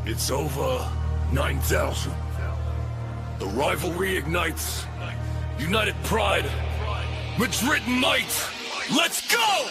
It's over 9,000. The rivalry ignites. United pride. Madrid might. Let's go!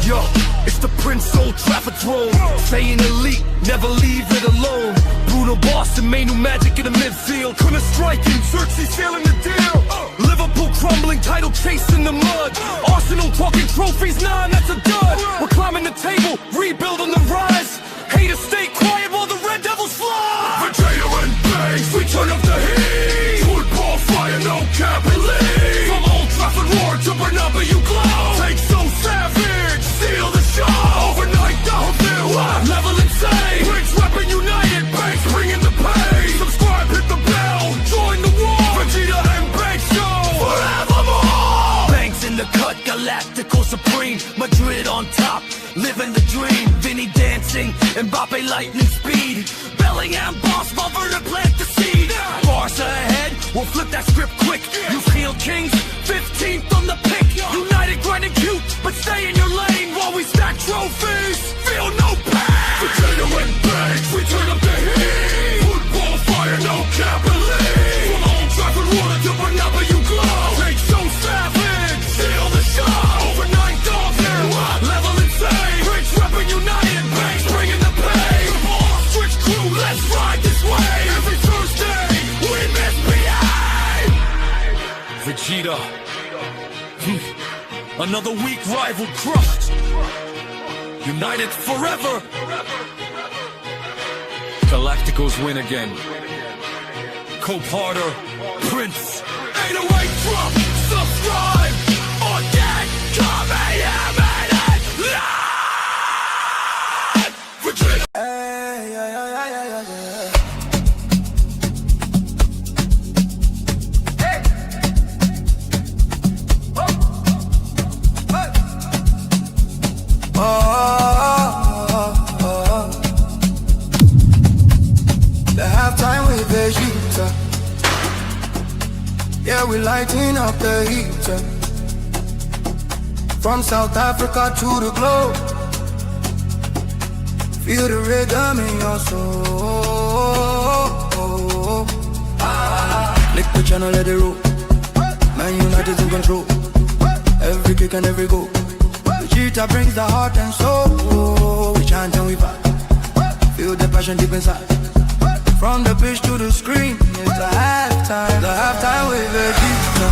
Yo, it's the Prince Old Trafford throne. Staying elite, never leave it alone. Bruno Boston, Manu Magic in the midfield. Kuna striking, Xerxes sealing the deal. Liverpool crumbling, title chase in the mud. Arsenal talking trophies, nah, that's a dud. We're climbing the table, rebuild on the rise. Haters stay quiet while the Red Devils fly. Vegeta and Banks, we turn up the heat. Football fire, no cap and lead. From Old Trafford Roar to Bernabeu glow. Take so savage, steal the show. Overnight, don't feel level insane. Bricks repping United, Banks bringing the pain. Subscribe, hit the bell, join the war. Vegeta and Banks show forevermore. Banks in the cut, Galactical supreme. Madrid on top, living the dream. Vinny dancing, Mbappe lightning speed. Bellingham boss, Valverde plant the seed. Barca ahead, we'll flip that script quick. You feel Kings, 15th on the pick. United grinding cute, but stay in your lane while we stack trophies. Feel no pain. Vegeta and Banks, we turn up the heat. Football fire, no cap and lead. From Old Trafford Water to Bernabeu glow. Take so savage, steal the show. Overnight dogs here, level insane. Bricks repping United, Banks bringing the pain. The ball switch crew, let's ride this way. Every Thursday, we misbehave. Vegeta. Another weak rival crushed. United forever. Galacticos win again. Cope harder. Prince. 808 drop. Subscribe. Or dead. Come and Vegeta. The halftime with Vegeta. Yeah, we lighting up the heat. From South Africa to the globe. Feel the rhythm in your soul. Lick the channel, let it roll. Man United in control. Every kick and every goal. Vegeta brings the heart and soul. We chant and we fight. Feel the passion deep inside. From the pitch to the screen, it's the halftime. The halftime with Vegeta.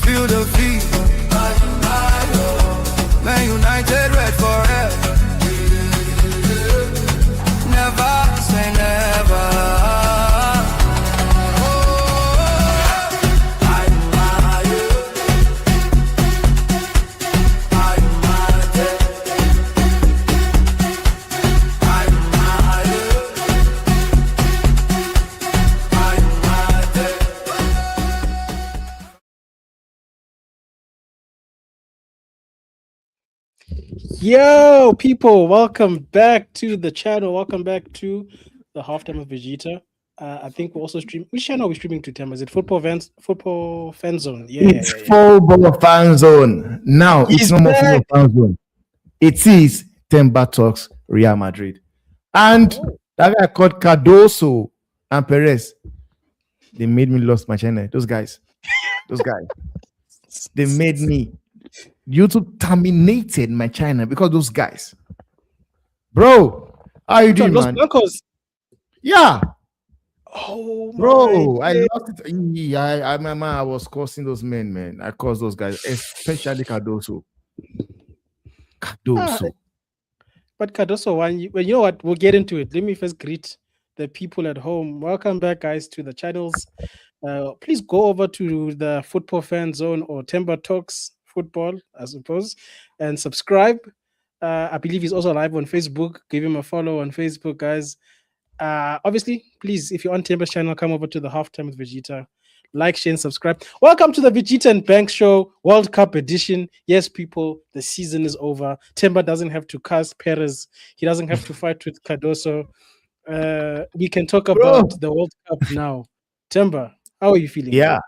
Feel the fever. Man United red forever. Never say never. Yo, people, welcome back to the channel. Welcome back to the halftime of Vegeta. I think we're also streaming. Which channel are we streaming to, Themba? Is it Football Fan Zone? It's Football Fan Zone. Now, it's no more Football Fan Zone. It is Themba Talks Real Madrid. And that guy called Cardoso and Perez, they made me lost my channel. Those guys. They made me. YouTube terminated my channel because those guys. Bro, how you doing, man? Blancos. Yeah. Oh, bro, I lost it. I was cursing those men, man. I cursed those guys, especially Cardoso. But Cardoso, when you know what, we'll get into it. Let me first greet the people at home. Welcome back, guys, to the channels. Please go over to the Football Fan Zone or Themba Talks Football, I suppose, and subscribe. I believe he's also live on Facebook. Give him a follow on Facebook, guys. Obviously, please, if you're on Themba's channel, come over to the halftime with Vegeta. Like, share, and subscribe. Welcome to the Vegeta and Banks Show World Cup edition. Yes, people, the season is over. Themba doesn't have to cast Perez. He doesn't have to fight with Cardoso. We can talk about the World Cup now. Themba, how are you feeling? Yeah.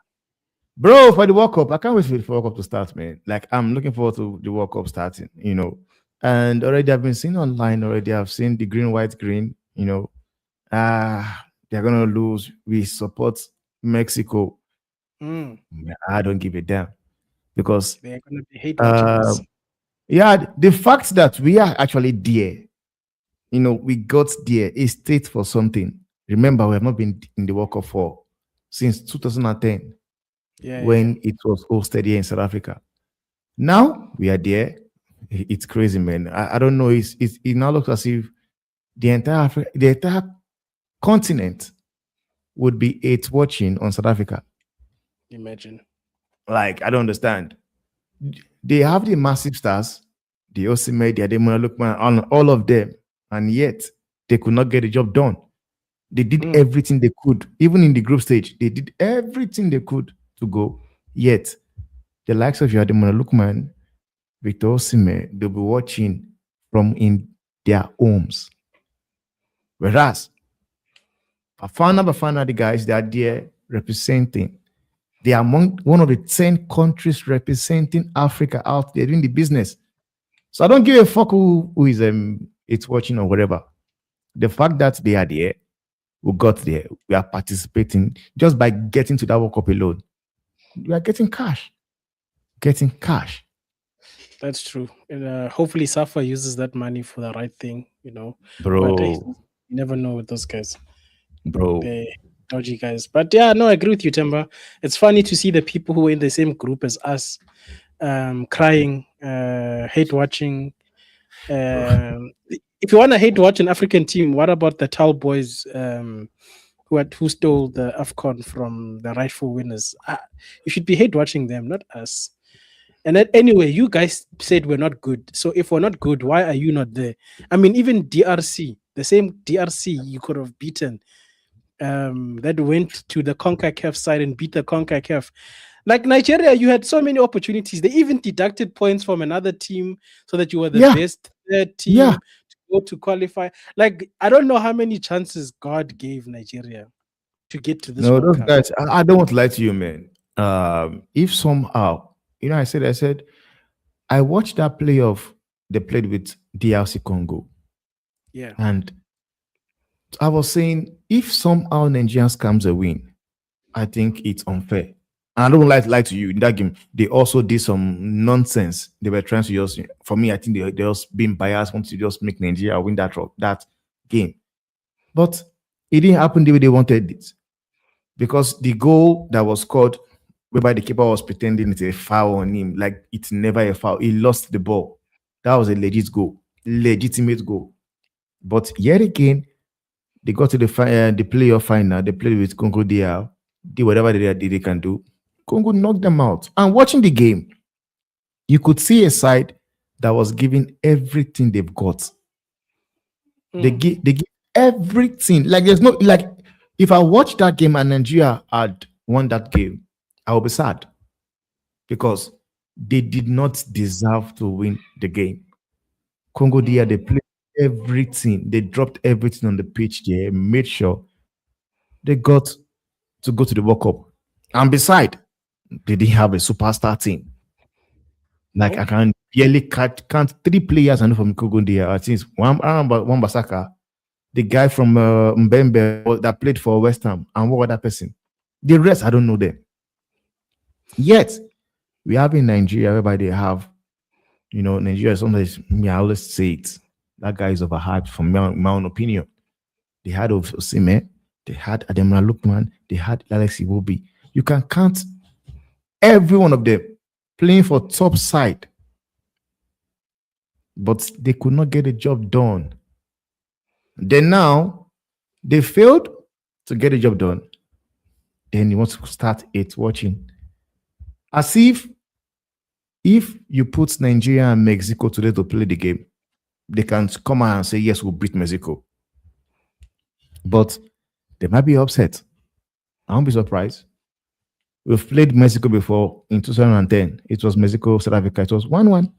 Bro, for the World Cup, I can't wait for the World Cup to start, man. Like, I'm looking forward to the World Cup starting, you know. And already I've been seeing online already. I've seen the green, white, green. They're gonna lose. We support Mexico. Mm, I don't give a damn because they're gonna be hate watching uh, us. yeah, the fact that we are actually there, we got there is state for something. Remember, we have not been in the World Cup for since 2010 Yeah, yeah, yeah. when it was hosted here in South Africa. Now we are there. It's crazy, man. I don't know. It now looks as if the entire continent would be eight watching on South Africa. Imagine. Like, I don't understand. They have the massive stars, the Osimhen, the Ademola Lookman, on all of them, and yet they could not get the job done. They did everything they could, even in the group stage. They did everything they could to go. Yet the likes of Ademola Lookman, Victor Osimhen, they'll be watching from in their homes. Whereas Bafana, the guys, they are there representing. They are among one of the 10 countries representing Africa out there doing the business. So I don't give a fuck who is it's watching or whatever. The fact that they are there, we got there, we are participating just by getting to that World Cup alone. We are getting cash. Getting cash. That's true. And hopefully Safa uses that money for the right thing, But Bro. you never know with those guys. Bro. They dodgy guys. But yeah, no, I agree with you, Themba. It's funny to see the people who are in the same group as us crying, hate watching. If you want to hate watch an African team, what about the Tal boys who stole the AFCON from the rightful winners? You should be hate watching them, not us. And then anyway, you guys said we're not good. So if we're not good, why are you not there? I mean, even DRC, the same DRC you could have beaten, that went to the CONCACAF side and beat the CONCACAF. Like Nigeria, you had so many opportunities. They even deducted points from another team so that you were the best third team to go to qualify. Like, I don't know how many chances God gave Nigeria to get to this No, World those Cup. guys, I don't want to lie to you, man. If somehow, I said, I watched that playoff they played with DRC Congo. Yeah. And I was saying, if somehow Nigerians comes a win, I think it's unfair. And I don't like to lie to you. In that game, they also did some nonsense. They were trying to just, for me, I think they just being biased, want to just make Nigeria win that game. But it didn't happen the way they wanted it. Because the goal that was scored, whereby the keeper was pretending it's a foul on him, like it's never a foul. He lost the ball. That was a legitimate goal. But yet again, they got to the playoff final. They played with Congo DR, did whatever they can do. Congo knocked them out. And watching the game, you could see a side that was giving everything they've got. They give everything. Like there's no if I watch that game and Nigeria had won that game, I will be sad because they did not deserve to win the game. Congo DR, they played everything. They dropped everything on the pitch there, made sure they got to go to the World Cup. And beside, they didn't have a superstar team. Like I can barely count 3 players I know from Congo DR. I think one Basaka, the guy from Mbembe that played for West Ham, and what other person? The rest, I don't know them. Yet, we have in Nigeria whereby they have, Nigeria, sometimes, I always say it, that guy is overhyped from my own opinion. They had Osimhen, they had Ademola Lookman, they had Alex Iwobi. You can count every one of them playing for top side, but they could not get the job done. Then now, they failed to get the job done. Then you want to start it watching. As if you put Nigeria and Mexico today to play the game, they can come out and say, yes, we'll beat Mexico. But they might be upset. I won't be surprised. We've played Mexico before in 2010. It was Mexico, South Africa. It was 1-1.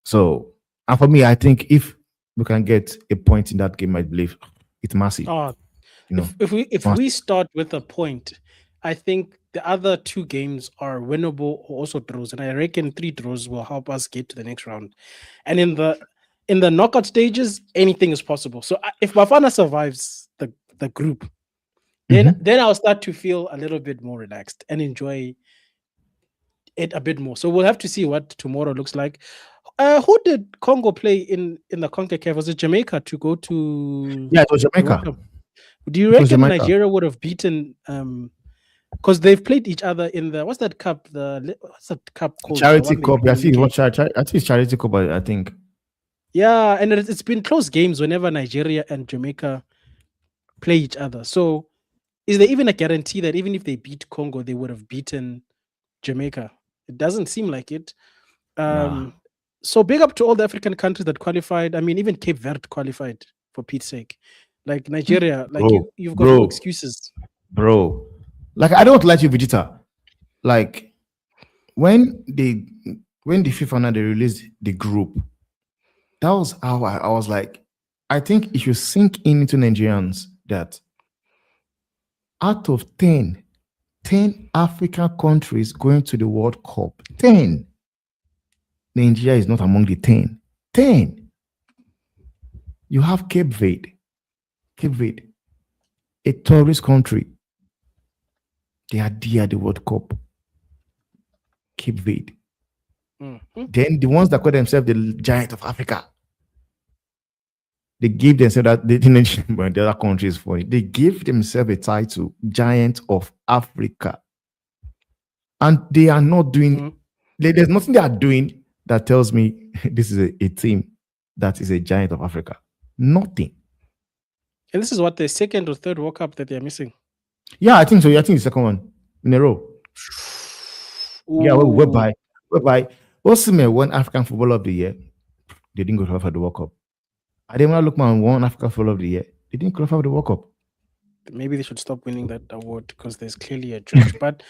So, and for me, I think if we can get a point in that game, I believe it's massive. If we start with a point, I think the other two games are winnable or also draws, and I reckon 3 draws will help us get to the next round. And in the knockout stages, anything is possible. So if Bafana survives the group, Mhm. then I'll start to feel a little bit more relaxed and enjoy it a bit more. So we'll have to see what tomorrow looks like. Who did Congo play in the CONCACAF? Was it Jamaica to go to Yeah, it was the World Jamaica. Cup? Do you It was reckon Jamaica. Nigeria would have beaten because they've played each other in the what's that cup? What's that cup called? The Charity one they Cup. play I in see. It UK. was I think it's Charity Cup. I think. Yeah, and it's been close games whenever Nigeria and Jamaica play each other. So is there even a guarantee that even if they beat Congo, they would have beaten Jamaica? It doesn't seem like it. Nah, Um, so big up to all the African countries that qualified. I mean, even Cape Verde qualified for Pete's sake. Like Nigeria, like bro, you've got no bro, excuses. bro. Like I don't like you, Vegeta. Like when they when the FIFA now they released the group, that was how I was like, I think it should sink into Nigerians that out of 10 African countries going to the World Cup, 10, Nigeria is not among the 10. 10. You have Cape Verde, a tourist country. They are there at the World Cup. Cape Verde. Mhm. Then the ones that call themselves the giant of Africa, they give themselves that they didn't mention the other countries for it. They give themselves a title, giant of Africa. And they are not doing, Mhm. there's nothing they are doing that tells me this is a team that is a giant of Africa. Nothing. And this is what the second or third World Cup that they're missing. Yeah, I think so. Yeah, I think the second one in a row. Yeah, Ooh, whereby Osimhen won African Footballer of the Year. They didn't go for the World Cup. Ademola Lookman won African Footballer of the Year. They didn't qualify for the World Cup. maybe they should stop winning that award because there's clearly a drift. But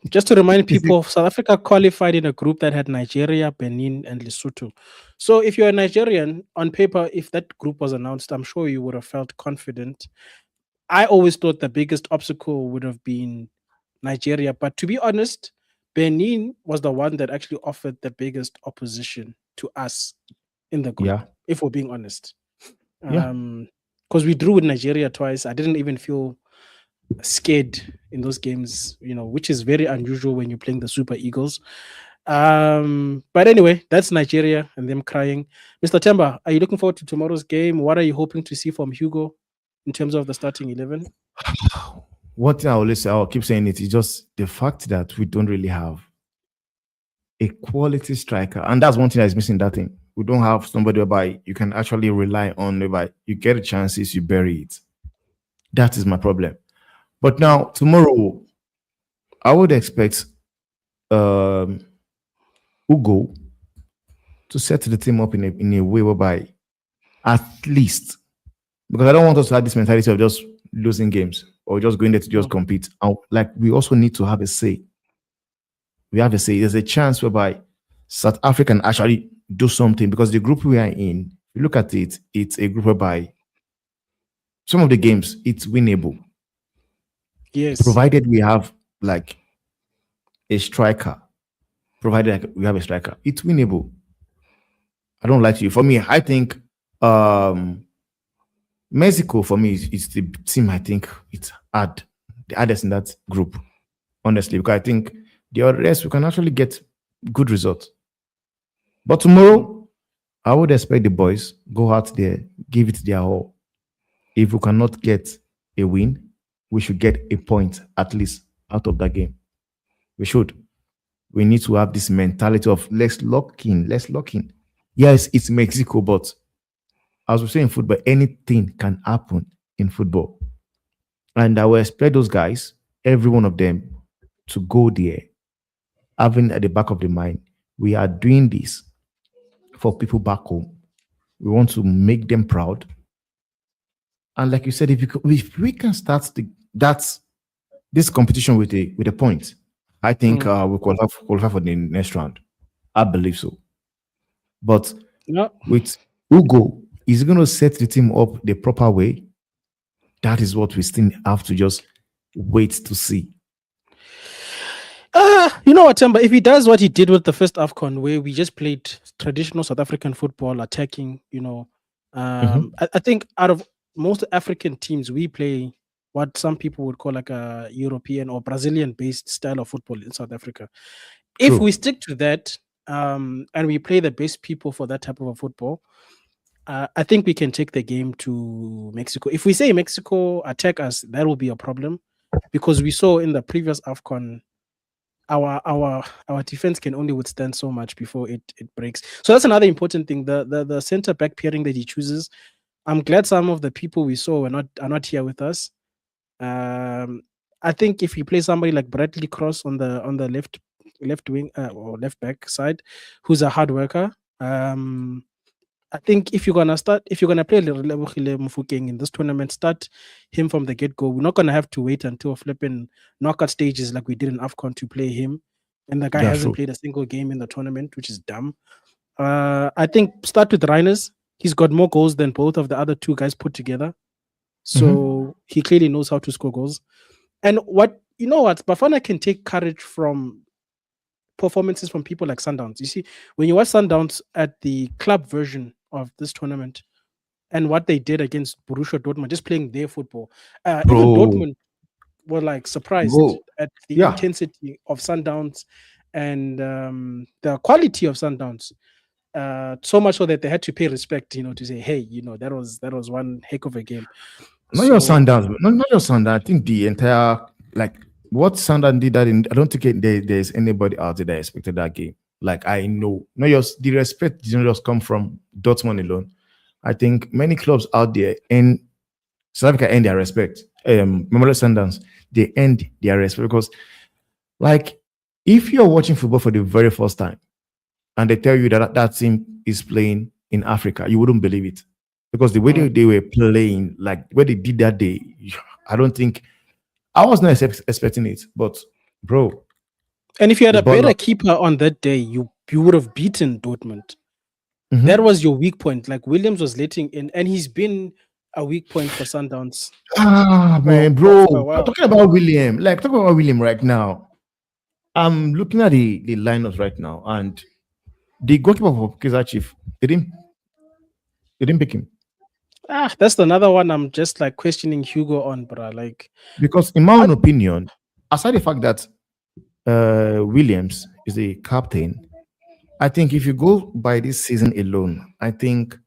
just to remind Is it? people, South Africa qualified in a group that had Nigeria, Benin, and Lesotho. So if you're a Nigerian, on paper, if that group was announced, I'm sure you would have felt confident. I always thought the biggest obstacle would have been Nigeria. But to be honest, Benin was the one that actually offered the biggest opposition to us in the group, Yeah, if we're being honest. yeah. Because we drew with Nigeria twice. I didn't even feel scared in those games, which is very unusual when you're playing the Super Eagles. But anyway, that's Nigeria and them crying. Mr. Themba, are you looking forward to tomorrow's game? What are you hoping to see from Hugo in terms of the starting 11? One thing I always say, I'll keep saying it, is just the fact that we don't really have a quality striker. And that's one thing that is missing that thing. We don't have somebody whereby you can actually rely on, whereby you get the chances, you bury it. That is my problem. But now, tomorrow, I would expect um, Ugo to set the team up in a way whereby at least, because I don't want us to have this mentality of just losing games or just going there to just compete. Like, we also need to have a say. We have a say. There's a chance whereby South Africa can actually do something, because the group we are in, if you look at it, it's a group whereby some of the games it's winnable, Yes. provided we have like a striker. Provided we have a striker, it's winnable. I don't like you. For me, I think Mexico for me is the team. I think it's the hardest in that group, honestly, because I think the other rest we can actually get good results. But tomorrow, I would expect the boys go out there, give it their all. If we cannot get a win, we should get a point at least out of that game. We should. We need to have this mentality of let's lock in, let's lock in. Yes, it's Mexico, but as we say in football, anything can happen in football. And I will expect those guys, every one of them, to go there, having at the back of the mind, we are doing this for people back home. We want to make them proud. And like you said, if we can start this competition with a point, I think we qualify for the next round. I believe so. But No. with Ugo, is going to set the team up the proper way. That is what we still have to just wait to see. You know what, Themba? If he does what he did with the first AFCON, where we just played traditional South African football, attacking, Mhm. I think out of most African teams, we play what some people would call like a European or Brazilian based style of football in South Africa. If we True. stick to that, and we play the best people for that type of a football, I think we can take the game to Mexico. If we say Mexico attack us, that will be a problem because we saw in the previous AFCON our defense can only withstand so much before it breaks. So that's another important thing. The center back pairing that he chooses. I'm glad some of the people we saw are not here with us. Um, I think if you play somebody like Bradley Cross on the left wing or left back side, who's a hard worker. I think if you're gonna play Relebohile Mofokeng in this tournament, start him from the get go. We're not gonna have to wait until flipping knockout stages like we did in AFCON to play him. And the guy That's hasn't true. played a single game in the tournament, which is dumb. I think start with Reiners. He's got more goals than both of the other two guys put together. Mhm. So he clearly knows how to score goals. And Bafana can take courage from performances from people like Sundowns. You see, when you watch Sundowns at the club version of this tournament and what they did against Borussia Dortmund, just playing their football, even Bro, Dortmund were like surprised bro. at the Yeah. intensity of Sundowns and the quality of Sundowns. So much so that they had to pay respect, to say, hey, that was one heck of a game. Not your So Sundowns, not your Sundowns. I think the entire like what Sundowns did that in. I don't think there's anybody out there that expected that game. Like I know, not your the respect didn't just come from Dortmund alone. I think many clubs out there in South Africa end their respect. Memorial Sundowns, they end their respect because, like, if you're watching football for the very first time and they tell you that that team is playing in Africa, you wouldn't believe it because the way mm. they were playing, like what they did that day, I don't think I was not expecting it. But bro, And if you had the a ball better up. keeper on that day, you would have beaten Dortmund. That Mhm. was your weak point. Like Williams was letting in, and he's been a weak point for Sundowns Ah for, man, for, bro, for a while. talking about William, like talking about William right now. I'm looking at the lineups right now, and the goalkeeper for Kaizer Chief, they didn't pick him That's another one I'm just like questioning Hugo on, bruh. Like, because, in my I, own opinion, aside the fact that Williams is the captain, I think if you go by this season alone, I think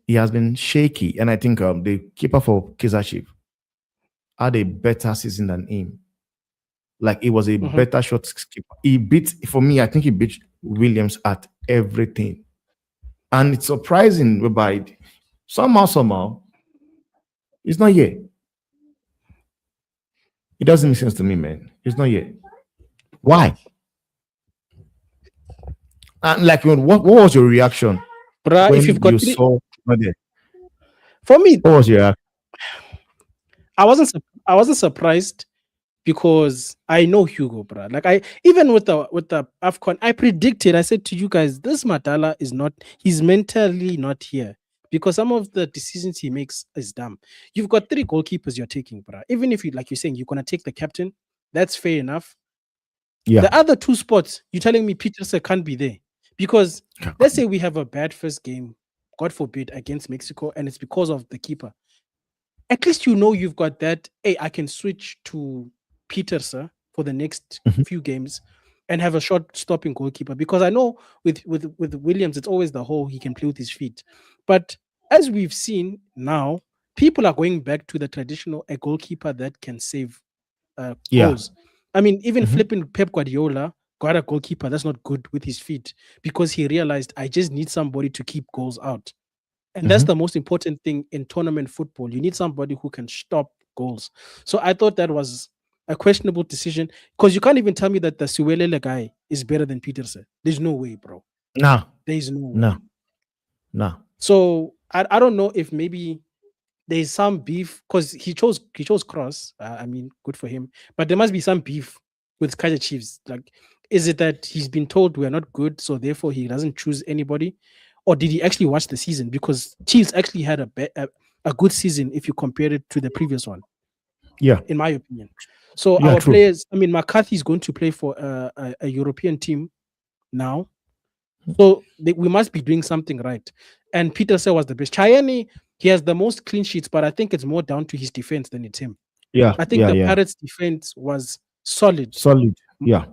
he has been shaky, and I think the keeper for Kaizer Chief had a better season than him. Like it was a mhm. better shot keeper. He beat for me. I think he beat Williams at everything, and it's surprising. Whereby somehow, it's not here. It doesn't make sense to me, man. It's not here. Why? And like, what was your reaction Bruh, if when you've got you three, saw not there? for me, What was your reaction? I wasn't surprised because I know Hugo, bruh. Like I even with the Afcon, I predicted. I said to you guys, this Madala is not. He's mentally not here because some of the decisions he makes is dumb. You've got three goalkeepers you're taking, bruh. Even if you like you're saying you're gonna take the captain, that's fair enough. Yeah. The other two spots, you're telling me Peterson can't be there because let's say we have a bad first game, God forbid, against Mexico, and it's because of the keeper. At least you've got that. Hey, I can switch to Peterson for the next Mhm. few games and have a short stopping goalkeeper because I know with Williams, it's always the whole he can play with his feet. But as we've seen now, people are going back to the traditional a goalkeeper that can save Yeah. goals. I mean, even Mhm. flipping Pep Guardiola got a goalkeeper that's not good with his feet because he realized I just need somebody to keep goals out. And that's Mhm. the most important thing in tournament football. You need somebody who can stop goals. So I thought that was a questionable decision because you can't even tell me that the Siwelele guy is better than Peterson. There's no way, bro. No. There is no No. way. No. So I don't know if maybe there's some beef because he chose Cross. I mean, good for him. But there must be some beef with Kaiser Chiefs. Like, is it that he's been told we're not good, so therefore he doesn't choose anybody, or did he actually watch the season? Because Chiefs actually had a good season if you compare it to the previous one, Yeah. in my opinion. So Yeah, our true. players, I mean, McCarthy is going to play for a European team now. So we must be doing something right. And Peterson was the best. Chayani, he has the most clean sheets, but I think it's more down to his defense than it's him. Yeah, I think yeah, the yeah. Pirates' defense was solid Solid. Yeah.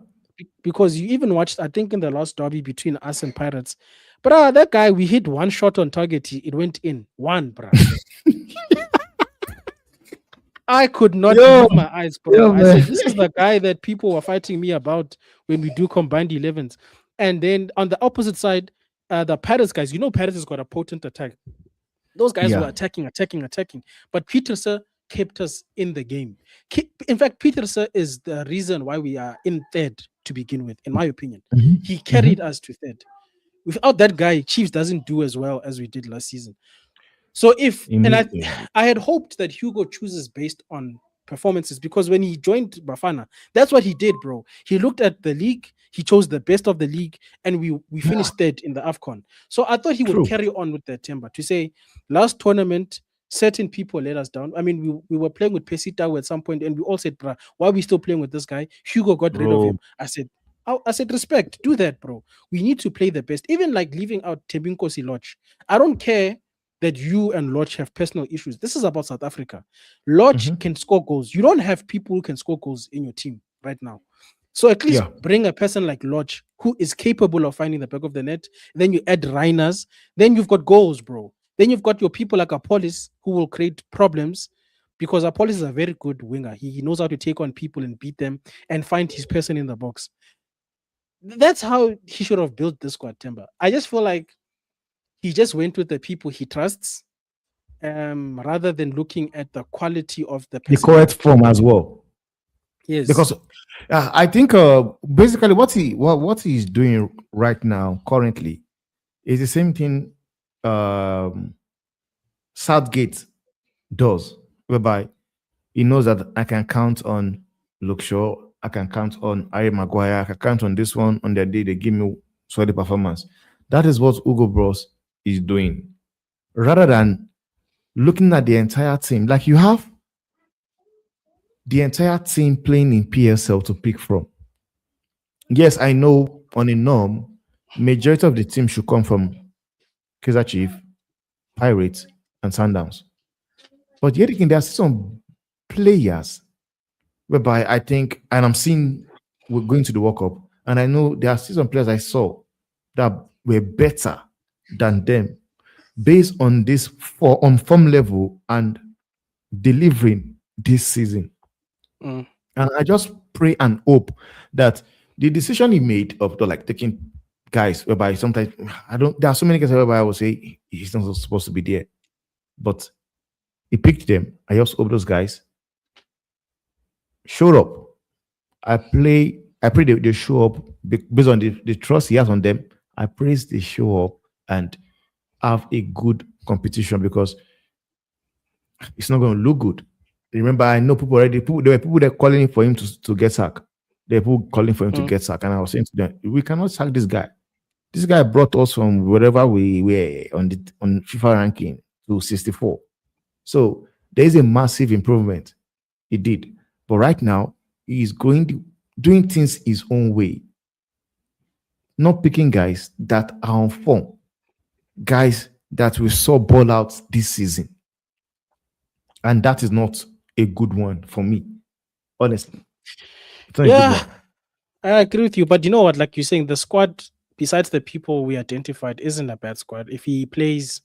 because you even watched, I think, in the last derby between us and Pirates. But that guy, we hit one shot on target, it went in. One, bruh. I could not Yo, believe my eyes, bro. yo, I man. said, this is the guy that people were fighting me about when we do combined 11s. And then on the opposite side, the Paris guys, Paris has got a potent attack. Those guys were Yeah. attacking. But Peterson kept us in the game. In fact, Peterson is the reason why we are in third to begin with, in my opinion. He carried us to third. Without that guy, Chiefs doesn't do as well as we did last season. So I had hoped that Hugo chooses based on performances because when he joined Bafana, that's what he did, bro. He looked at the league, he chose the best of the league, and we finished third in the AFCON. So I thought he would True. carry on with that Themba to say last tournament. Certain people let us down. I mean, we were playing with Pesita at some point, and we all said, "Bruh, why are we still playing with this guy?" Hugo got rid of Bro. him. I said, respect, do that, bro. We need to play the best. Even like leaving out Tebinko Siloch. I don't care that you and Lodge have personal issues. This is about South Africa. Lodge can score goals. You don't have people who can score goals in your team right now. So at least Yeah. bring a person like Lodge who is capable of finding the back of the net. Then you add Reiners. Then you've got goals, bro. Then you've got your people like Apollos who will create problems because Apollos is a very good winger. He knows how to take on people and beat them and find his person in the box. That's how he should have built this squad, Themba. I just feel like he just went with the people he trusts rather than looking at the quality of the The person he correct was playing. form as well. Yes. Because I think basically what he's doing right now currently is the same thing Southgate does, whereby he knows that I can count on Luke Shaw, I can count on Harry Maguire, I can count on this one on their day they give me solid performance. That is what Hugo Bros is doing. Rather than looking at the entire team, like you have the entire team playing in PSL to pick from. Yes, I know on a norm, majority of the team should come from Kaizer Chief, Pirates, and Sundowns. But yet again, there are some players whereby I think, and I'm seeing we're going to the World Cup, and I know there are still some players I saw that were better than them based on this on form level and delivering this season. Mm. And I just pray and hope that the decision he made of like taking guys whereby sometimes I don't there are so many guys whereby I will say he's not supposed to be there. But he picked them. I just hope those guys showed up. I pray they show up based on the trust he has on them. I pray they show up and have a good competition because it's not going to look good. Remember, I know people already. There were people that calling for him to get sacked. There were people calling for him to get sacked, and I was saying to them, "We cannot sack this guy. This guy brought us from wherever we were on FIFA ranking to 64. So there is a massive improvement. He did, but right now he is doing things his own way, not picking guys that are on form, guys that we saw ball out this season, and that is not a good one for me. Honestly, it's not a good one. I agree with you. But you know what? Like you're saying, the squad, besides the people we identified, isn't a bad squad. If he plays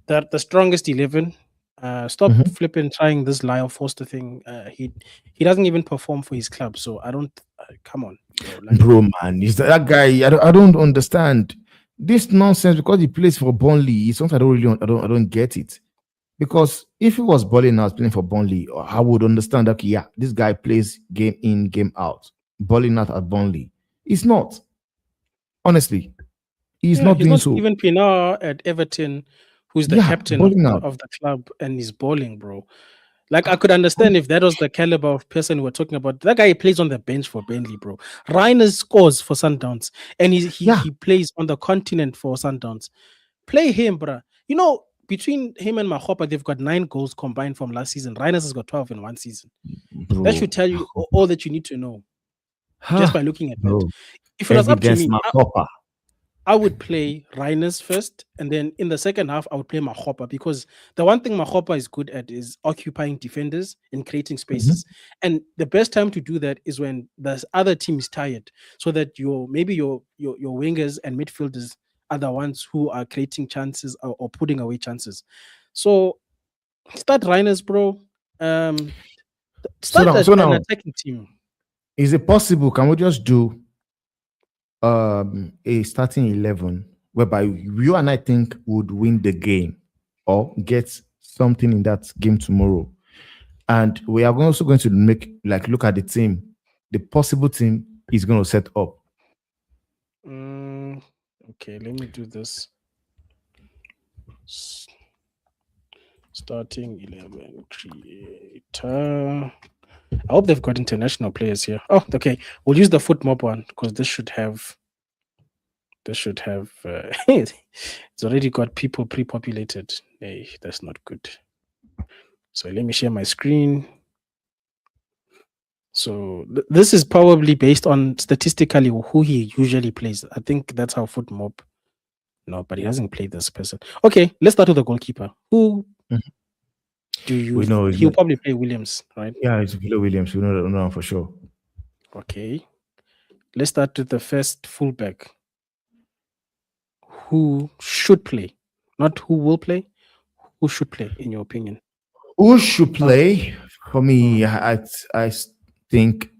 the strongest 11, stop flipping trying this Lyle Foster thing. He doesn't even perform for his club. So I don't, come on. Bro, man, is that guy? I don't understand this nonsense because he plays for Burnley. It's something I don't really, I don't get it. Because if he was balling out playing for Burnley, I would understand that, yeah, this guy plays game in, game out, balling out at Burnley. He's not. Honestly, he's not doing so. Even Pinar at Everton, who's the captain of the club, and he's balling, bro. Like, I could understand if that was the caliber of person we're talking about. That guy plays on the bench for Burnley, bro. Reiner scores for Sundowns, and he plays on the continent for Sundowns. Play him, bro. between him and Mahopa, they've got 9 goals combined from last season. Reiners has got 12 in one season. Bro. That should tell you all that you need to know just by looking at that. Bro. If it was up to Evidence me, Makopa. I would play Reiners first, and then in the second half, I would play Mahopa, because the one thing Mahopa is good at is occupying defenders and creating spaces. And the best time to do that is when the other team is tired, so that your wingers and midfielders are the ones who are creating chances or putting away chances. So start Reiners, bro. Start So an now, attacking team. is it possible? Can we just do a starting 11 whereby you and I think would win the game or get something in that game tomorrow? And we are also going to look at the team. The possible team is going to set up. Okay, let me do this. Starting 11 creator. I hope they've got international players here. Oh, okay. We'll use the foot mob one because this should have. It's already got people pre-populated. Hey, that's not good. So let me share my screen. So this is probably based on statistically who he usually plays. I think that's how foot mob. No, but he hasn't played this person. Okay, let's start with the goalkeeper. Who do you? We know he'll probably play Williams, right? Yeah, it's Willow Williams. We know for sure. Okay, let's start with the first fullback. Who should play, not who will play. Who should play, in your opinion? Who should play? For me, I think.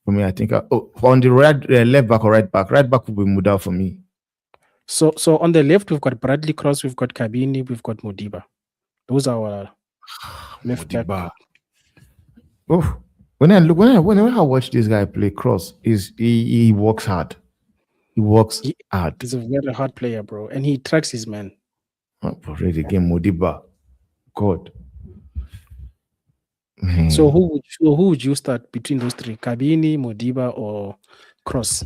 For me, I think on the left back or right back. Right back will be Mudau for me. So on the left, we've got Bradley Cross, we've got Kabini, we've got Modiba. Those are our left back. Oh, whenever I watch this guy play Cross, he works hard. He works hard. He's a very hard player, bro, and he tracks his man. Already again, Modiba. God. Man. So who would you start between those three? Kabini, Modiba, or Cross?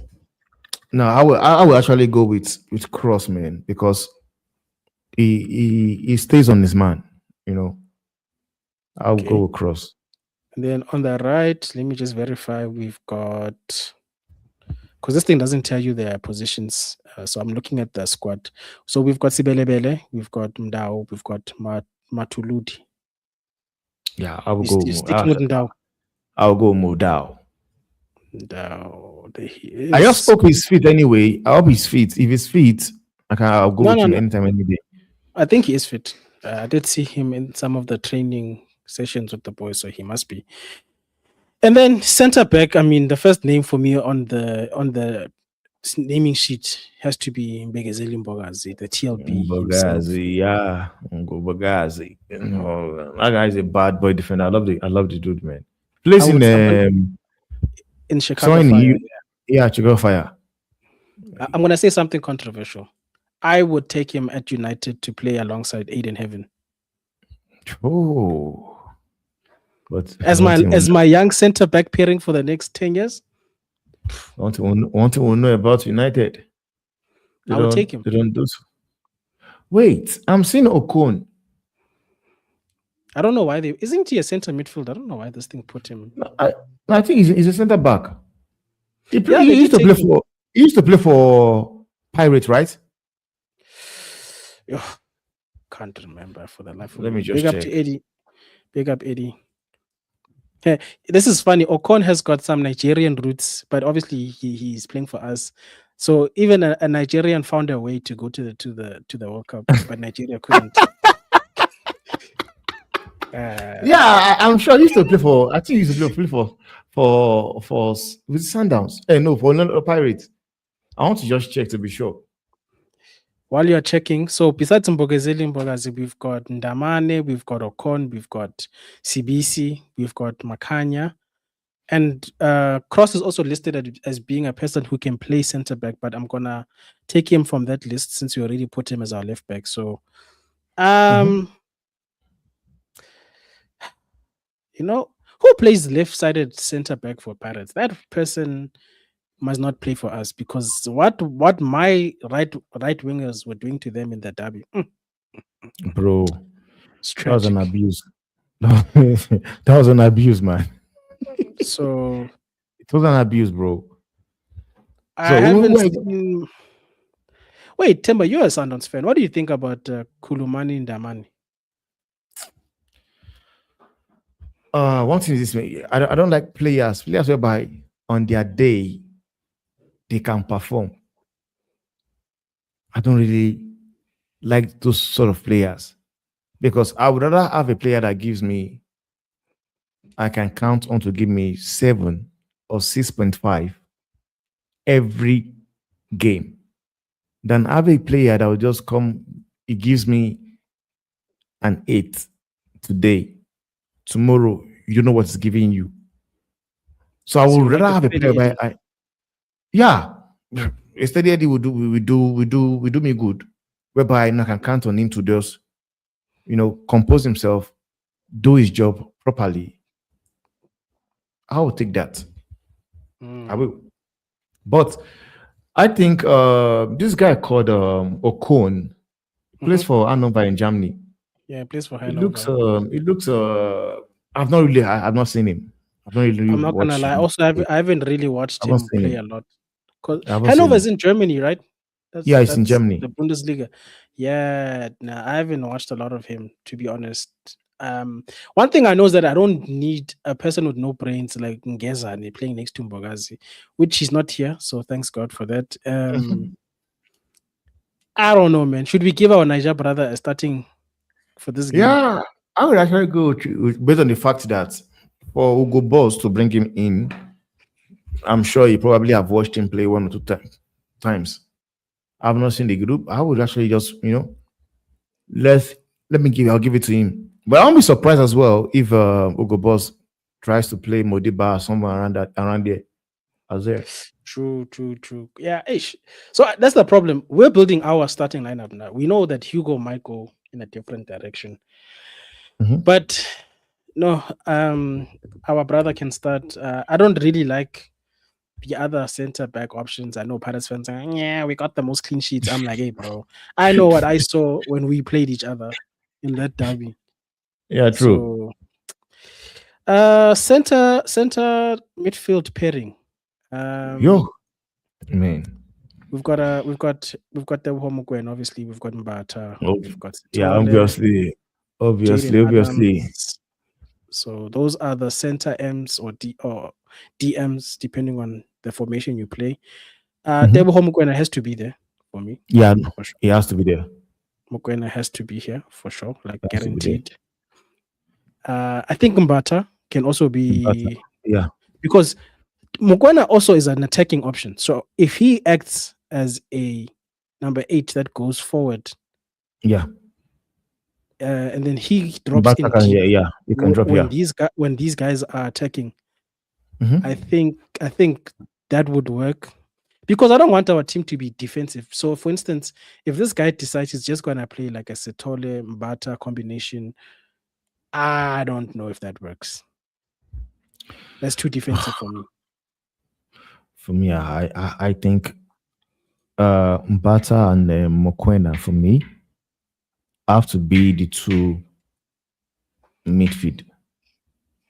No, I will actually go with Cross, man, because he stays on his man, you know. I'll go with Cross. And then on the right, let me just verify. We've got, because this thing doesn't tell you their positions, so I'm looking at the squad. So we've got Sibelebele, we've got Mdao, we've got Matuludi. Yeah, I will go. Sticking with Mdao. I'll go Mudau. Mdao, there he is. I just hope he's fit anyway. I hope he's fit. If he's fit, I'll go with you anytime, any day. I think he is fit. I did see him in some of the training sessions with the boys, so he must be. And then center back, I mean, the first name for me on the naming sheet has to be Mbegezeli Mbogazi, the TLB. Mbogazi, yeah. Mbogazi. That guy is a bad boy defender. I love the dude, man. Plays in Chicago Fire. Yeah, Chicago Fire. I'm gonna say something controversial. I would take him at United to play alongside Aiden Heaven. Oh, but as my young centre back pairing for the next 10 years. I want to know about United. I would take him. They don't do so. Wait, I'm seeing Okon. I don't know why isn't he a centre midfield? I don't know why this thing put him. I think he's a centre back. He used to play for Pirates, right? Can't remember for the life of me. Let me just Big check. Up to Eddie. Big up Eddie. Hey, this is funny. Okon has got some Nigerian roots, but obviously he's playing for us. So even a Nigerian found a way to go to the World Cup, but Nigeria couldn't. Yeah, I'm sure he used to play for. I think he used to play for with Sundowns. No, for Pirates. I want to just check to be sure. While you're checking, so besides Mbogazi, we've got Ndamane, we've got Okon, we've got CBC, we've got Makanya, and Cross is also listed as being a person who can play center back, but I'm gonna take him from that list since we already put him as our left back. So, you know, who plays left-sided center back for Pirates? That person must not play for us, because what my right wingers were doing to them in the derby. bro. It's That was an tragic. abuse. That was an abuse, man. So It was an abuse, bro. I So haven't wait, seen. Wait, Themba, you're a Sundowns fan. What do you think about Kulumani Ndamani? one thing is this: I don't like players whereby on their day they can perform. I don't really like those sort of players because I would rather have a player that gives me I can count on to give me 7 or 6.5 every game than have a player that will just come. It gives me an 8 today. Tomorrow, you don't know what it's giving you. So I So would you like rather a have a steady player where Eddie? yeah, a steady Eddie will do me good, whereby I can count on him to just compose himself, do his job properly. I will take that. I Mm. will. But I think this guy called Ocon plays Mm-hmm. for Hannover in Germany. Yeah, plays for It looks Hanover. I've not seen him. I've not really I'm not gonna watched lie. him Also, play. I haven't really watched I've not him seen play a him. lot. Because I haven't seen Hanover is him. in Germany, right? Yeah, That's it's in that's the Germany. Bundesliga. Yeah, nah, I haven't watched a lot of him, to be honest. One thing I know is that I don't need a person with no brains like Ngezane playing next to Mbogazi, which he's not here. So thanks God for that. I don't know, man. Should we give our Niger brother a starting for this game? Yeah, I would actually based on the fact that for Ugo Boss to bring him in, I'm sure you probably have watched him play 1 or 2 times. I've not seen the group. I would actually just let I'll give it to him. But I won't be surprised as well if Ugo Boss tries to play Modiba or somewhere around there as there. True, true, true. Yeah, ish. So that's the problem. We're building our starting lineup now. We know that Hugo might go in a different direction, Mhm. but no, our brother can start. I don't really like the other center back options. I know Paris fans are, yeah, we got the most clean sheets. I'm like, hey, bro, I know what I saw when we played each other in that derby. Yeah, true. So, center midfield pairing. Yo, Um, man. we've got the Homogwen, obviously. We've got Mbata. Oh, We've got yeah, Tole, Jaden obviously. Adams. So those are the center M's or DMs, depending on the formation you play. Mhm. Tebo Mokwena has to be there for me, Yeah, for sure. he has to be there. Mokwena has to be here for sure, like He has to be there. guaranteed. I think Mbata can also But be, yeah, because Mokwena also is an attacking option. So if he acts as a number 8 that goes forward, yeah. and then he drops But in deep you can drop when here. these guys are attacking, I Mhm. think that would work, because I don't want our team to be defensive. So, for instance, if this guy decides he's just gonna play like a Setole Mbata combination, I don't know if that works. That's too defensive for me. For me, I think Mbata and Mokwena for me have to be the two midfield.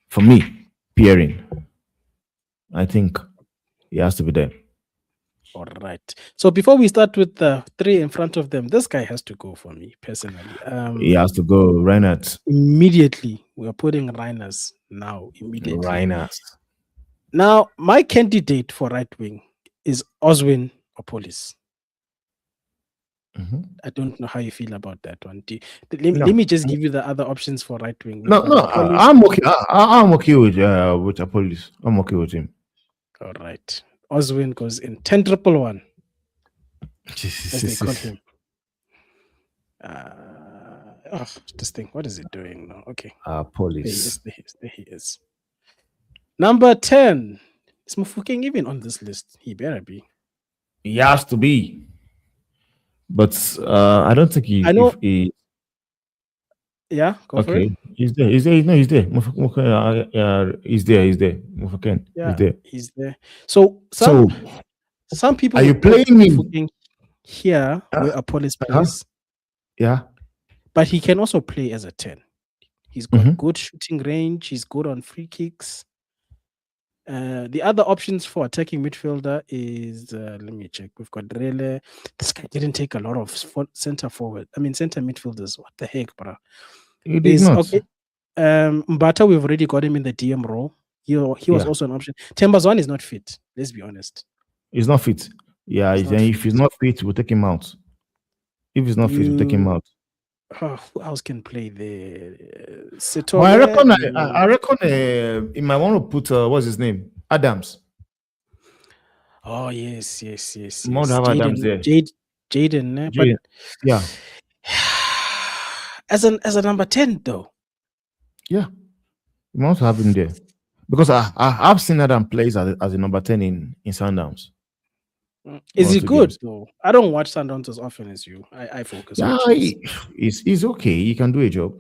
For me, pairing. I think he has to be there. All right. So before we start with the 3 in front of them, this guy has to go for me personally. He has to go Reinhardt. Immediately, we are putting Reiners now. Immediately. Reinhardt. Now, my candidate for right wing is Oswin Opolis. Mhm. I don't know how you feel about that one. No, Let me just give you the other options for right wing. We've no, got no. Opolis. I'm okay. I'm okay with Apollos. I'm okay with him. All right. Oswin goes in 10 triple one, as they call him. This thing. What is it doing now? Okay. There he is. Apollos. There he is. Number 10. Is Mufukeng even on this list? He better be. He has to be. But I don't think I know. if he Yeah, go for it. okay. He's there. He's there. No, he's there. He's there. He's there. Mufaken. Yeah, He's there. he's there. So So some people are you would put playing him? Mufukeng here where Apollos Uh-huh. plays. Yeah. but he can also play as a 10. He's got good shooting range. He's good on free kicks. The other options for attacking midfielder is let me check. We've got Rele. This guy didn't take a lot of center forward. I mean center midfielders. What the heck, bro? He did There's not. okay. Mbata, we've already got him in the DM role. He was Yeah. also an option. Themba's one is not fit. Let's be honest. He's not fit. Yeah, He's not then if fit. he's not fit, we'll take him out. If he's not fit, we'll take him out. Who else can play there? Well, I reckon, Sitole, I reckon he might want to put what's his name, Adams. Oh yes. You want to have Adams there. Jaden, but Jaden, yeah, as a number 10 though. yeah, you want to have him there because I've seen Adam plays as a number 10 in Sundowns. Is One or he two good games. though? I don't watch Sundowns as often as you. I focus Yeah, on Chiefs. he's okay. He can do a job.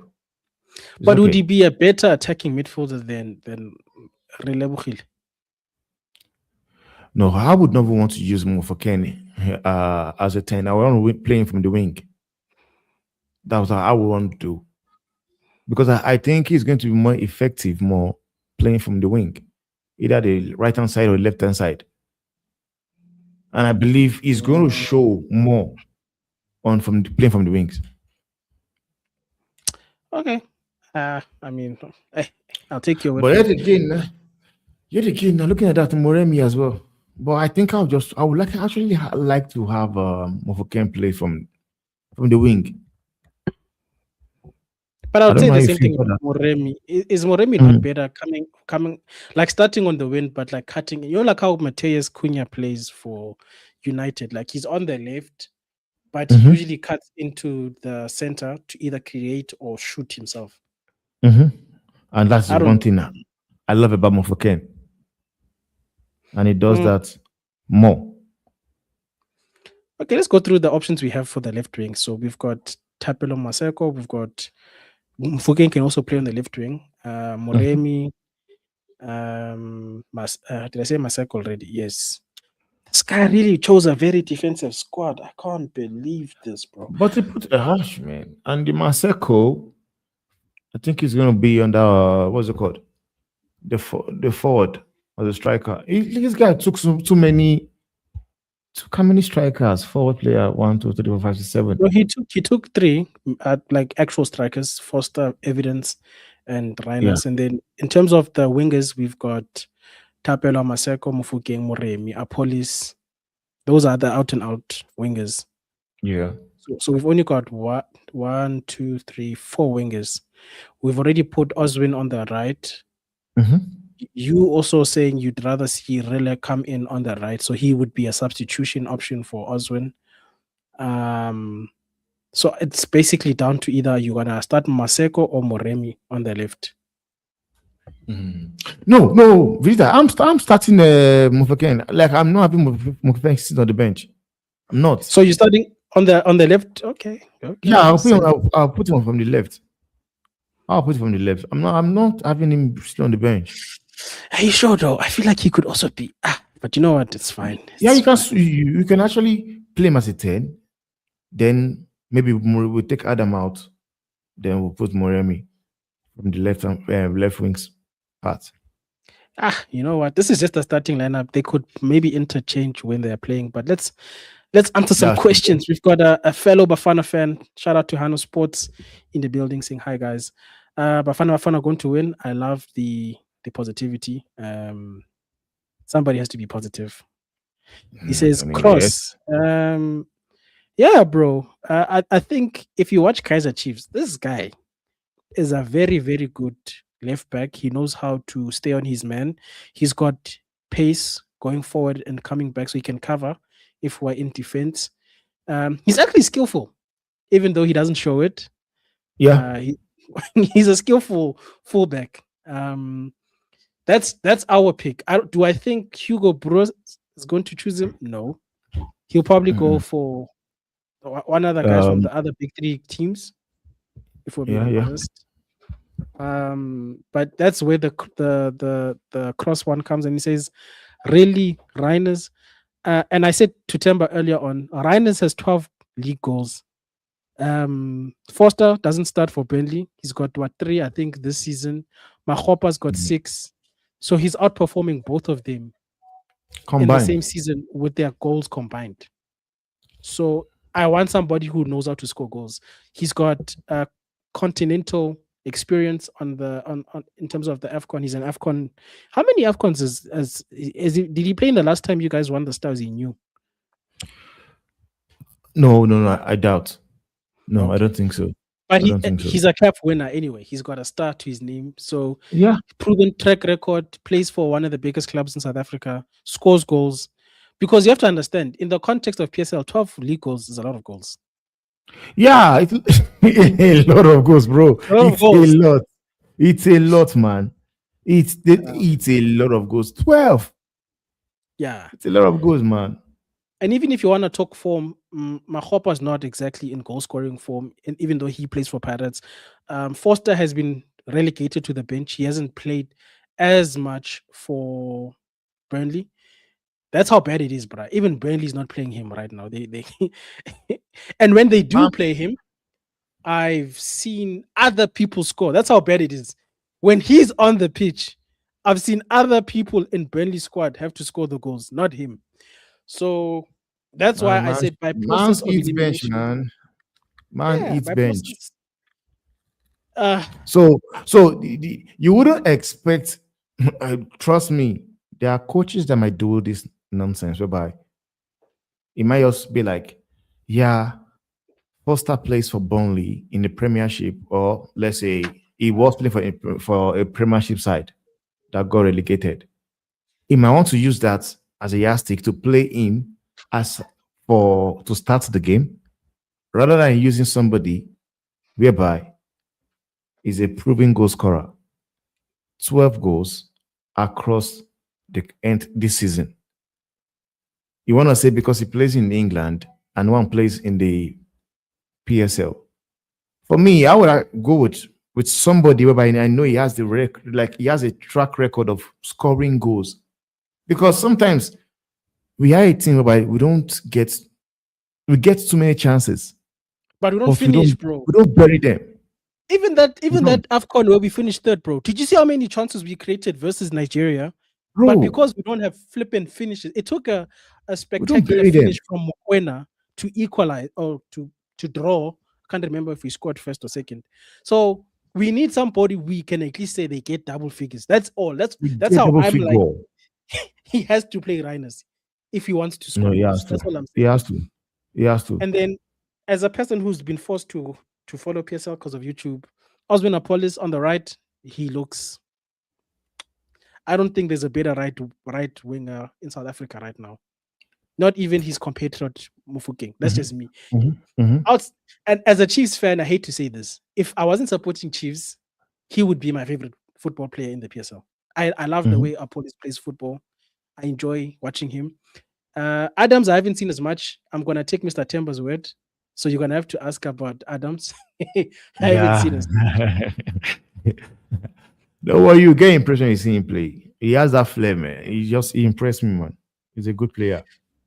He's But would okay. he be a better attacking midfielder than Relebohile? No, I would never want to use more for Kenny as a 10. I want to play him from the wing. That was how I would want to do. Because I think he's going to be more effective, more playing from the wing, either the right hand side or left hand side. And I believe he's going to show more on from playing from the wings. Okay. I mean, I'll take your word. But yet again, now looking at that Moremi as well. But I think I would like to have Mofoken play from the wing. But I I'll don't say know the how you same feel thing about about Moremi. Is Moremi not better coming like starting on the wing, but like cutting? You know, like how Mateus Cunha plays for United. Like he's on the left, but he usually cuts into the center to either create or shoot himself. And that's I don't one know. thing I love about Mofoken. And he does that more. Okay, let's go through the options we have for the left wing. So we've got Tapelo Maseko, we've got Mfuken can also play on the left wing. Moremi, did I say Maseko already? Yes. This guy really chose a very defensive squad. I can't believe this, bro. But he put a harsh, man. And the Maseko, I think he's going to be under, what's it called? The forward or the striker. This guy took too many strikers? Forward player, 1, 2, 3, 4, 5, 6, 7. No, he took 3 like actual strikers, Foster, Evidence, and Rhinus. And then in terms of the wingers, we've got Tapelo Maseko, Mufukeng, Moremi, Apolis. Those are the out and out wingers. Yeah. So we've only got 1, 2, 3, 4 wingers. We've already put Oswin on the right. You also saying you'd rather see Rele come in on the right, so he would be a substitution option for Oswin. So it's basically down to either you're gonna start Maseko or Moremi on the left. No, Vegeta, I'm starting Mufeken. Like I'm not having Mufeken sit on the bench. I'm not. So you're starting on the left? Okay. Yeah, I'll put him from the left. I'll put him from the left. I'm not having him sit on the bench. Are you sure though? I feel like he could also be but you know what? It's fine. You can actually play him as a 10. Then maybe we'll take Adam out. Then we'll put Moremi from the left wings part. You know what? This is just a starting lineup. They could maybe interchange when they're playing, but let's answer some questions. We've got a fellow Bafana fan. Shout out to Hano Sports in the building saying hi guys. Bafana going to win. I love the positivity. Somebody has to be positive. He says cross. Yes. Yeah, bro. I think if you watch Kaizer Chiefs, this guy is a very, very good left back. He knows how to stay on his man. He's got pace going forward and coming back so he can cover if we're in defense. He's actually skillful, even though he doesn't show it. Yeah. He's a skillful fullback. That's our pick. Do I think Hugo Bros is going to choose him? No. He'll probably go for one other guy from the other big 3 teams, if we're being honest. But that's where the cross one comes, and he says, really, Rhinus? And I said to Themba earlier on, Rhinus has 12 league goals. Foster doesn't start for Burnley. He's got what 3, I think, this season. Mahopa's got 6. So he's outperforming both of them in the same Combined. season with their goals combined. So I want somebody who knows how to score goals. He's got continental experience on in terms of the AFCON. He's an AFCON. How many AFCONs did he play in the last time you guys won the Stars? He knew. No, I doubt. No, I Okay. don't think so. But I don't think so. he's a cap winner anyway. He's got a star to his name. So Yeah. proven track record, plays for one of the biggest clubs in South Africa, scores goals. Because you have to understand, in the context of PSL, 12 league goals is a lot of goals. Yeah, it's a lot of goals, bro. A lot of It's goals. a lot. It's a lot, man. It's a lot of goals. 12. Yeah. It's a lot of goals, man. And even if you want to talk form, Mahopa is not exactly in goal scoring form, and even though he plays for Pirates, Foster has been relegated to the bench. He hasn't played as much for Burnley. That's how bad it is, bro. Even Burnley's not playing him right now. They and when they do Man. play him, I've seen other people score. That's how bad it is. When he's on the pitch, I've seen other people in Burnley squad have to score the goals, not him. So that's why I said by process Man of eats bench, elimination. man. Man Yeah, eats by bench. process. So you wouldn't expect. Trust me, there are coaches that might do this nonsense whereby it might just be like, yeah, Foster plays for Burnley in the Premiership, or let's say he was playing for a Premiership side that got relegated. He might want to use that as a yardstick to play him as for to start the game, rather than using somebody whereby is a proven goal scorer. 12 goals across the end this season. You want to say because he plays in England and one plays in the PSL. For me, I would go with somebody whereby I know he has he has a track record of scoring goals. Because sometimes we are a team whereby we get too many chances, But we don't but finish, bro. we don't bury them. Even that AFCON where we finished third, bro. Did you see how many chances we created versus Nigeria? Bro, But because we don't have flipping finishes, it took a spectacular bury them. finish from Mokwena to equalize or to draw. Can't remember if we scored first or second. So we need somebody we can at least say they get double figures. That's all. That's how double I'm like. figure. He has to play Rhiners if he wants to score. No, he goals. has to. That's all I'm He saying. has to. He has to. And then, as a person who's been forced to follow PSL because of YouTube, Osman Apolis on the right, he looks. I don't think there's a better right winger in South Africa right now. Not even his compatriot Mufokeng. That's just me. And as a Chiefs fan, I hate to say this. If I wasn't supporting Chiefs, he would be my favorite football player in the PSL. I love the way Apolis plays football. I enjoy watching him. Adams, I haven't seen as much. I'm gonna take Mr. Themba's word. So you're gonna have to ask about Adams. I haven't seen as much. No, what you get impression you see him play. He has that flair, man. He impressed me, man. He's a good player.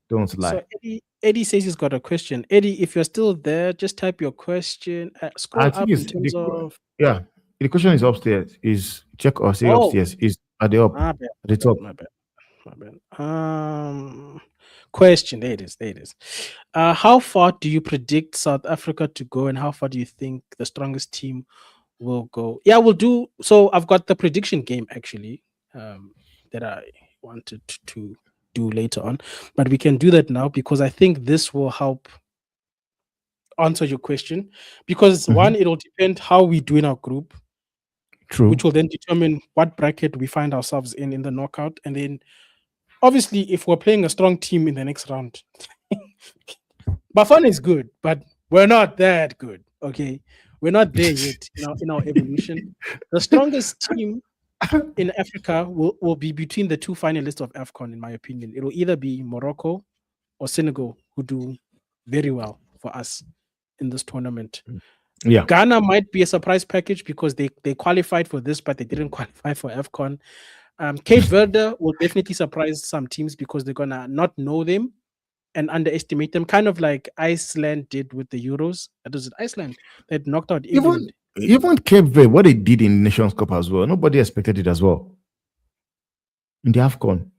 Don't lie. So Eddie says he's got a question. Eddie, if you're still there, just type your question. Scroll I up think in it's terms of. yeah. The question is upstairs. Is check or say upstairs. Is at the up My bad, at the top. my bad. Question. There it is. How far do you predict South Africa to go, and how far do you think the strongest team will go? Yeah, we'll do. So I've got the prediction game actually, that I wanted to do later on, but we can do that now because I think this will help answer your question. Because one, it'll depend how we do in our group, True. which will then determine what bracket we find ourselves in the knockout, and then obviously if we're playing a strong team in the next round. Bafana is good, but we're not that good. Okay, we're not there yet in our evolution. The strongest team in Africa will be between the two finalists of AFCON, in my opinion. It will either be Morocco or Senegal, who do very well for us in this tournament. Yeah. Ghana might be a surprise package because they qualified for this, but they didn't qualify for AFCON. Cape Verde will definitely surprise some teams because they're gonna not know them, and underestimate them, kind of like Iceland did with the Euros. That was it, Iceland that knocked out Even England. even Cape Verde, what they did in Nations Cup as well, nobody expected it as well. In the AFCON,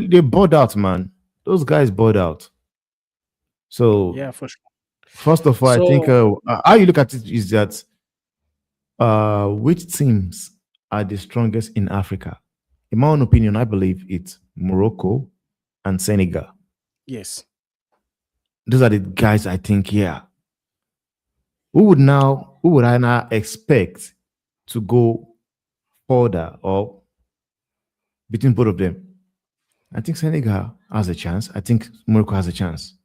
they bought out, man. Those guys bought out. So Yeah, for sure. first of all, I think So how you look at it is that which teams are the strongest in Africa? In my own opinion, I believe it's Morocco and Senegal. yes. Those are the guys I think, yeah. Who would I now expect to go further or between both of them? I think Senegal has a chance. I think Morocco has a chance.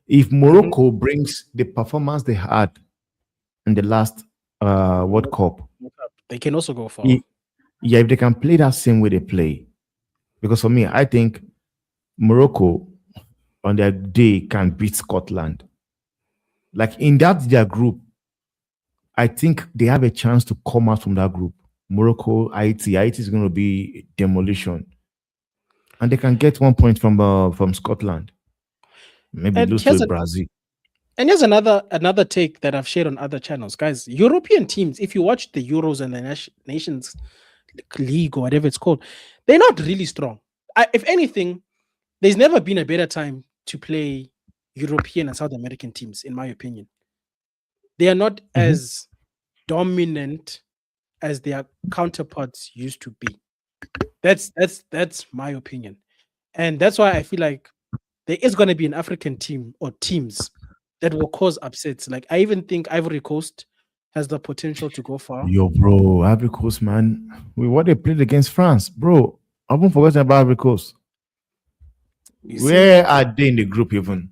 If Mhm. Morocco brings the performance they had in the last World Cup, They can also go far. i- yeah, if they can play that same way they play, because for me, I think Morocco on their day can beat Scotland. Like in that their group, I think they have a chance to come out from that group. Morocco, Haiti. Haiti is going to be demolition, and they can get 1 point from Scotland. Maybe And lose to Brazil. here's another take that I've shared on other channels, guys. European teams, if you watch the Euros and the Nations League or whatever it's called, they're not really strong. If anything, there's never been a better time to play European and South American teams, in my opinion. They are not Mhm. as dominant as their counterparts used to be. That's my opinion. And that's why I feel like there is going to be an African team or teams that will cause upsets. Like I even think Ivory Coast has the potential to go far. Yo, bro, Ivory Coast, man. What they played against France, bro. I haven't forgotten about Ivory Coast. You see? Where are they in the group even?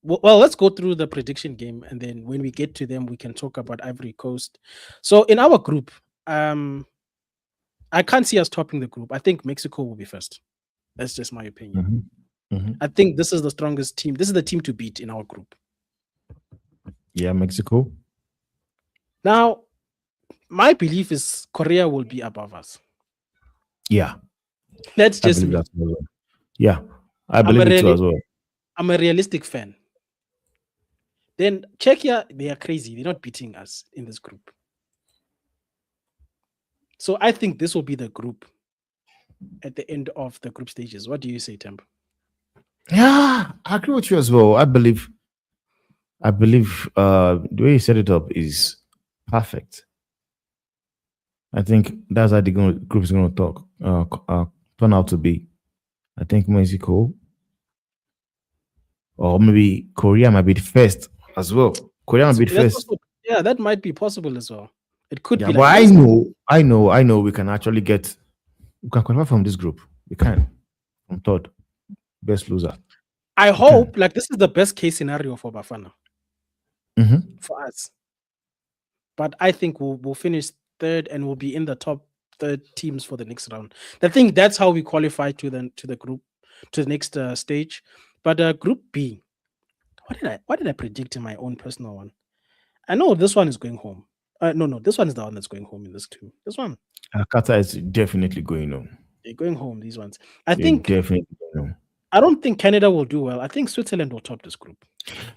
Well, let's go through the prediction game, and then when we get to them, we can talk about Ivory Coast. So in our group, I can't see us topping the group. I think Mexico will be first. That's just my opinion. Mhm. Mhm. I think this is the strongest team. This is the team to beat in our group. Yeah, Mexico. Now, my belief is Korea will be above us. Yeah, That's I just believe me. that as well. Yeah, I I'm a believe it too really as well. I'm a realistic fan. Then Czechia, they are crazy. They're not beating us in this group. So I think this will be the group at the end of the group stages. What do you say, Temp? Yeah, I agree with you as well. I believe the way you set it up is perfect. I think that's how the group is going to turn out to be. I think Mexico or maybe Korea might be the first as well. Korea might be the That's first. also, yeah, that might be possible as well. It could Yeah, be but like I this. know, I know, I know we can actually we can qualify from this group. We can from third, best loser. I We can. hope like this is the best case scenario for Bafana Hmm. for us. But I think we'll finish third and we'll be in the top third teams for the next round. I think that's how we qualify to the group to the next stage. But Group B, what did I predict in my own personal one? I know this one is going home. No, this one is the one that's going home in this two. This one, Qatar is definitely going on. they're going home. These ones, I They're think. definitely going on. I don't think Canada will do well. I think Switzerland will top this group.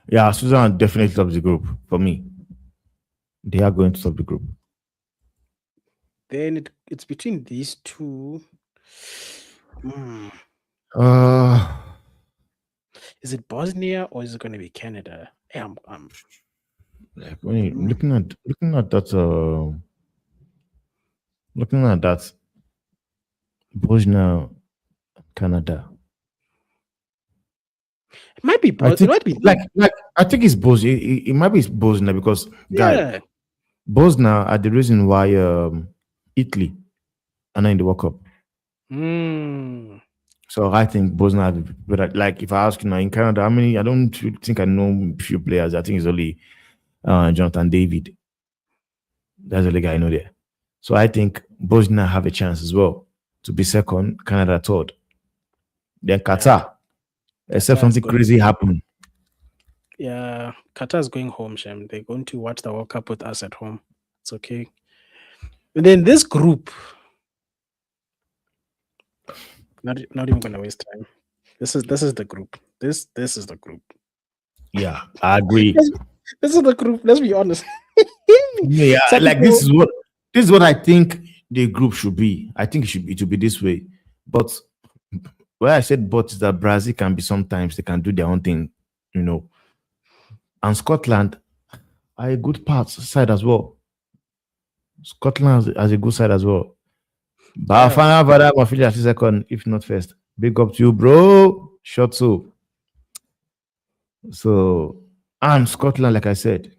Yeah, Switzerland definitely top the group for me. They are going to top the group. Then it's between these two. Hmm. Uh, Is it Bosnia or is it going to be Canada? Yeah, like when you hmm. looking at that, Bosnia, Canada. It might be. I It think might be. like I think it's Bosnia. It might be Bosnia because guy, Yeah. Bosnia are the reason why Italy are not in the World Cup. Hmm. So I think Bosnia, but like if I ask you now in Canada, how many? I don't think I know few players. I think it's only Jonathan David. That's the only guy I know there. So I think Bosnia have a chance as well to be second, Canada third. Then Yeah. Qatar, except Qatar is something going. crazy happen. Yeah, Qatar is going home, Shem. They're going to watch the World Cup with us at home. It's okay. And then this group, not even going to waste time. This is the group. This is the group. Yeah, I agree. This is the group. Let's be honest. Yeah, like Senegal, this is what I think the group should be. I think it should be this way. But where I said but is that Brazil can be sometimes they can do their own thing, you know. And Scotland are a good part side as well. Scotland has a good side as well. yeah. Bafana Vada Mafili at second, if not first. Big up to you, bro. Short so and Scotland, like I said.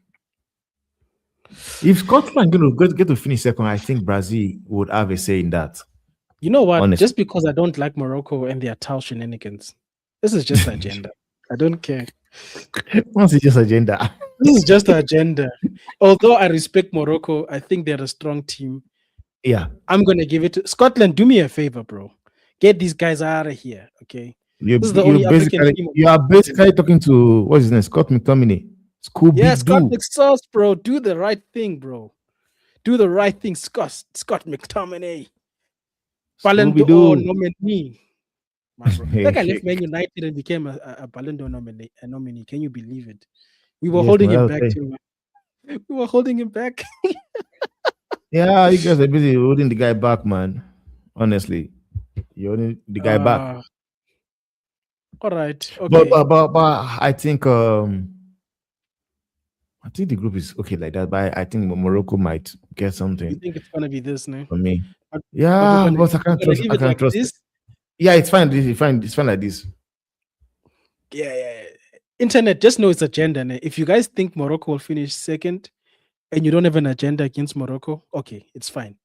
If Scotland get to finish second, I think Brazil would have a say in that. You know what? Honestly. Just because I don't like Morocco and their towel shenanigans, this is just agenda. I don't care. Once it's just agenda. This is just agenda. Although I respect Morocco, I think they're a strong team. Yeah. I'm gonna give it to Scotland. Do me a favor, bro. Get these guys out of here. Okay. This is the only African team. You are basically talking to what's his name? Scott McTominay. Scooby Yeah, Scott Doo. McSauce, bro. Do the right thing, bro. Do the right thing, Scott McTominay. Ballon d'Or nominee. My bro. That guy left Man United and became a Ballon d'Or nominee. Can you believe it? We were holding him back too. We were holding him back. Yeah, you guys are busy holding the guy back, man. Honestly, you're holding the guy back. All right. Okay. But I think the group is okay like that. But I think Morocco might get something. You think it's gonna be this, no? For me. Yeah, but I can't trust. I can't trust. Yeah, it's fine. It's fine like this. Yeah. Internet, just know it's agenda. Ne? If you guys think Morocco will finish second and you don't have an agenda against Morocco, okay, it's fine.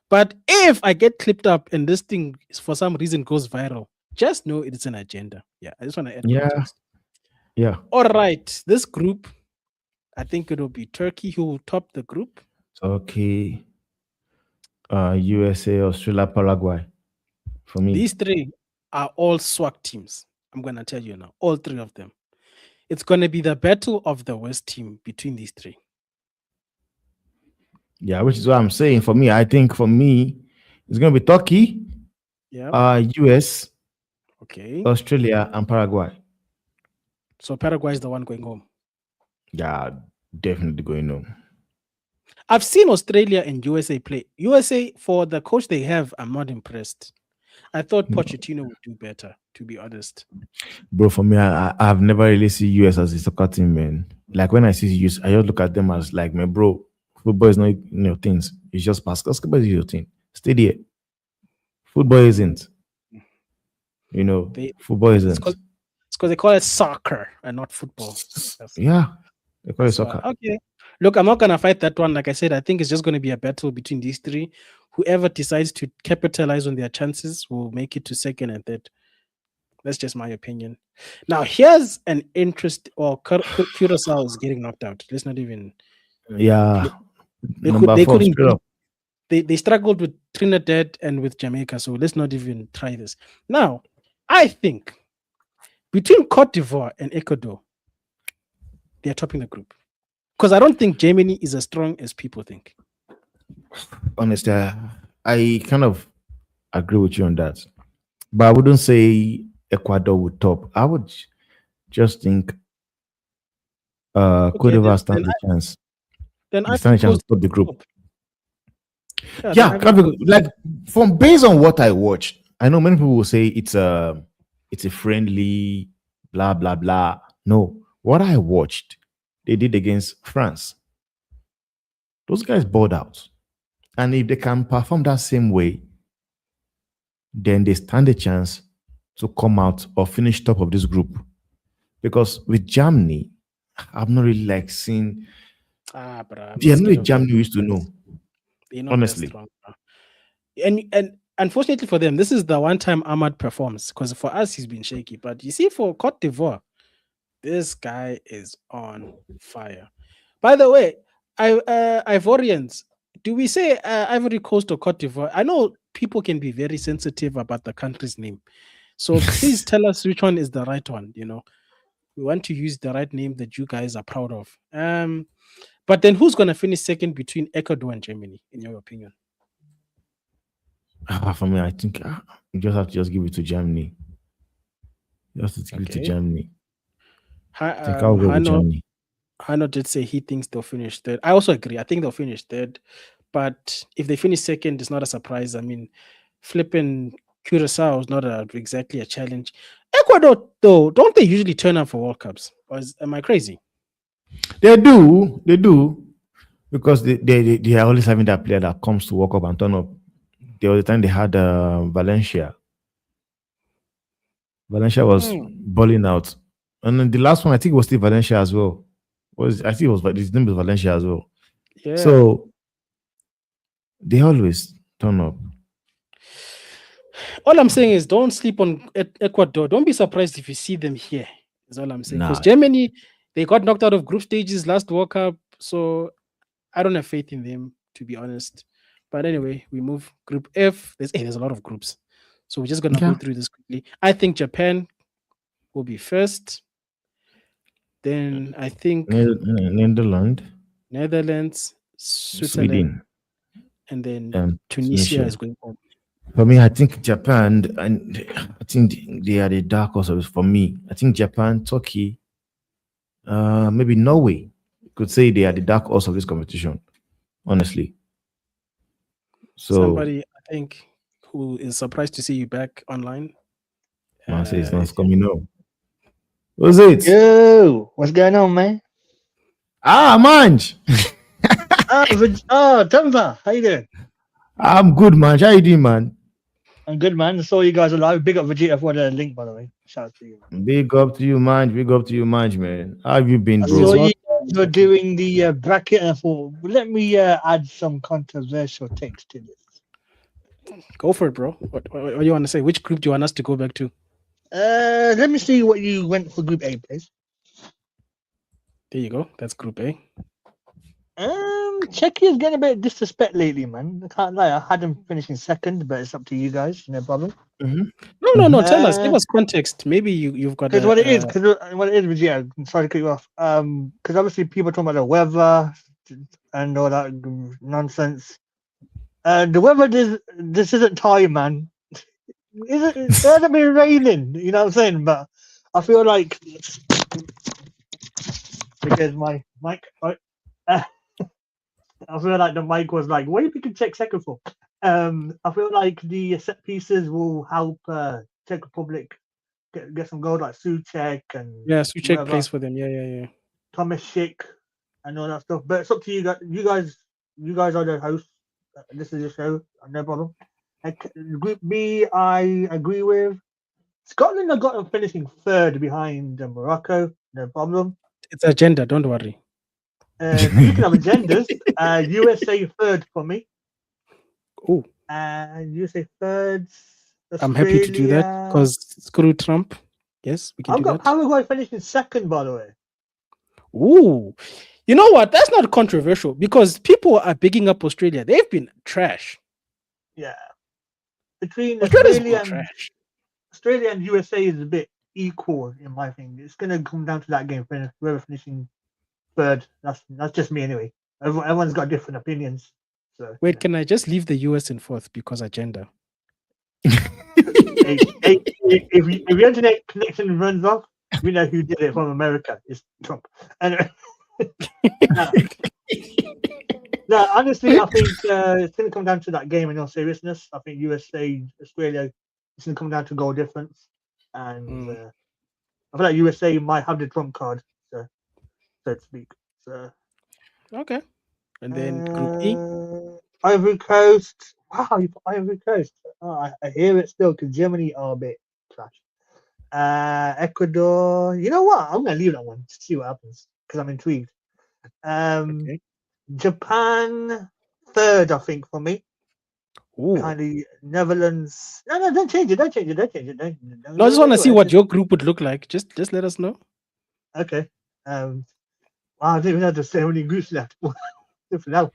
But if I get clipped up and this thing for some reason goes viral, just know it's an agenda. Yeah, I just want to add context. Yeah. All right. This group, I think it'll be Turkey who will top the group. Turkey, USA, Australia, Paraguay. For me, these three are all SWAC teams. I'm gonna tell you now, all three of them. It's gonna be the battle of the West team between these three. Yeah, which is what I'm saying. For me, I think it's gonna be Turkey, US, okay, Australia, and Paraguay. So Paraguay is the one going home. Yeah, definitely going home. I've seen Australia and USA play. USA, for the coach they have, I'm not impressed. I thought Pochettino would do better, to be honest. Bro, for me, I've never really seen US as a soccer team, man. Like when I see US, I just look at them as like, man, bro, football is not your things. It's just basketball is your thing. Stay there. Football isn't. Football isn't. It's because they call it soccer and not football. Yeah, they call it soccer. Okay. Look, I'm not going to fight that one. Like I said, I think it's just going to be a battle between these three. Whoever decides to capitalize on their chances will make it to second and third. That's just my opinion. Now, here's an interest. Curacao is getting knocked out. Let's not even. Yeah. They struggled with Trinidad and with Jamaica. So let's not even try this. Now, I think between Cote d'Ivoire and Ecuador, they're topping the group. Because I don't think Germany is as strong as people think. Honestly, I kind of agree with you on that. But I wouldn't say Ecuador would top. I would just think Cote d'Ivoire stands a chance. Then I stand a chance to top the group. Yeah, like from based on what I watched, I know many people will say it's a friendly, blah blah blah. No, what I watched, they did against France. Those guys balled out. And if they can perform that same way, then they stand a chance to come out or finish top of this group. Because with Germany, I've not really like seen. They're not Germany we used to know. Honestly. And unfortunately for them, this is the one time Ahmad performs. Because for us, he's been shaky. But you see, for Cote d'Ivoire, this guy is on fire. By the way, Ivorians, do we say Ivory Coast or Cote d'Ivoire? I know people can be very sensitive about the country's name. So please tell us which one is the right one. We want to use the right name that you guys are proud of. But then who's going to finish second between Ecuador and Germany, in your opinion? For me, I think you just have to give it to Germany. Just to give it to Okay. Germany. I think I'll go with Hano Germany. did say he thinks they'll finish third. I also agree. I think they'll finish third. But if they finish second, it's not a surprise. I mean, flipping Curacao is not exactly a challenge. Ecuador, though, don't they usually turn up for World Cups? Am I crazy? They do, because they are always having that player that comes to walk up and turn up. The other time they had Valencia. Valencia was Hmm, balling out, and then the last one I think was still Valencia as well. I think it was his name was Valencia as well. yeah. So they always turn up. All I'm saying is don't sleep on Ecuador. Don't be surprised if you see them here. Is all I'm saying. Because Nah, Germany, they got knocked out of group stages last World Cup. So I don't have faith in them, to be honest. But anyway, we move Group F. There's a lot of groups. So we're just gonna go yeah, through this quickly. I think Japan will be first. Then I think Netherlands, Netherlands, Switzerland, Sweden, and then and Tunisia is Tunisia. going home. For me, I think Japan, and I think they are the dark horses for me. I think Japan, Turkey, maybe Norway. You could say they are the dark horse of this competition, honestly. So, Somebody I think who is surprised to see you back online. man says it's not Is coming up. What's it? Yo, what's going on, man? Ah, Manj. Themba, how you doing? I'm good, man. How you doing, man? I'm good, man. I saw you guys alive. Big up Vegeta for the link, by the way. Shout out to you. Big up to you, Manj. Big up to you, Manj, man. How have you been, I He is saw bro? you welcome. guys were doing the bracket, and I thought, let me add some controversial takes to this. Go for it, bro. What do you want to say? Which group do you want us to go back to? Let me see what you went for Group A, please. There you go. That's Group A. Czechia is getting a bit of disrespect lately, man. I can't lie. I had them finishing second, but it's up to you guys. No problem. No. Tell us. Give us context. Maybe you've got Because what it is, Vegeta, I'm sorry to cut you off. Because obviously people are talking about the weather and all that nonsense. The weather this isn't Thai, man. It hasn't been raining, you know what I'm saying? But I feel like because my mic, I feel like the mic was like, what if you can check second for? I feel like the set pieces will help Czech Republic get some gold like Suchek and yeah, Suchek whoever, plays for them. Yeah. Thomas Schick and all that stuff. But it's up to you guys. You guys are the hosts. This is your show. No problem. Group B, I agree with. Scotland have got them finishing third behind Morocco. No problem. It's agenda. Don't worry. Speaking of agendas, USA third for me. Oh, USA third. I'm happy to do that because screw Trump. Yes, we can do that. Paraguay finishing second, by the way. Ooh, you know what? That's not controversial because people are bigging up Australia. They've been trash. Yeah. Between Australia's been trash. Australia and USA is a bit equal in my thing. It's going to come down to that game. Whoever finishing third. That's just me anyway. Everyone's got different opinions. So Wait, can I just leave the US in fourth because agenda? if your internet connection runs off, we know who did it from America. It's Trump. And no, honestly, I think it's going to come down to that game in all seriousness. I think USA, Australia, it's going to come down to goal difference. And I feel like USA might have the trump card, so to speak. So, okay. And then Group E? Ivory Coast. Wow, you put Ivory Coast. Oh, I hear it still because Germany are a bit trash. Ecuador. You know what? I'm going to leave that one to see what happens because I'm intrigued. Okay. Japan third, I think, for me. Ooh. Kind of Netherlands. No, don't change it. Don't change it. No, I just want to see what your group would look like. Just let us know. Okay. Wow, I didn't even have to say how many groups left. For now.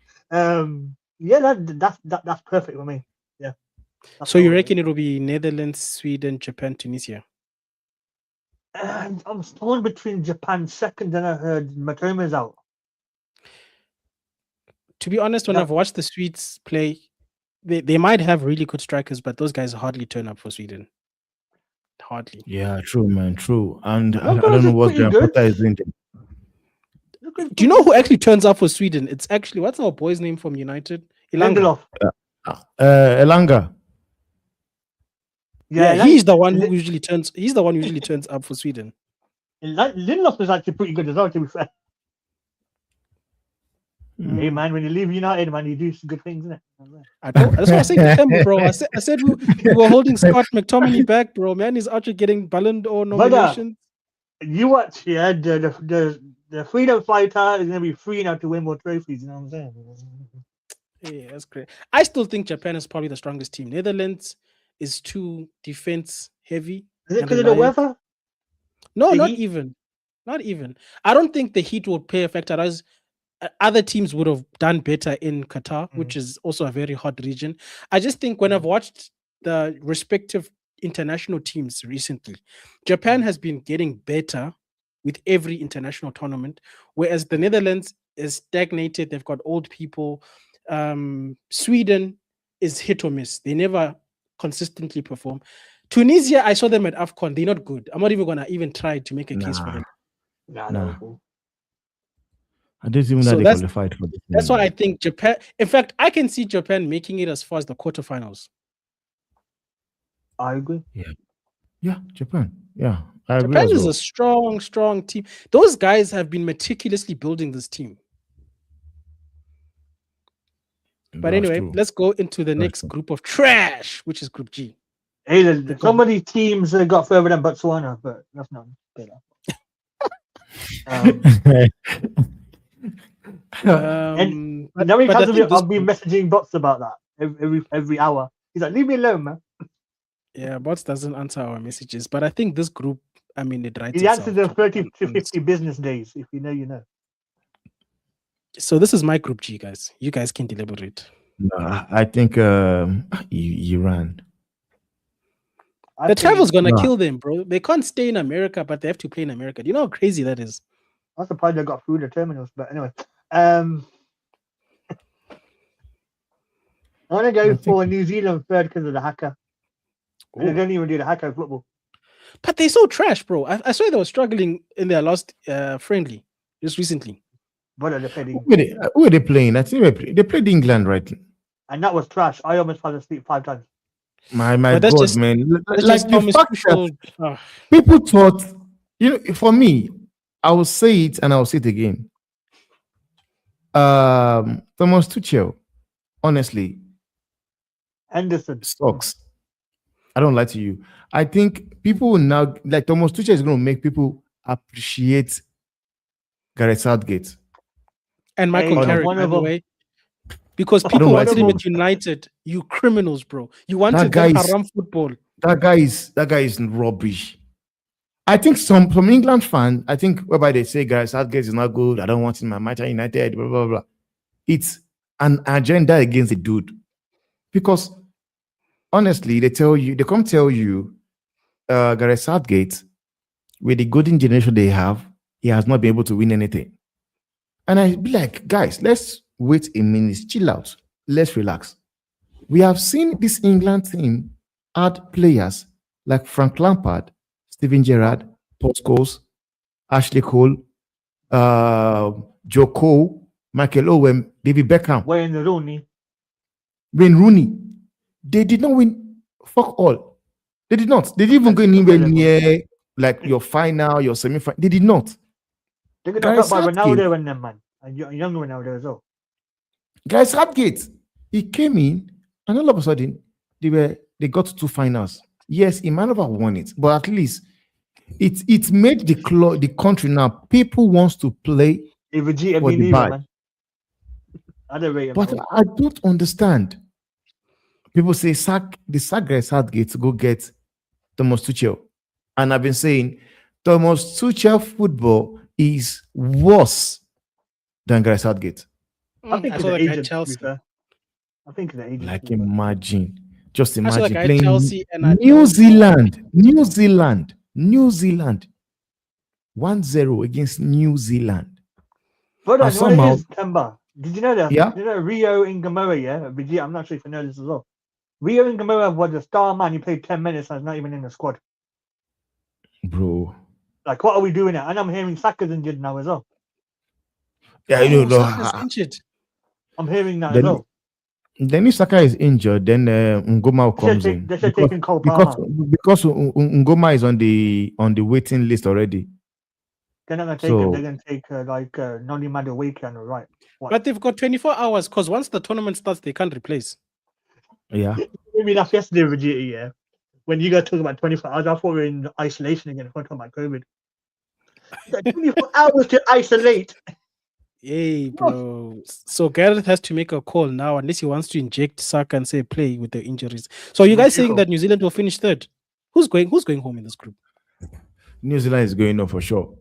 Yeah, that's perfect for me. Yeah. So you reckon it'll be Netherlands, Sweden, Japan, Tunisia? I'm torn between Japan second, and I heard Matoma's out. To be honest, when I've watched the Swedes play, they might have really good strikers, but those guys hardly turn up for Sweden. hardly. Yeah, true, man, true. And I Look, don't know is what pretty Graham good. Potter is doing there. Do you know who actually turns up for Sweden? It's actually, what's our boy's name from United? Ilanga. Lindelof. Elanga. Yeah, Yeah, he's the one who usually turns. He's the one who usually turns up for Sweden. Lindelof is actually pretty good as well, to be fair. Hey man, when you leave United, man, you do some good things, innit? That's what I was saying to Themba, bro. I said we were holding Scott McTominay back, bro. Man, he's actually getting Ballon d'Or nominations. You watch, yeah, the freedom fighter is gonna be free now to win more trophies. You know what I'm saying? Yeah, that's great. I still think Japan is probably the strongest team. Netherlands is too defense heavy. Is it and because of the reliant. weather? No, The not heat? even. Not even. I don't think the heat will play a factor. As other teams would have done better in Qatar, which is also a very hot region. I just think when I've watched the respective international teams recently, Japan has been getting better with every international tournament, whereas the Netherlands is stagnated. They've got old people. Sweden is hit or miss. They never consistently perform. Tunisia, I saw them at AFCON. They're not good. I'm not even gonna even try to make a case for them. Nah. I didn't even know So they qualified for this. That's why I think Japan. In fact, I can see Japan making it as far as the quarterfinals. I agree. Yeah, Japan. Yeah, I agree Japan as is well. a strong, strong team. Those guys have been meticulously building this team. But That's anyway, true. let's go into the next true. group of trash, which is Group G. Hey, some of these teams got further than Botswana, but that's not better. And now he comes to me, I'll be messaging bots about that every hour. He's like, leave me alone, man. Yeah, bots doesn't answer our messages, but I think this group, I mean, it writes He itself. answers them 30 to 50 business days. If you know, you know. So this is my Group G, guys. You guys can deliberate. No, I think Iran. The travel's gonna kill them, bro. They can't stay in America, but they have to play in America. Do you know how crazy that is? I'm surprised they got through the terminals, but anyway. I'm gonna go for New Zealand third because of the hacker. And they don't even do the hacker football. But they're so trash, bro. I saw they were struggling in their last friendly just recently. But they're playing. Who are they playing? I think they played England, right? And that was trash. I almost fell asleep 5 times. My God, man! Like the fact that people thought, for me, I will say it and I will say it again. Thomas Tuchel, honestly, Henderson sucks. I don't lie to you. I think people will now, like Thomas Tuchel is going to make people appreciate Gareth Southgate and Michael Carrick, by the way, because people wanted him at United. You criminals, bro! You wanted that haram football. That guy is rubbish. I think some England fan, I think whereby they say Gareth Southgate is not good. I don't want him in my Manchester United. Blah blah blah. It's an agenda against the dude, because honestly, they come tell you, Gareth Southgate, with the golden generation they have, he has not been able to win anything. And I be like, guys, let's wait a minute, chill out, let's relax. We have seen this England team add players like Frank Lampard, Steven Gerrard, Paul Scholes, Ashley Cole, Joe Cole, Michael Owen, David Beckham, Wayne Rooney. They did not win. Fuck all. They did not. They didn't even go anywhere near like your final, your semi-final. They did not. They got knocked out by Ronaldo and them, man. And young Ronaldo as well. Guys, Southgate, he came in and all of a sudden they got to 2 finals. Yes, he might have won it, but at least it made the country now. People wants to play for the badge. But I don't understand. People say the sack guy Southgate to go get Thomas Tuchel, and I've been saying Thomas Tuchel football is worse than Gareth Southgate. I think it's the agent, Chelsea. I think the agent. Like imagine playing Chelsea and New Zealand 1-0 against New Zealand. But what it is, Themba. Did you know that? Yeah. You know Rio Ingamura, yeah? Vegeta, I'm not sure if you know this as well. Rio Ingamura was a star man. He played 10 minutes and is not even in the squad. bro. Like, what are we doing now? And I'm hearing Saka's injured now as well. Yeah, Saka's injured. I'm hearing that as Then well. if Saka is injured, then Ngoma comes in They should take in Cole because Palmer. Ngoma is on the waiting list already. They're not going to take him. So They're going to take Noni Madueke on the right. What? But they've got 24 hours because once the tournament starts, they can't replace. yeah, Maybe that's yesterday, Vegeta, yeah. When you guys talk about 24 hours, I thought we were in isolation again. Talking about COVID. 24 hours to isolate. Hey, bro. So Gareth has to make a call now unless he wants to inject Saka and say play with the injuries. So you guys saying that New Zealand will finish third? Who's going home in this group? New Zealand is going on for sure.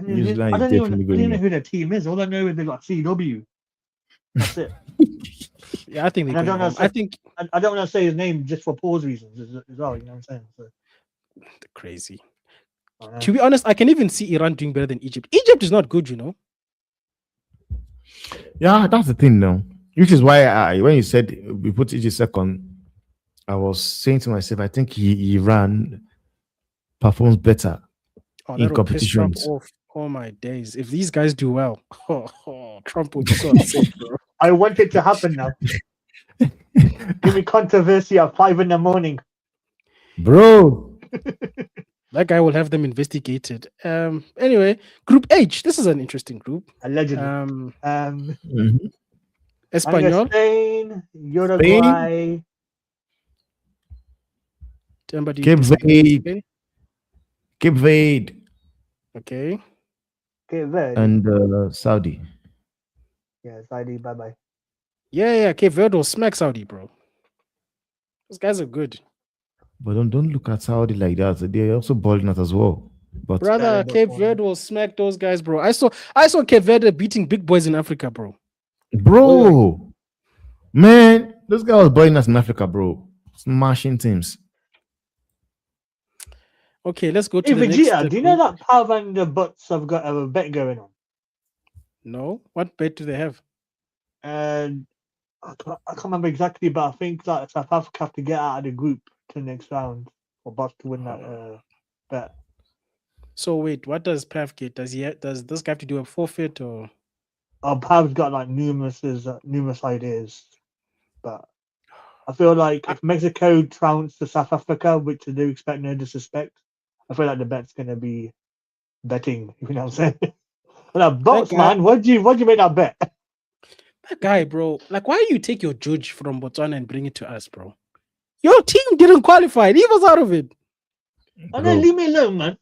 New Zealand I is don't definitely even going know on. who their team is. All I know is they got CW. That's it. Yeah, I think they're And going home. I think I don't want to say his name just for pause reasons as well. You know what I'm saying? So, they're crazy. To be honest, I can even see Iran doing better than Egypt. Egypt is not good, you know. Yeah, that's the thing now. Which is why when you said we put Egypt second, I was saying to myself, I think Iran performs better Oh, in that'll piss Trump competitions. off. Oh my days. If these guys do well, Trump will be so upset, bro. I want it to happen now. Give me controversy at 5 a.m, Bro. That guy will have them investigated. Anyway, Group H. This is an interesting group. allegedly. Mhm. Espanol. Spain, Uruguay. Themba, do you Cape disagree with Verde. Spain? Cape Verde Okay, and Saudi. Yes, ID. Bye bye. Yeah. Cape Verde will smack Saudi, bro. Those guys are good. But don't look at Saudi like that. They're also balling out as well. But Brother, Cape Verde will smack those guys, bro. I saw Cape Verde beating big boys in Africa, bro. bro, man, this guy was balling us in Africa, bro. Smashing teams. Okay, let's go to Hey, the Vegeta, next. do you know that Pav and the Butts have got a bet going on? No, what bet do they have? And I can't remember exactly, but I think that South Africa have to get out of the group to the next round for Butts to win that bet. So wait, what does Pav get? Does this guy have to do a forfeit or? Pav's got like numerous ideas, but I feel like if Mexico trounced to South Africa, which they expect no disrespect, I feel like the bet's gonna be betting. You know what I'm saying? Like, Butts, man, why'd you make that bet? That guy, bro. Like, why you take your judge from Botswana and bring it to us, bro? Your team didn't qualify. He was out of it. And then leave me alone, man.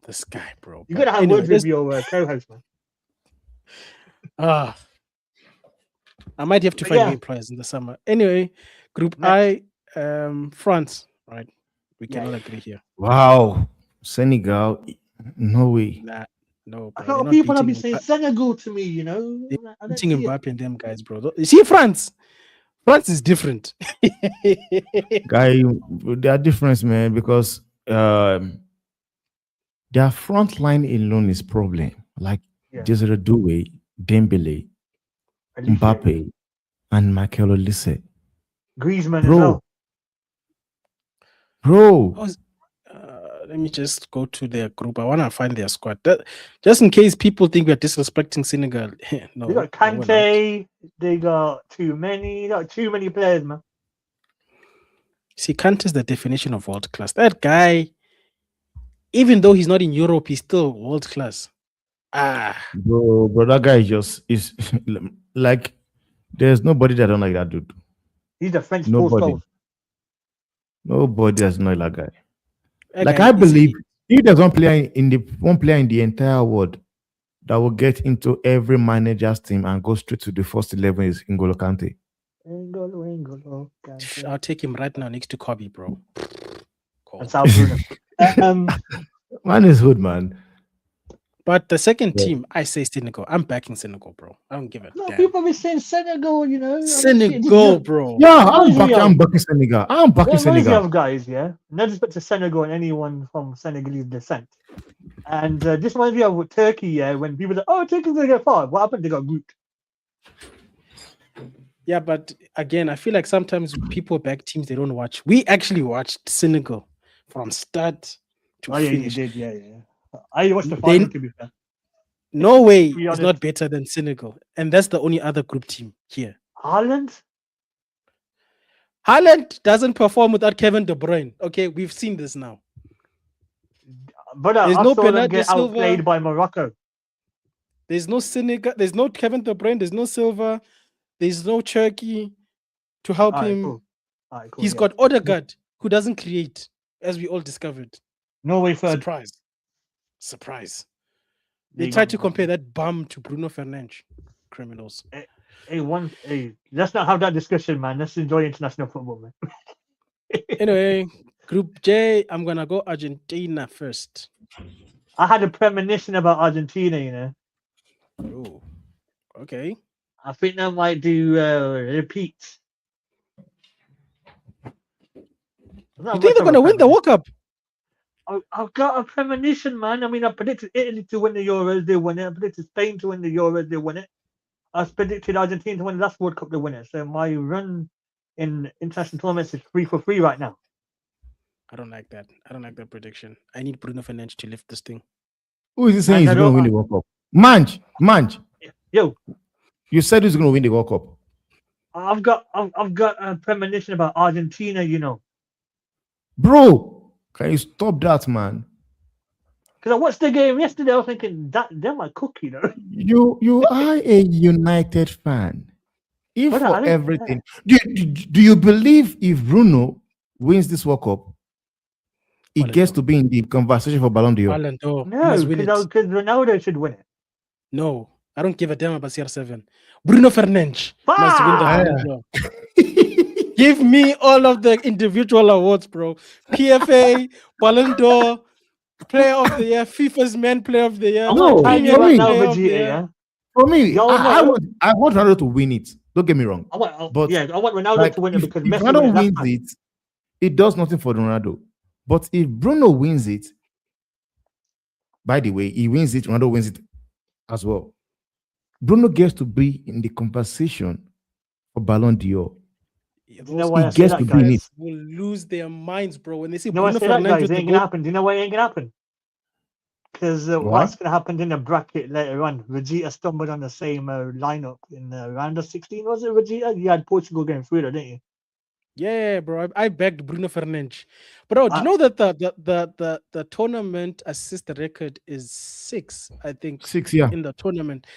This guy, bro. You gotta have words with your co-host, man. I might have to find new players in the summer. Anyway, Group I, France. Right, we cannot agree here. Wow, Senegal, no way. Nah, no. I thought people have been saying Senegal to me. You know, they're beating Mbappe and them guys, bro. You see, France is different. Guy, they are different, man, because their front line alone is problem. Like Desiree Doué, Dembele, Mbappe, and Michael Olise. Griezmann as well. Bro. Let me just go to their group. I want to find their squad. Just in case people think we're disrespecting Senegal. No, they got Kante. They got too many. Players, man. See, Kante is the definition of world class. That guy, even though he's not in Europe, he's still world class. Bro, that guy is like, there's nobody that don't like that dude. He's the French Nobody does not like that guy. Like, I believe if there's one player in the entire world that will get into every manager's team and go straight to the first 11 is N'Golo Kante. I'll take him right now next to Kobe, bro. That's how good. Man is hood, man. But the second team, I say Senegal. I'm backing Senegal, bro. I don't give a damn. People be saying Senegal, you know. Senegal, bro. Yeah, I'm backing Senegal. I'm backing Senegal. Guys, yeah. No respect to Senegal and anyone from Senegalese descent. And this reminds me of Turkey, yeah, when people say, oh, Turkey's going to get far. What happened? They got grouped. Yeah, but again, I feel like sometimes people back teams they don't watch. We actually watched Senegal from start to Oh yeah, you finish. did. Yeah. I watched the They- final, to be fair. Norway be is honest. not better than Senegal, and that's the only other group team here. Haaland? Haaland doesn't perform without Kevin De Bruyne. Okay, we've seen this now. But There's I no saw them Bernardo get Silva. outplayed by Morocco. There's no Senegal. There's no Kevin De Bruyne. There's no Silva. There's no Turkey to help Alright, him. cool. Alright, cool. He's yeah. got Odegaard, who doesn't create, as we all discovered. Norway third. Surprise. There They you tried go. to compare that bum to Bruno Fernandes. Criminals. Hey, let's not have that discussion, man. Let's enjoy international football, man. Anyway, Group J, I'm gonna go Argentina first. I had a premonition about Argentina, you know. Oh, okay. I think they might do repeats. You think they're gonna win the World Cup? I've got a premonition, man. I mean, I predicted Italy to win the Euros, they won it. I predicted Spain to win the Euros, they won it. I predicted Argentina to win the last World Cup, they win it. So my run in international tournaments is 3 for 3 right now. I don't like that. I don't like that prediction. I need Bruno Fernandes to lift this thing. Who is he saying he's going to win the World Cup? Manj. Yo, you said who's going to win the World Cup. I've got a premonition about Argentina, you know. Bro, can you stop that, man? Because I watched the game yesterday, I was thinking that they're my cook, you know. You are a United fan. If But for everything, do you believe if Bruno wins this World Cup, he gets to be in the conversation for Ballon d'Or? No, because Ronaldo should win it. No, I don't give a damn about CR7. Bruno Fernandes must win the Ballon d'Or. Give me all of the individual awards, bro. PFA, Ballon d'Or, Player of the Year, FIFA's Man Player of the Year. I'm going to tell you right now, Vegeta, yeah? For me, I want Ronaldo to win it. Don't get me wrong. I want Ronaldo to win it because if Ronaldo wins it does nothing for Ronaldo. But if Bruno wins it, by the way, he wins it, Ronaldo wins it as well. Bruno gets to be in the conversation for Ballon d'Or. You know why I say that, guys? Will lose their minds, bro. When they see Bruno Fernandes, it ain't gonna happen. Do you know why it ain't gonna happen? Because what's gonna happen in the bracket later on? Vegeta stumbled on the same lineup in the round of 16. Was it Vegeta? You had Portugal getting through, didn't you? Yeah, bro. I bagged Bruno Fernandes. But do you know that the tournament assist record is 6? I think 6, yeah. In the tournament.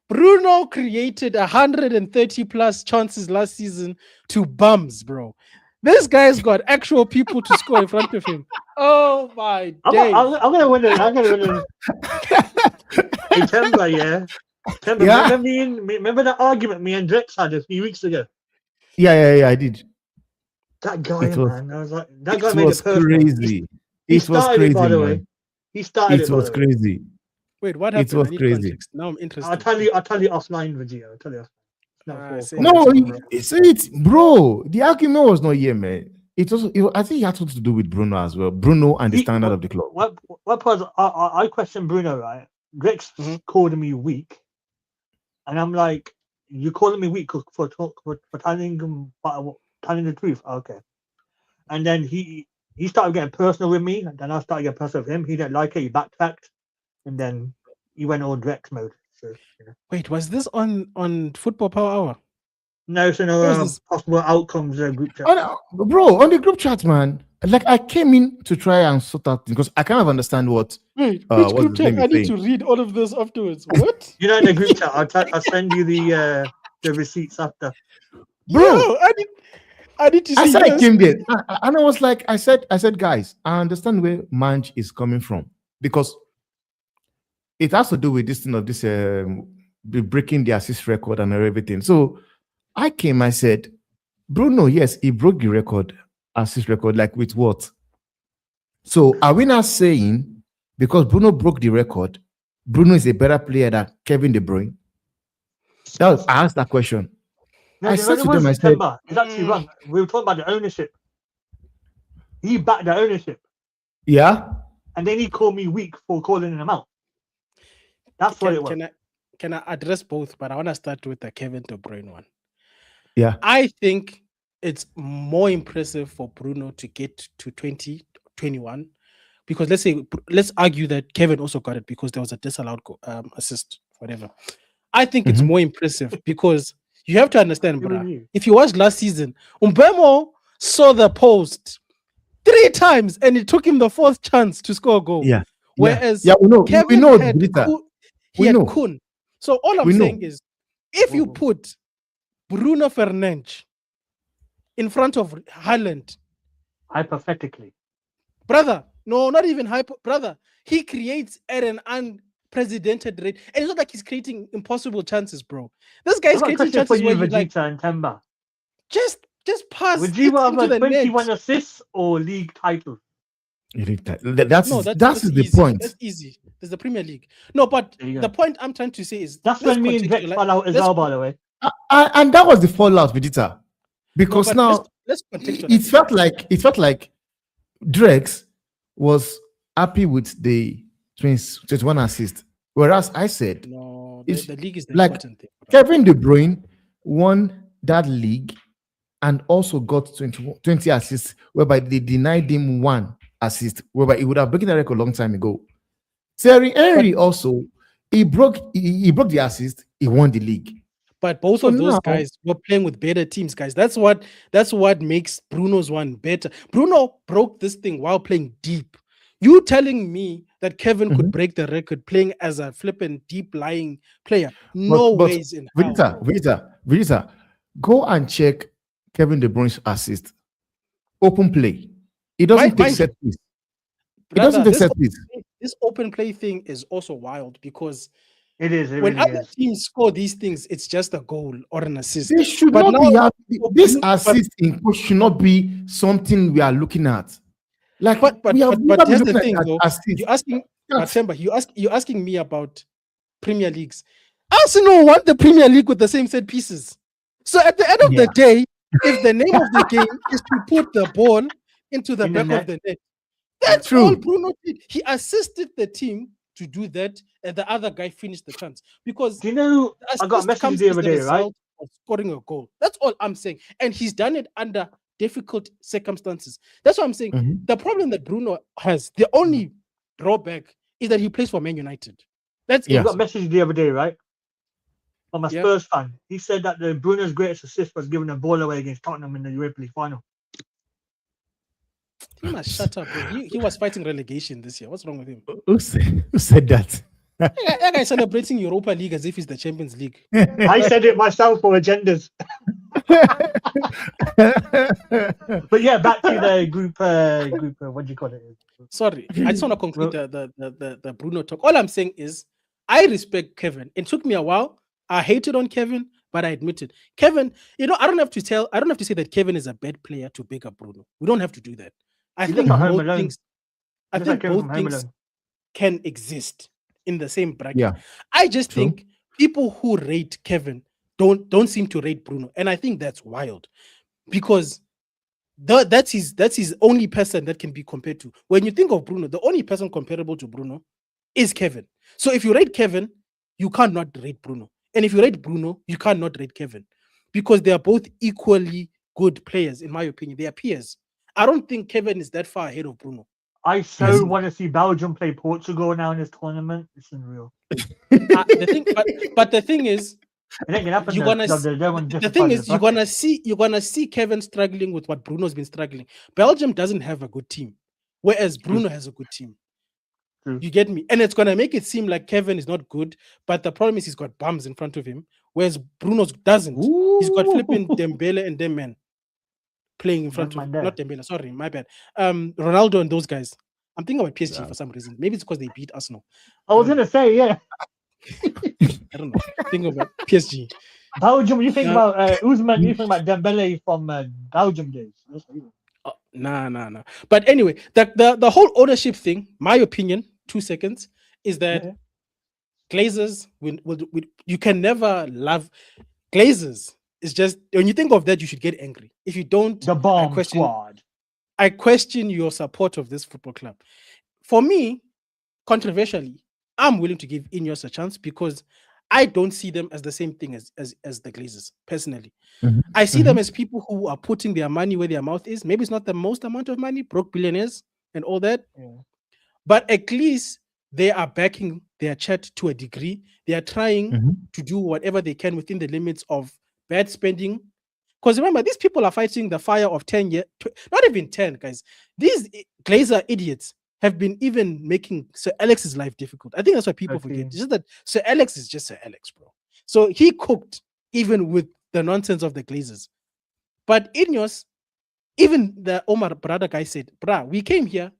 Bruno created 130 plus chances last season to bums, bro. This guy's got actual people to score in front of him. Oh my days. I'm gonna win it. Hey, Themba, yeah. Themba, remember that argument me and Drex had a few weeks ago? Yeah, I did. That guy, man. I was like, that guy made it perfect. Crazy. It was crazy, by the way. He started it. It was crazy. Wait, what happened? It was crazy. Context. Now I'm interested. I'll tell you offline, Vegeta. I'll tell you. Bro. The argument was not here, man. I think it had something to do with Bruno as well. Bruno and the standard of the club. What was I questioned Bruno, right? Grex called me weak, and I'm like, "You calling me weak for telling the truth?" Okay. And then he started getting personal with me, and then I started getting personal with him. He didn't like it. He backtracked, and then he went all Drex mode. So, you know. Wait, was this on Football Power Hour? No, so no possible outcomes group chat. Bro, on the group chat, man. Like I came in to try and sort out because I kind of understand what. Wait, which group chat? I need to read all of this afterwards. What? You know, in the group chat, I'll send you the receipts after. Bro, yo, I need to see. I said I came there, and I was like, I said, guys, I understand where Manj is coming from because it has to do with this thing of this breaking the assist record and everything. So I came, I said, Bruno, yes, he broke the record, assist record, like with what? So are we not saying because Bruno broke the record, Bruno is a better player than Kevin De Bruyne? I asked that question. No, I said to them, I said, it's actually wrong. We were talking about the ownership. He backed the ownership. Yeah. And then he called me weak for calling him out. That's what it was. Can I address both? But I want to start with the Kevin De Bruyne one. Yeah. I think it's more impressive for Bruno to get to 20 21. Because let's argue that Kevin also got it because there was a disallowed assist, whatever. I think it's more impressive because you have to understand, bro. If you watched last season, Mbemo saw the post 3 times and it took him the 4th chance to score a goal. Yeah. Whereas we know. Kevin we know had Kun. So all I'm saying is, if you put Bruno Fernandes in front of Haaland, hypothetically, brother, no, not even brother, he creates at an unprecedented rate, and it's not like he's creating impossible chances, bro. This guy's creating chances for you, where you Vegeta and Themba. Just pass. Would you have into the 21 net. assists or league title? That's the point. That's easy. There's the Premier League. No, but the point I'm trying to say is that's when me and Vex fell out as well, by the way. And that was the fallout, Vegeta. Because now let's contextualize. It felt like Drex was happy with the 21 assists, whereas I said no, the league is the like important thing. Kevin De Bruyne won that league and also got 20 assists, whereby they denied him 1 assist, whereby he would have broken the record a long time ago. Thierry Henry also he broke the assist, he won the league. But both of those guys were playing with better teams, guys. That's what makes Bruno's one better. Bruno broke this thing while playing deep. You telling me that Kevin could break the record playing as a flipping deep lying player? No ways in hell. Vegeta, go and check Kevin De Bruyne's assist. Open play. It doesn't take set piece. It doesn't take set piece. This open play thing is also wild because it is. When other teams score these things, it's just a goal or an assist. This should not be this assist in coach should not be something we are looking at. Like, but here's the thing, though. You're asking me about Premier Leagues. Arsenal won the Premier League with the same set pieces. So at the end of the day, if the name of the game is to put the ball into the back of the net, that's all Bruno did. He assisted the team to do that, and the other guy finished the chance. Because I got a message the other day, right? Of scoring a goal. That's all I'm saying. And he's done it under difficult circumstances. That's what I'm saying. The problem that Bruno has, the only drawback is that he plays for Man United. I got a message the other day, right? From a Spurs fan. He said that Bruno's greatest assist was giving a ball away against Tottenham in the Europa League final. He must shut up, bro. He was fighting relegation this year. What's wrong with him? Who said that? That guy celebrating Europa League as if it's the Champions League. I said it myself for agendas. But yeah, back to the group. What do you call it? Sorry, I just want to conclude the Bruno talk. All I'm saying is, I respect Kevin. It took me a while. I hated on Kevin, but I admit it. Kevin, I don't have to say that Kevin is a bad player to pick up Bruno. We don't have to do that. I think both things can exist in the same bracket. Yeah, I just think people who rate Kevin don't seem to rate Bruno, and I think that's wild because that's his only person that can be compared to. When you think of Bruno, the only person comparable to Bruno is Kevin. So if you rate Kevin, you cannot rate Bruno, and if you rate Bruno, you cannot rate Kevin because they are both equally good players, in my opinion. They are peers. I don't think Kevin is that far ahead of Bruno. I want to see Belgium play Portugal now in this tournament. It's unreal. The thing is, you're gonna see Kevin struggling with what Bruno's been struggling. Belgium doesn't have a good team, whereas Bruno has a good team. You get me? And it's gonna make it seem like Kevin is not good, but the problem is he's got bums in front of him, whereas Bruno doesn't. He's got flipping Dembele and them men playing in front of him. Not Dembele, sorry, my bad. Ronaldo and those guys. I'm thinking about PSG for some reason. Maybe it's because they beat Arsenal. I was gonna say, yeah. I don't know. Think about PSG. Belgium, you think about Usman, you think about Dembele from Belgium days. Nah. But anyway, the whole ownership thing, my opinion, 2 seconds, is that Glazers you can never love Glazers. It's just when you think of that, you should get angry. If you don't, the bomb squad. I question your support of this football club. For me, controversially, I'm willing to give Ineos a chance because I don't see them as the same thing as the Glazers, personally. I see them as people who are putting their money where their mouth is. Maybe it's not the most amount of money, broke billionaires, and all that. Yeah. But at least they are backing their chat to a degree. They are trying Mhm. to do whatever they can within the limits of bad spending. Because remember, these people are fighting the fire of 10 years, not even 10, guys. These Glazer idiots have been even making Sir Alex's life difficult. I think that's what people forget. Okay. It's just that Sir Alex is just Sir Alex, bro. So he cooked even with the nonsense of the Glazers. But Ineos, even the Omar brother guy said, bruh, we came here,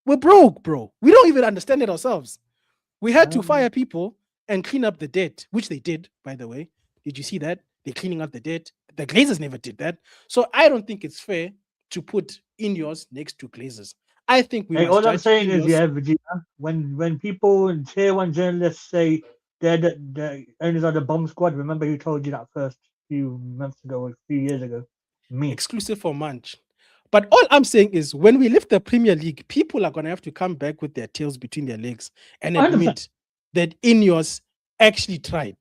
we're broke, bro. We don't even understand it ourselves. We had to fire people and clean up the debt, which they did, by the way. Did you see that? They're cleaning up the debt. The Glazers never did that. So I don't think it's fair to put Ineos next to Glazers. I think we Hey, must all I'm judge saying is, Ineos. yeah, Vegeta, when people and tier one journalists say they're the owners of the bomb squad, remember who told you that first few months ago or a few years ago? Me. Exclusive for Munch. But all I'm saying is when we lift the Premier League, people are going to have to come back with their tails between their legs and 100%. admit that Ineos actually tried.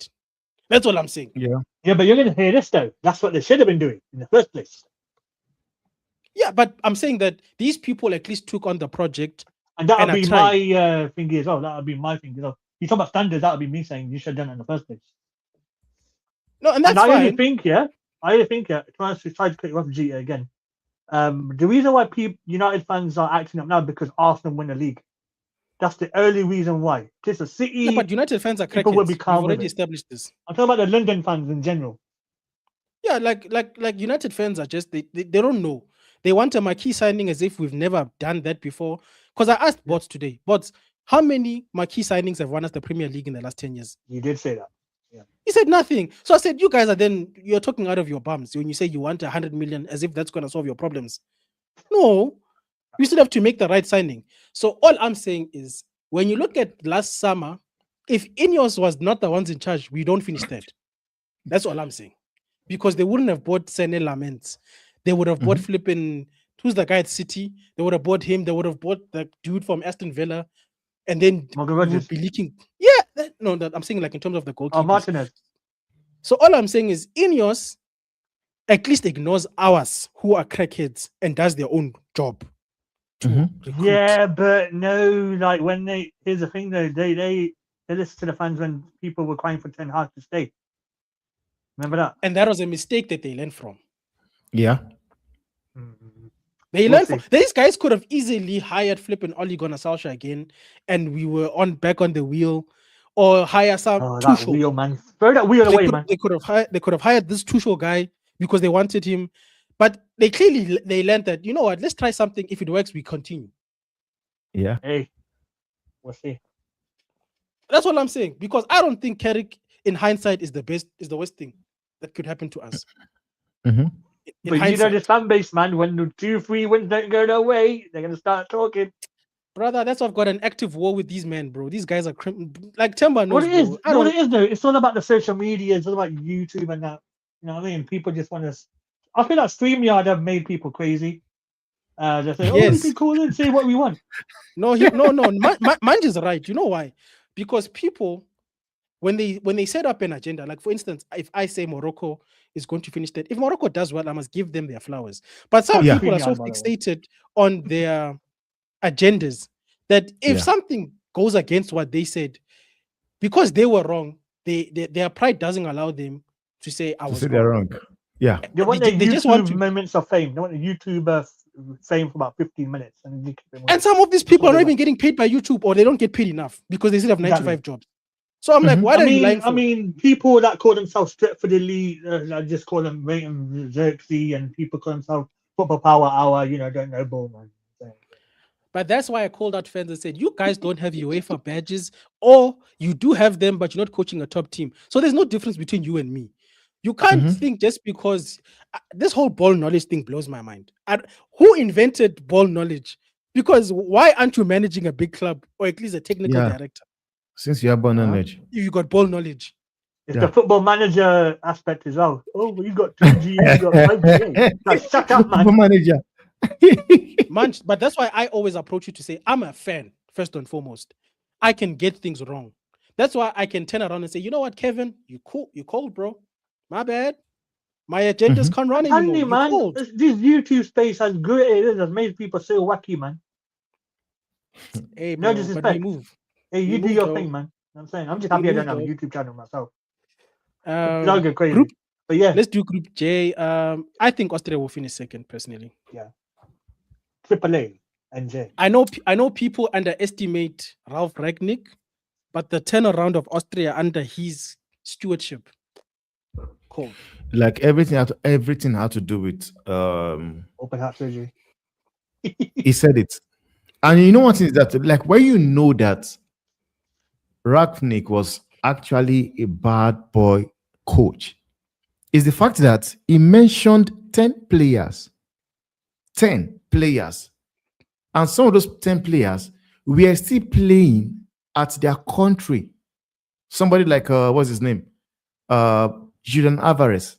That's all I'm saying. Yeah. Yeah, but you're going to hear this though. That's what they should have been doing in the first place. Yeah, but I'm saying that these people at least took on the project. And that'll And I be tried. my thing as well. That'll be my thing as well. You talk about standards, that'll be me saying you should have done it in the first place. No, and that's I only fine. think, try to cut you off, Vegeta again. The reason why United fans are acting up now because Arsenal win the league. That's the only reason why. Just a City. Yeah, but United fans are people will crackheads. be We've calm with already it. established this. I'm talking about the London fans in general. Yeah, like United fans are just they don't know. They want a marquee signing as if we've never done that before. Because I asked Bots today, Bots, how many marquee signings have won us the Premier League in the last 10 years? You did say that. He said nothing. So I said, you guys you're talking out of your bums when you say you want 100 million as if that's going to solve your problems. No, you still have to make the right signing. So all I'm saying is when you look at last summer, if Ineos was not the ones in charge, we don't finish third. That's all I'm saying. Because they wouldn't have bought Sene Laments. They would have bought flipping, who's the guy at City? They would have bought him. They would have bought the dude from Aston Villa. And then Morgan we would Rogers. be leaking. Yeah, I'm saying like in terms of the goalkeepers. Oh, Martinez. So all I'm saying is Ineos at least ignores ours who are crackheads and does their own job. To recruit. Yeah, but no, like here's the thing though, they listened to the fans when people were crying for Ten Hag to stay. Remember that? And that was a mistake that they learned from. Yeah. They We'll learned see. from these guys could have easily hired flipping Ole Gunnar Solskjaer again, and we were back on the wheel, or hire some Oh, that Tuchel. wheel, man. Throw that wheel away, man. They could have hired this Tuchel guy because they wanted him, but they clearly learned that, you know what, let's try something. If it works, we continue. Yeah. Hey, we'll see. That's what I'm saying, because I don't think Carrick in hindsight is the worst thing that could happen to us. Mhm. In But you know hindsight, the fan base, man, when the 2-3 wins don't go their way, they're gonna start talking. brother, that's why I've got an active war with these men, bro. These guys are like Themba knows, What it is, bro. you know what it is though? It's all about the social media, it's all about YouTube and that. You know what I mean? People just want to. I feel like StreamYard have made people crazy. They say, we Yes. can call and say what we want. No, Manj is right. You know why? Because people, when they set up an agenda, like for instance, if I say Morocco is going to finish that, if Morocco does well, I must give them their flowers. But some Yeah. people are so StreamYard, by the way. fixated on their agendas that if Yeah. something goes against what they said, because they were wrong, their pride doesn't allow them to say I To was say they're wrong. wrong. Yeah. They want They their just want YouTube to. moments of fame. They want the YouTuber fame for about 15 minutes. And And some of these people what are not they even getting paid by YouTube, or they don't get paid enough because they still have 95 Exactly. jobs. So I'm like, what are you lying for? I mean, people that call themselves Stretford Elite, I just call them Rating Xerxes, and people call themselves Football Power Hour, don't know ball, man. But that's why I called out fans and said, you guys don't have UEFA badges, or you do have them, but you're not coaching a top team. So there's no difference between you and me. You can't think just because this whole ball knowledge thing blows my mind. Who invented ball knowledge? Because why aren't you managing a big club, or at least a technical director? Since you have ball knowledge. If you got ball knowledge. It's the football manager aspect as well. Oh, well, you got 2G, you got 5G. Like, shut up, man. Football manager. Man, but that's why I always approach you to say, I'm a fan, first and foremost. I can get things wrong. That's why I can turn around and say, you know what, Kevin, you cold, bro. My bad. My agendas can't run anymore. Andy, man, this YouTube space has great it has made people so wacky, man. Hey, No bro, but we disrespect. move. Hey, We you do moved your though. thing, man. I'm saying I'm just We happy I don't moved have a though. YouTube channel myself. I'll go crazy. Group. But yeah, Let's do Group J. I think Austria will finish second personally. yeah. Triple A and J. I know people underestimate Ralph Ragnick, but the turnaround of Austria under his stewardship, cold. Like everything had to do with Open heart surgery. he said it. And you know what is that? Like when you know that Ragnick was actually a bad boy coach, is the fact that he mentioned 10 players. 10 players. And some of those 10 players were still playing at their country. Somebody like what's his name? Julian Alvarez.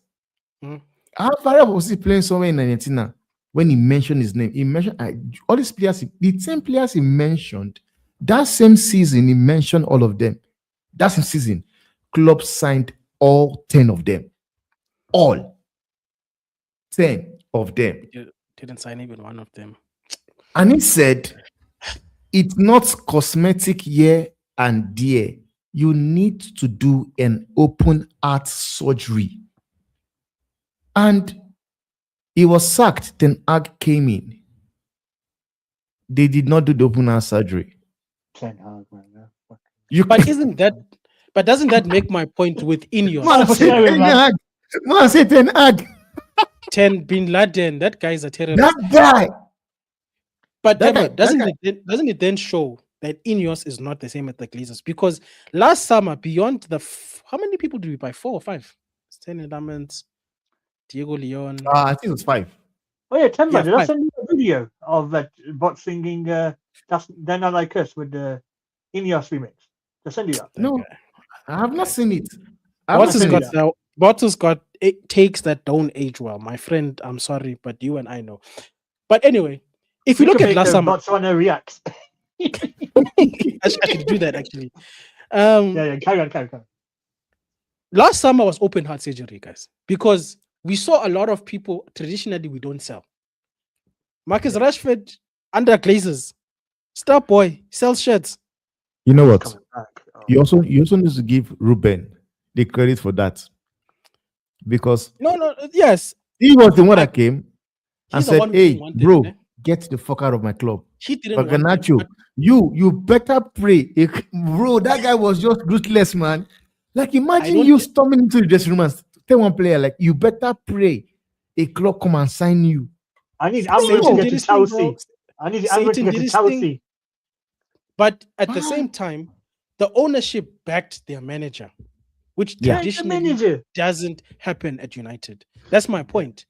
Hmm. Alvarez was still playing somewhere in Argentina when he mentioned his name. He mentioned all these players, the 10 players he mentioned, that same season, he mentioned all of them. That same season, club signed all 10 of them. All 10 of them. Didn't sign even one of them. And he said, it's not cosmetic here and there. You need to do an open heart surgery. And he was sacked. Ten Hag came in. They did not do the open heart surgery. Ten Hag, man. But doesn't that make my point with Ineos? Man, say Ten Hag. Man, say Ten Hag. 10 Bin Laden, that guy is a terrorist. That guy. But That Themba, guy- doesn't it then show that Ineos is not the same as the Glazers? Because last summer, beyond how many people did we buy? 4 or 5? Stanley Lamont, Diego Leon. I think it was 5. Oh yeah, Themba, Yeah, did I 5. send you a video of that bot singing that's They're Not Like Us with the Ineos remix? Did I send you that? No, Okay. I have not seen it. I have not Bottles seen got it. now. Bottles got takes that don't age well. My friend, I'm sorry, but you and I know. But anyway, if you We look can at make last the summer, Botswana reacts. I should do that actually. Yeah, carry on. Last summer was open heart surgery, guys, because we saw a lot of people traditionally we don't sell. Marcus Rashford under Glazers, star boy, sells shirts. You know what? Coming back. Oh. You also need to give Ruben the credit for that. Because No, yes, he was the one that came and he's the one said, who didn't hey, want it, bro, eh? get the fuck out of my club. He didn't But want it, Garnacho, but you better pray. Bro, that guy was just ruthless, man. Like, imagine don't you thi- storming into the dressing room and tell one player, like, you better pray a club come and sign you. I need Satan Amber to get did to his thing, bro. Chelsea. I need Amber to Satan get did to his thing. Chelsea. But at the same time, the ownership backed their manager, which Yeah. Like the traditionally manager. doesn't happen at United. That's my point.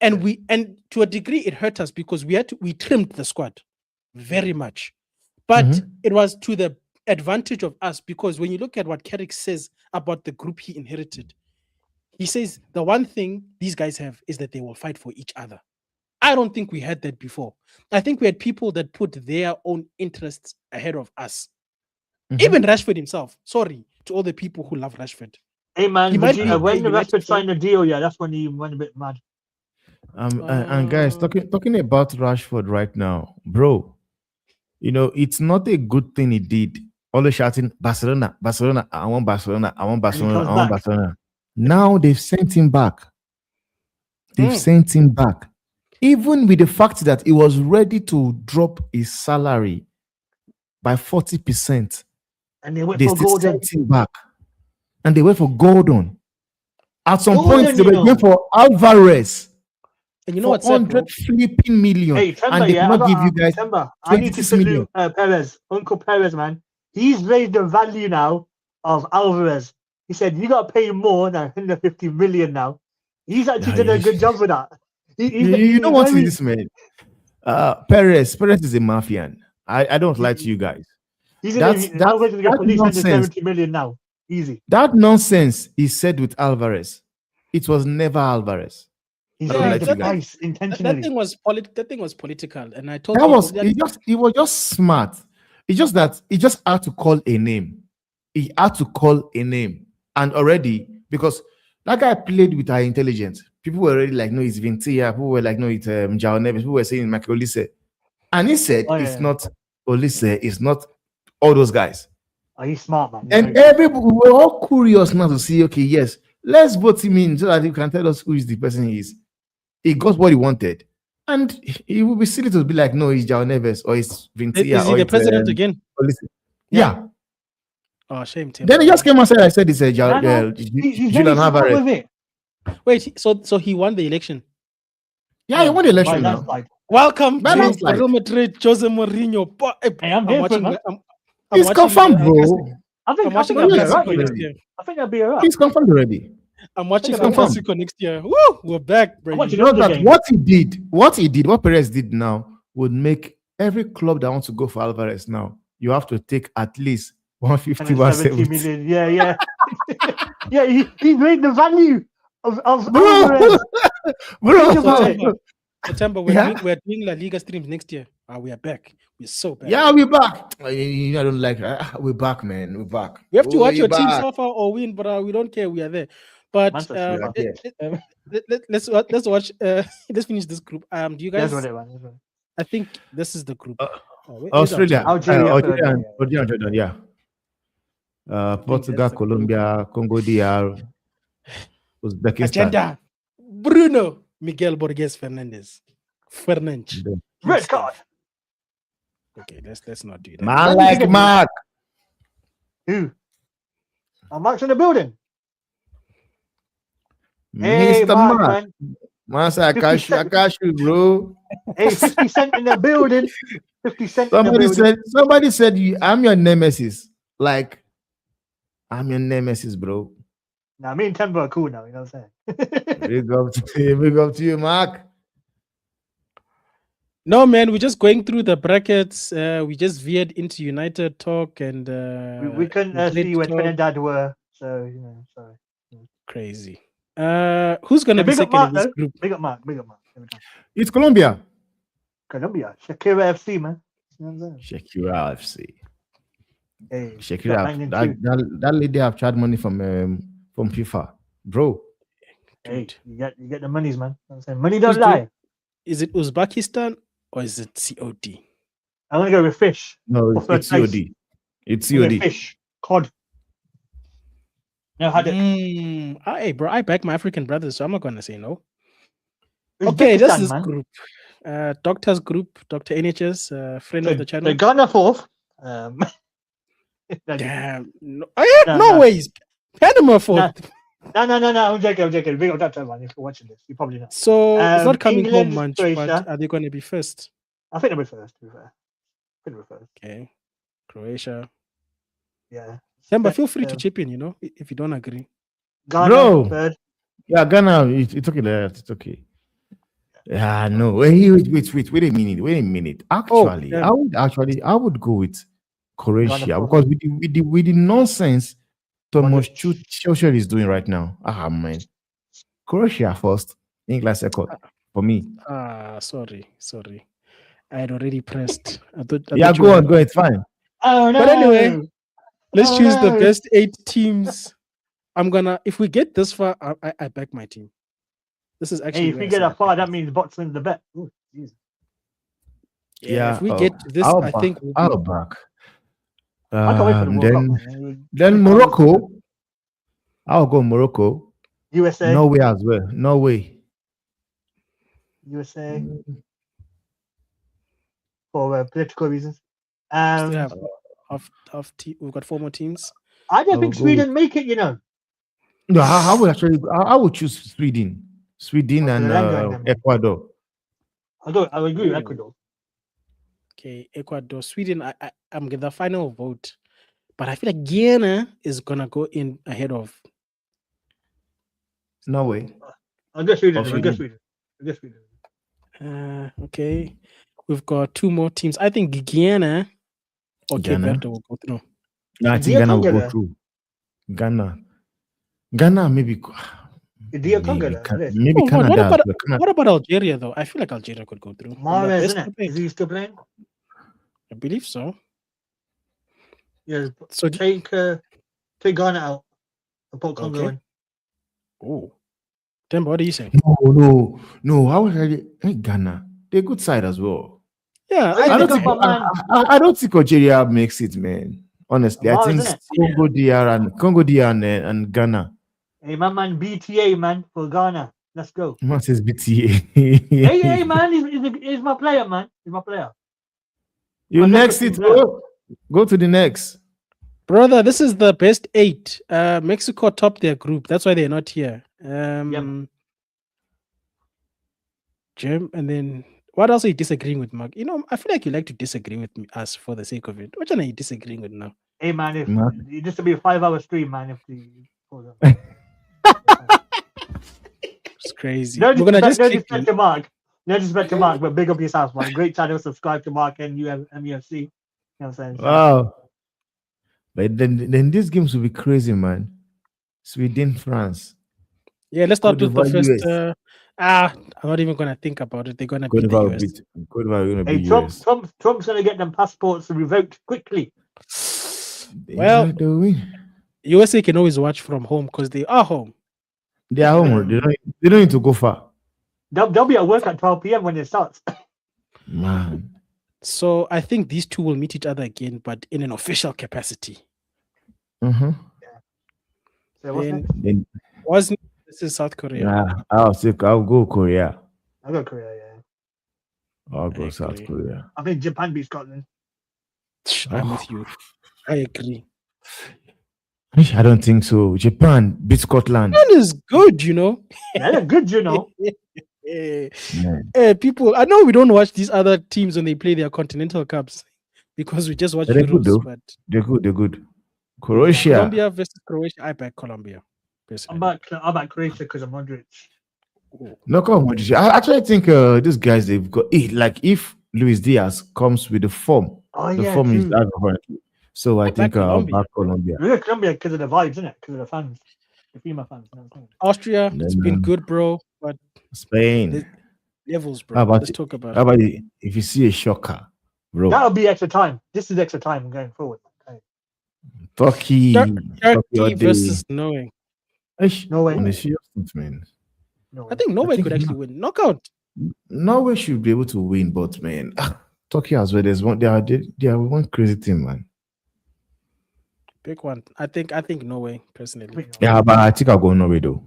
And to a degree it hurt us because we trimmed the squad very much. But it was to the advantage of us because when you look at what Carrick says about the group he inherited, he says the one thing these guys have is that they will fight for each other. I don't think we had that before. I think we had people that put their own interests ahead of us. Even Rashford himself. Sorry to all the people who love Rashford. Hey man, He might Vegeta, be a when the United Rashford fan. signed a deal, yeah, that's when he went a bit mad. And guys, talking about Rashford right now, bro, you know, it's not a good thing he did. Always shouting, Barcelona, Barcelona, I want Barcelona, I want Barcelona, comes I want back. Barcelona. Now they've sent him back. They've Mm. sent him back. Even with the fact that he was ready to drop his salary by 40%, And they went they for still Gordon. sent him back. And they went for Gordon. At some Gordon, point, they you were know. going for Alvarez. And you know for what's sad, bro? 100 flipping million. Hey, Themba, And they yeah, cannot give you guys Themba, I need to 26 million. salute Perez, Uncle Perez, man. He's raised the value now of Alvarez. He said, you got to pay more than 150 million now. He's actually Nah, done a good job with that. You know what very- is this, man? Perez is a mafian. I don't lie to you guys. He's That's- in Alvarez is going to that get police under nonsense. 70 million now. Easy. That nonsense he said with Alvarez, it was never Alvarez. He's I don't raised like the you guys. price That intentionally. thing was political, and I told That people was that he was just smart. It's just that he just had to call a name. He had to call a name. And already, because that guy played with our intelligence. People were already like, no, it's Vintia. People were like, no, it's Jao Neves. People were saying Michael Olise. And he said Oh, it's yeah. not Olise is not all those guys. Oh, he's smart, man. And everybody, we're all curious now to see, okay, yes, let's vote him in so that you can tell us who is the person he is. He got what he wanted. And it would be silly to be like, no, it's Jao Neves or it's Vintia. Is he or the it's, president again? Olise. Yeah. Yeah. Oh, shame, Tim. Then he just came and said, I said, it's a he's very Julian smart Alvarez. with it. Wait, so he won the election. Yeah, he won the election By now. landslide. Welcome By to landslide. Real Madrid, Jose Mourinho. Hey, I'm here for it, man. I'm It's watching, confirmed, I bro. guess- I think I'm watching they'll El be Yes, alright. Clasico You know. next year. I think they'll be alright. It's confirmed already. I'm watching It's El confirmed. Clasico next year. Woo! We're back, bro. I'm watching You know another that game. what Perez did now would make every club that wants to go for Alvarez now, you have to take at least 150, 170 170. million. Yeah. Yeah, he made the value of Bro, Alvarez. bro. September, Yeah. we're doing La Liga streams next year. We are back. We're so back. Yeah, we're back. I don't like we're back, man. We're back. We have to watch your team back. suffer or win, but we don't care. We are there. But Manchester United. let's watch. Let's finish this group. Do you guys? That's what it was. That's what it was. I think this is the group. Where's Australia, Algeria. Algeria and Jordan, yeah. Portugal, that's the Colombia, Congo DR, Uzbekistan. Agenda. Bruno Miguel Borges Fernandez. Red card. Okay, let's not do that. Man like Mark. Who? Mark's in the building. Hey, Mr. Mark, Mark. man. Man, say, I catch you, bro. Hey, 50 Cent in the building. 50 Cent in the building. Somebody said, I'm your nemesis. Like, I'm your nemesis, bro. Nah, me and Themba are cool now, you know what I'm saying? Big up to you, Mark. No, man, we're just going through the brackets. We just veered into United talk and we couldn't Madrid see where talk. Trinidad were, so, you know, sorry. Crazy. Who's gonna Yeah, be big up second Mark, in this though. group? Big up Mark. Every time. It's Colombia. Colombia. Shakira FC, man. You know what I'm saying? Shakira FC. Hey, Shakira. got 9 and 2. That lady have charged money from FIFA, bro. Hey, Dude. you get the monies, man. You know what I'm saying? Money don't Who's lie. Is it Uzbekistan or is it COD? I'm gonna go with fish. No, Or third it's place. COD. It's I'm gonna COD. go Fish. Cod. No, had it. Hey, bro, I back my African brothers, so I'm not gonna say no. Okay, this Uzbekistan, is man. group. Doctor's group, Dr. NHS, friend of the The channel. Ghana fourth. Damn. No, no No. ways. Panama fourth. No. I'm joking. Big up that time, man. If you're watching this, you probably know. So it's not coming home England, much, Croatia. but are they going to be first? I think they'll be first, to be fair. I think they'll be first. Okay. Croatia. Yeah. Themba, feel free to Um, chip in, if you don't agree. Ghana, Bro. third. Yeah, Ghana, it's okay. It's okay. Yeah, no. Wait a minute. Actually, yeah. I would go with Croatia Ghana because with the nonsense Thomas Tuchel is doing right now. Man. Croatia first, England second for me. Sorry. I had already pressed. I thought Yeah, you go were- on, it's fine. Oh, no. But anyway, let's Oh, choose the no. best 8 teams. If we get this far, I back my team. This is actually Hey, if where you I get said that far, that means Bots wins the bet. Ooh, Jesus. if we get to this, I'll I back, think we'll I'll be- back. I can't wait for the World Cup, Then man. then Morocco. I'll go Morocco. USA. Norway as well. Norway. USA. For political reasons. still have we've got 4 more teams. I don't I'll think go Sweden make it, you know. No, I would choose Sweden. Sweden Oh, and the England, Ecuador. I agree with Ecuador. Okay, Ecuador, Sweden. I'm getting the final vote, but I feel like Guyana is gonna go in ahead of. Norway. I'll go Sweden. Oh, I'll go Sweden. Sweden. Okay, we've got 2 more teams. I think Guyana or Cape Ghana? Verde will go through. No, I Dia think Ghana will Congo go there. through. Ghana maybe. Dia Congo Maybe, there, yes. maybe Oh, Canada. what as about well. Canada. what about Algeria though? I feel like Algeria could go through. Mahrez, Best isn't it? of 8. Is he still playing? I believe so. Yeah. So Take Ghana out and put Congo Okay. in. oh, Themba, what do you say? No. How would I? Hey, Ghana, they're good side as well. Yeah, I I don't think think man. I don't think Algeria makes it, man. Honestly, I Mars, think isn't it? Congo DR and Ghana. Hey, my man, BTA, man, for Ghana. Let's go. Man says Hey, BTA. man, he's my player, man. He's my player. You My next second team it, player. bro. Go to the next. brother, this is the best 8. Mexico topped their group. That's why they're not here. Jim, and then what else are you disagreeing with, Mark? You know, I feel like you like to disagree with us for the sake of it. What are you disagreeing with now? Hey, man, if Mark. it used to be a 5-hour stream, man. If the hold on. It's crazy. No We're gonna just disrespect, no kick disrespect you. to Mark. No disrespect to Mark, but big up yourself, man. Great channel. Subscribe to Mark and MUFC. You know what I'm saying? Wow. But then these games will be crazy, man. Sweden, France. Yeah, let's start Cote with the d'Ivoire, first. US. I'm not even gonna think about it. They're gonna Cote beat the d'Ivoire will US. beat. Cote d'Ivoire will Hey, beat Trump's US. gonna get them passports revoked quickly. Well, They will win. USA can always watch from home because they are home. They are home. They don't need to go far. They'll be at work at 12 p.m. when it starts. Man. So I think these two will meet each other again, but in an official capacity. Mm-hmm. So what's Then next? wasn't this is South Korea? Yeah, I'll go Korea. I got Korea, yeah. I'll I go South agree. Korea. I think Japan beat Scotland. I'm with you. I agree. I don't think so. Japan beat Scotland. Japan is good, you know. Yeah, they're good, you know. People, I know we don't watch these other teams when they play their continental cups because we just watch They're good, Euros. though. But They're good. Croatia. Colombia versus Croatia, I back Colombia. I'm back Croatia because of Modric. No, come on. I actually think these guys they've got if Luis Diaz comes with the form. Oh, The yeah, form is true. that currently. So I think I'll Colombia. back Colombia. We got Colombia because of the vibes, isn't it? Because of the fans, the female fans. You know what I'm saying? Austria, Then, it's been good, bro. But Spain. the levels, bro. How about Let's talk about How it. about if you see a shocker, bro? That'll be extra time. This is extra time going forward. Okay. Turkey Turkey versus Norway. No way. On a serious note, man. No I think Norway think could actually win. Knockout. Norway should be able to win, but man, Turkey as well. There's one. They are one crazy team, man. Pick one. I think Norway, personally. Yeah, but I think I'll go Norway though.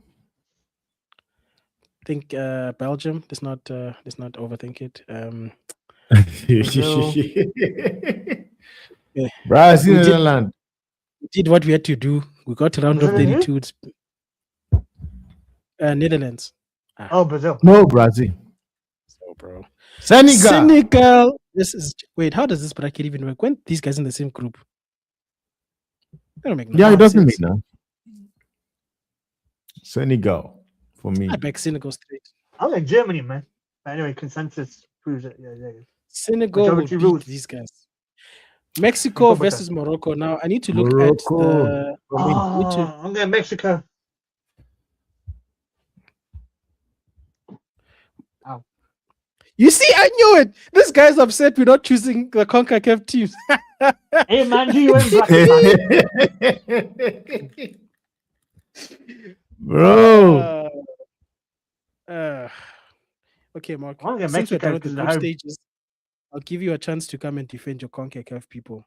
I think Belgium. Let's not overthink it. Brazil, We did- Netherlands. We did what we had to do. We got to round of Was it who? 32. Netherlands. Oh, Brazil. No, Brazil. So, bro. Senegal. This is wait. How does this bracket even work? When these guys in the same group? That don't make no Yeah, it doesn't mean sense. now. Senegal for me. I back Senegal straight. I like Germany, man. But anyway, consensus proves it. Yeah. Senegal will Majority beat rules. these guys. Mexico Republican. versus Morocco. Now I need to look Morocco. at the. Oh, I'm going Mexico. You see, I knew it. This guy's upset we're not choosing the CONCACAF teams. Hey, man, do you win bracket, man? Bro. Okay, Mark. I'm going Since we're Mexico done with the because group the home. stages, I'll give you a chance to come and defend your CONCACAF people.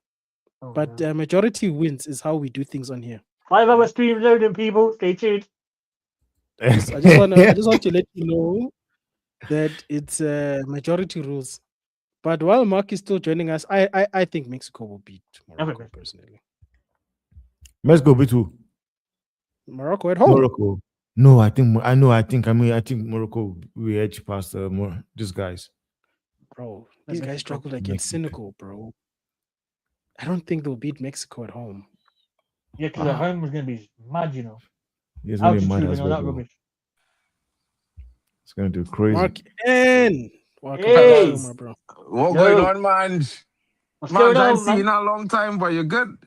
Oh, But no. majority wins is how we do things on here. 5-hour stream loading, people. Stay tuned. I just want to let you know that it's majority rules. But while Mark is still joining us, I think Mexico will beat Morocco Okay. personally. Let's go B2. Morocco at home. Morocco. No, I think Morocco will edge past these guys. Bro, these Mexico. guys struggled against Senegal, bro. I don't think they'll beat Mexico at home. Yeah, because the home was going to be mad, you know. It's gonna be Altitude mad as and all well. that Bro. rubbish. It's gonna do crazy. Mark N. Welcome Hey. to the show, my bro. What Yo. going on, man? What's Man, going I on, seen you man? in a long time, but you're good.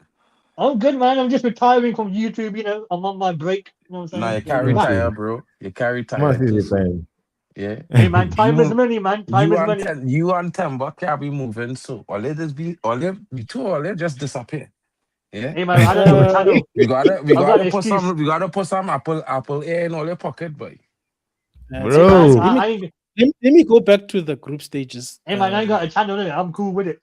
I'm good, man. I'm just retiring from YouTube, you know. I'm on my break. You know what I'm saying? Nah, you Yeah, carry we're back. tire, bro. You carry Come on, tire. see Just, the time. yeah. Hey, man, time You- is money, man. Time You is and money. you and Themba can't be moving, so all they just disappear. Yeah. Hey, man, I don't know what channel. We gotta I've got an put some Apple Air in all your pocket, boy. See, Bro. guys, I ain't let me go back to the group stages. Hey man, I ain't got a channel in it. I'm cool with it.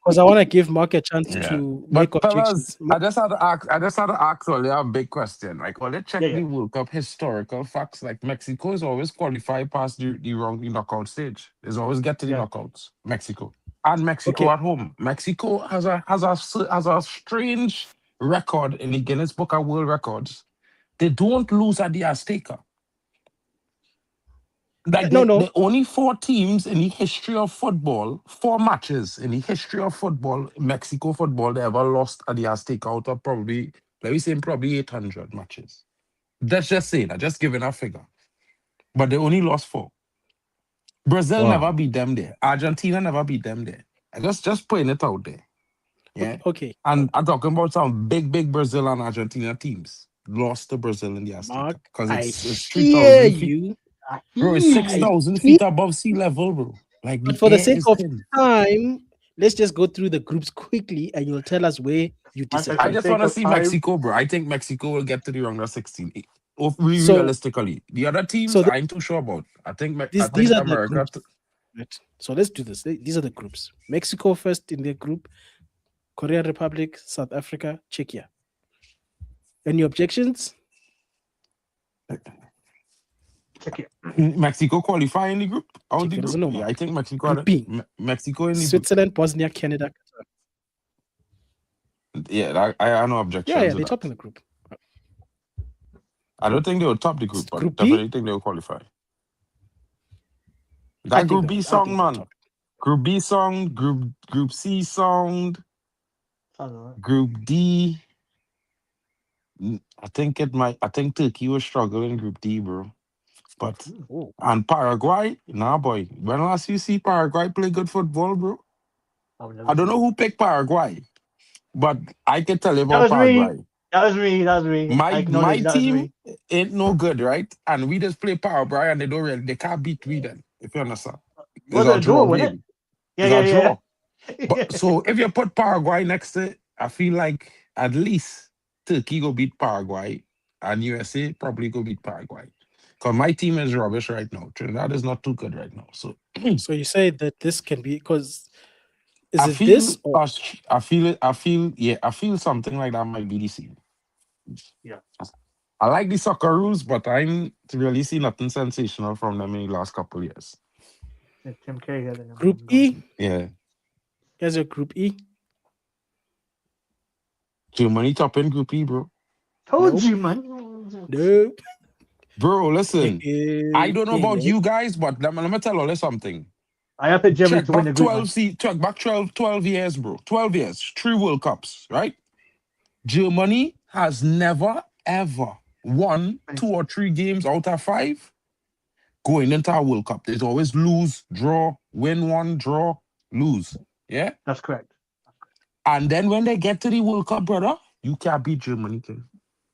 Because I want to give Mark a chance Yeah. to But make fellas, objections. I just had to ask only a big question. Like, when they check Yeah, yeah. the World Cup historical facts, like Mexico is always qualified past the knockout stage. It's always get to the Yeah. knockouts. Mexico. And Mexico Okay. at home. Mexico has a strange record in the Guinness Book of World Records. They don't lose at the Azteca. Like No, the no. only four teams in the history of football, four matches in the history of football, Mexico football, they ever lost at the Azteca out of probably, let me say, probably 800 matches. That's just saying, I'm just giving a figure. But they only lost four. Brazil Wow. never beat them there. Argentina never beat them there. I just putting it out there. Yeah. Okay. And I'm talking about some big Brazil and Argentina teams. Lost to Brazil in the Azteca. Mark, Because I it's hear 3,000 feet. you. Bro, it's I 6,000 hear, feet above sea level, bro. Like but the for the air sake is of thin. time, let's just go through the groups quickly and you'll tell us where you I said I disagree. for just sake want to of see time. Mexico, bro. I think Mexico will get to the round of 16. So Realistically, the other teams so I ain't too sure about. I these think are the America. groups. Right. So let's do this. These are the groups. Mexico first in their group, Korea Republic, South Africa, Czechia. Any objections? Check it. Mexico qualify in the group. On the Czechia group, doesn't know, yeah. I Mark. think Mexico. Group B. Mexico in the group. Switzerland, Bosnia, Canada, Qatar. Yeah, I have no Yeah, objections to they that. top in the group. I don't think they will top the It's group, but Group definitely B. think they will qualify. I That think Group B I song, think they'll man. top. Group B sound, Group C sound, Sounds alright. Group D. I think Turkey will struggle in Group D, bro. But Oh, and Paraguay, nah boy. When last you see Paraguay play good football, bro? I've never I don't seen know it. who picked Paraguay, but I can tell you That about was me. Paraguay. That was me. That was me. I My acknowledge that was team me. ain't no good, right? And we just play Paraguay and they can't beat we then, if you understand. It's Was it a a draw, draw wasn't it? game. Yeah, It's a yeah, draw. yeah. But so if you put Paraguay next to it, I feel like at least Turkey go beat Paraguay and USA probably go beat Paraguay. Because my team is rubbish right now. Trinidad is not too good right now. So so you say that this can be because is I it feel this or I feel it. I feel something like that might be the scene. Yeah. I like the Socceroos, but I'm really see nothing sensational from them in the last couple of years. Yeah, Tim K had it. Group E? Yeah. Here's your Group E. Germany top in Group E, bro. Told Nope. you, man. Nope. Bro, listen. I don't know about Nope. you guys, but let me tell you something. I have picked Germany Check to win the back group, man. check back 12 years, bro. 12 years, 3 World Cups, right? Germany has never ever won 2 or 3 games out of 5 going into a World Cup. There's always lose, draw, win one, draw, lose. Yeah. That's correct. And then when they get to the World Cup, brother, you can't beat Germany. Kid.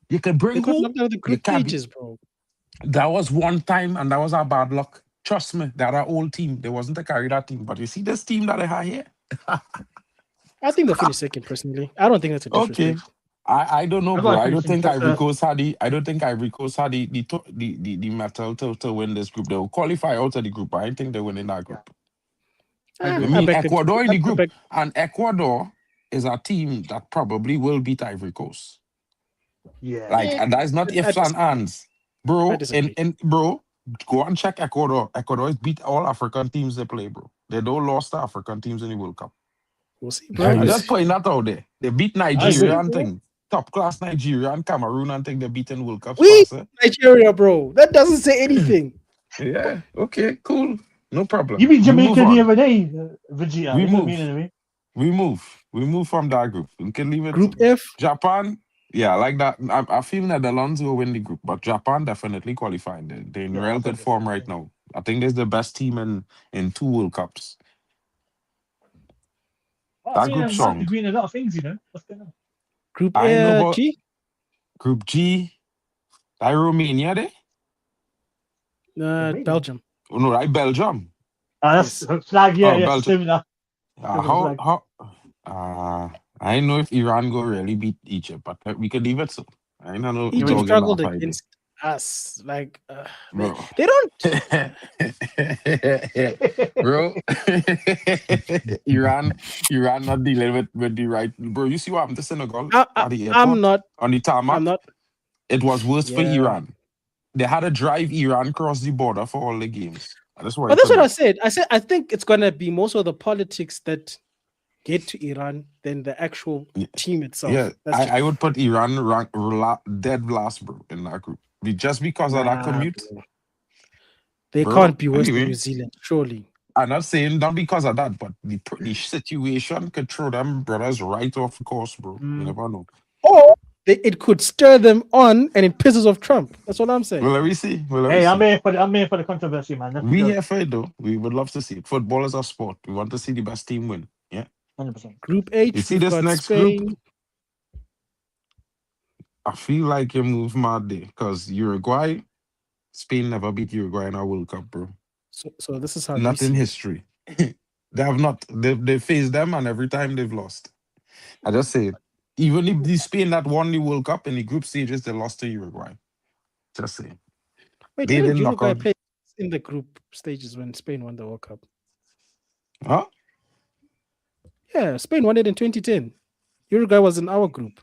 You can They bring got who? knocked out of the You group can't beat. stages, bro. That was one time, and that was our bad luck. Trust me, they're our old team. They wasn't to carry that team. But you see this team that they have here? I think they'll finish second personally. I don't think that's a Okay. disrespect. I don't know, I bro. got to I finish don't in think Ivory first. Coast had the metal to win this group. They will qualify out of the group. I don't think they win in that group. I I agree. Me back them. Ecuador in the I group, back, and Ecuador is a team that probably will beat Ivory Coast. Yeah. Like, and that's not I ifs and disagree. ands, I bro. disagree. Bro, go and check Ecuador. Ecuador has beat all African teams they play, bro. They don't lost to African teams in the World Cup. We'll see, I bro. I We'll agree. just see. putting that out there. They beat I Nigeria agree. and thing. Top class Nigeria and Cameroon and thing they beat in World Cups We past. Nigeria, bro. That doesn't say anything. Yeah, okay, cool. No problem. You beat We move Jamaica the on. other day, Vegeta. We You know what I mean, move. anyway? We move. We move from that group. We can leave it. Group F. Japan, yeah, like that. I feel Netherlands will win the group, but Japan definitely qualifying. They're in Yeah, I real said good the same form right thing. now. I think they're the best team in 2 World Cups. Oh, I That mean, group I'm not song. agreeing a lot of things, you know. What's going on? Group I know about G. Group G. That Romania there? Romania. Belgium. Oh no, right Belgium. That's Yes. flag. Yeah, Oh yeah, Belgium. similar. Similar How flag. I don't know if Iran go really beat Egypt, but we could leave it so. I don't know Yeah, Egypt dog in struggled that fight there. against us. Like Bro. they don't. Bro, Iran not dealing with the right. Bro, you see what happened to Senegal at the I'm airport not. on the I'm tarmac? not. It was worse for Yeah. Iran. They had to drive Iran across the border for all the games. That's what But I that's tell what I you. said. I said I think it's gonna be most of the politics that get to Iran than the actual team Yeah, itself. That's just I would put Iran dead last, bro, in that group. Just because of that nah, commute, bro. They bro. can't be worse than New Anyway, Zealand, surely. I'm not saying not because of that, but the situation could throw them brothers right off course, bro. You Mm. never know. Or it could stir them on and it pisses off Trump. That's what I'm saying. Well, let me see. Well, let me Hey, see. I'm here for the controversy, man. Let's We go. here for it though. We would love to see it. Football is our sport. We want to see the best team win. Yeah. 100%. Group You H, see we've this got next group? Spain. I feel like you move mad there because Uruguay, Spain never beat Uruguay in a World Cup, bro. So this is how you Not in see it. history. They have not. They faced them, and every time they've lost. I just say it. Even if the Spain that won the World Cup in the group stages, they lost to Uruguay. Just say Wait, they didn't didn't knock Uruguay out. play in the group stages when Spain won the World Cup? Huh? Yeah, Spain won it in 2010. Uruguay was in our group.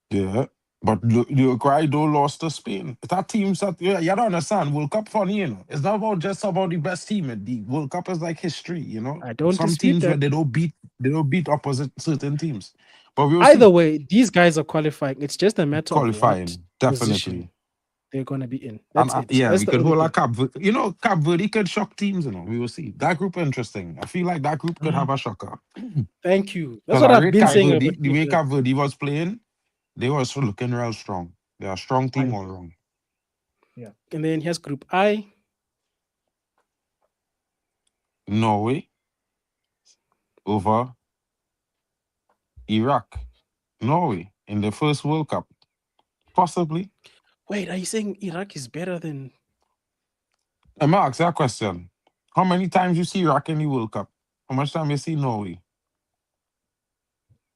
Yeah. But Uruguay don't lost to Spain. That team's that you don't understand. World Cup funny, you know. It's not about just about the best team. The World Cup is like history, you know. I don't Some dispute teams where that. they don't beat opposite certain teams. But we'll Either see. way, these guys are qualifying. It's just a matter of what Qualifying, position definitely. they're going to be in. And That's it. yeah, That's we the could only hold a thing. Cap. You know, Cap Verde could shock teams. You know, we will see. That group interesting. I feel like that group could have a shocker. Thank you. That's Because what I I've rate been Cap saying about Verde. The way Cape Verde. Cap Verde was playing, they were also looking real strong. They're a strong team all around. And then here's Group I. Norway over Iraq. Norway in the first World Cup, possibly. Wait, are you saying Iraq is better than? Let me ask that question. How many times you see Iraq in the World Cup? How much time you see Norway?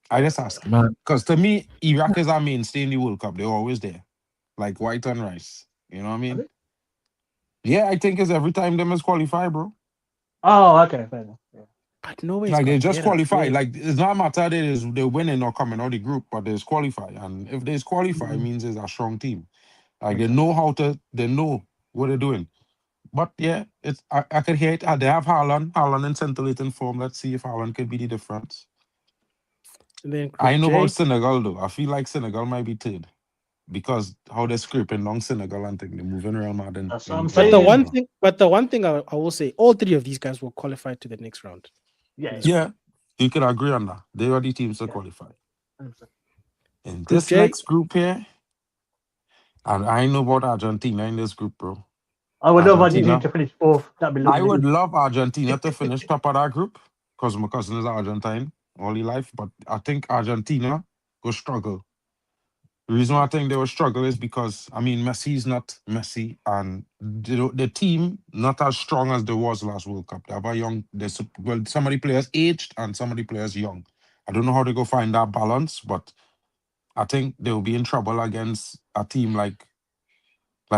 I just ask. Man, Because to me, Iraq is our mainstay in the World Cup. They're always there. Like white on rice. You know what I mean? Yeah, I think it's every time they must qualify, bro. Oh, okay, fair enough. Yeah. But Norway's Like they got just better qualify. players. Like it's not a matter that they're winning or coming out the group, but there's qualify. And if there's qualify, it means it's a strong team. Like they know they know what they're doing. But yeah, I could hear it. They have Haaland in scintillating form. Let's see if Haaland could be the difference. And then Group I know J. about Senegal though. I feel like Senegal might be third because how they're scraping long Senegal and thing. They're moving around mad That's what I'm in But the saying. one Senegal. thing, I will say, all three of these guys will qualify to the next round. Yeah. Yeah, you could agree on that. They are the teams to qualify. 100%. In Group this J. next group here, and I know about Argentina in this group, bro. I would love Argentina Argentina. to finish fourth. That'd be I lovely. would love Argentina to finish top of that group because my cousin is Argentine all his life. But I think Argentina will struggle. The reason why I think they will struggle is because I mean Messi's not Messi, and the team not as strong as they was last World Cup. They have a young. Well, some of the players aged and some of the players young. I don't know how they go find that balance, but I think they'll be in trouble against a team like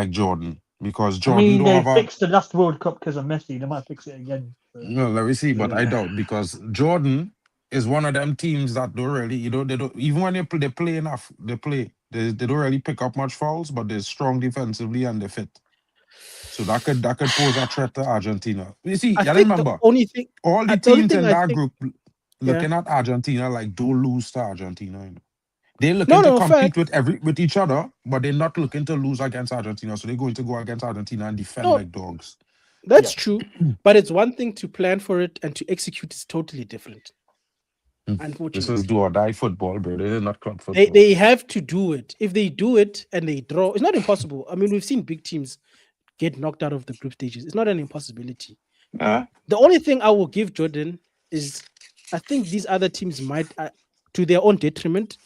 Jordan because I Jordan mean, don't they have a. fixed the last World Cup because of Messi. They might fix it again. So. No, let me see, but I doubt because Jordan is one of them teams that don't really, they don't even when they play enough, they don't really pick up much fouls, but they're strong defensively and they're fit. So that could pose a threat to Argentina. You see, I you think the remember only thing, all the the only teams thing in I that think, group looking at Argentina like don't lose to Argentina. You know? They're looking to no, compete fact, with each other, but they're not looking to lose against Argentina. So they're going to go against Argentina and defend no, like dogs. that's true. But it's one thing to plan for it and to execute is totally different. This Unfortunately, is do or die football, bro. This is not club football. they have to do it. If they do it and they draw, it's not impossible. I mean, we've seen big teams get knocked out of the group stages. It's not an impossibility. The only thing I will give Jordan is I think these other teams might, to their own detriment,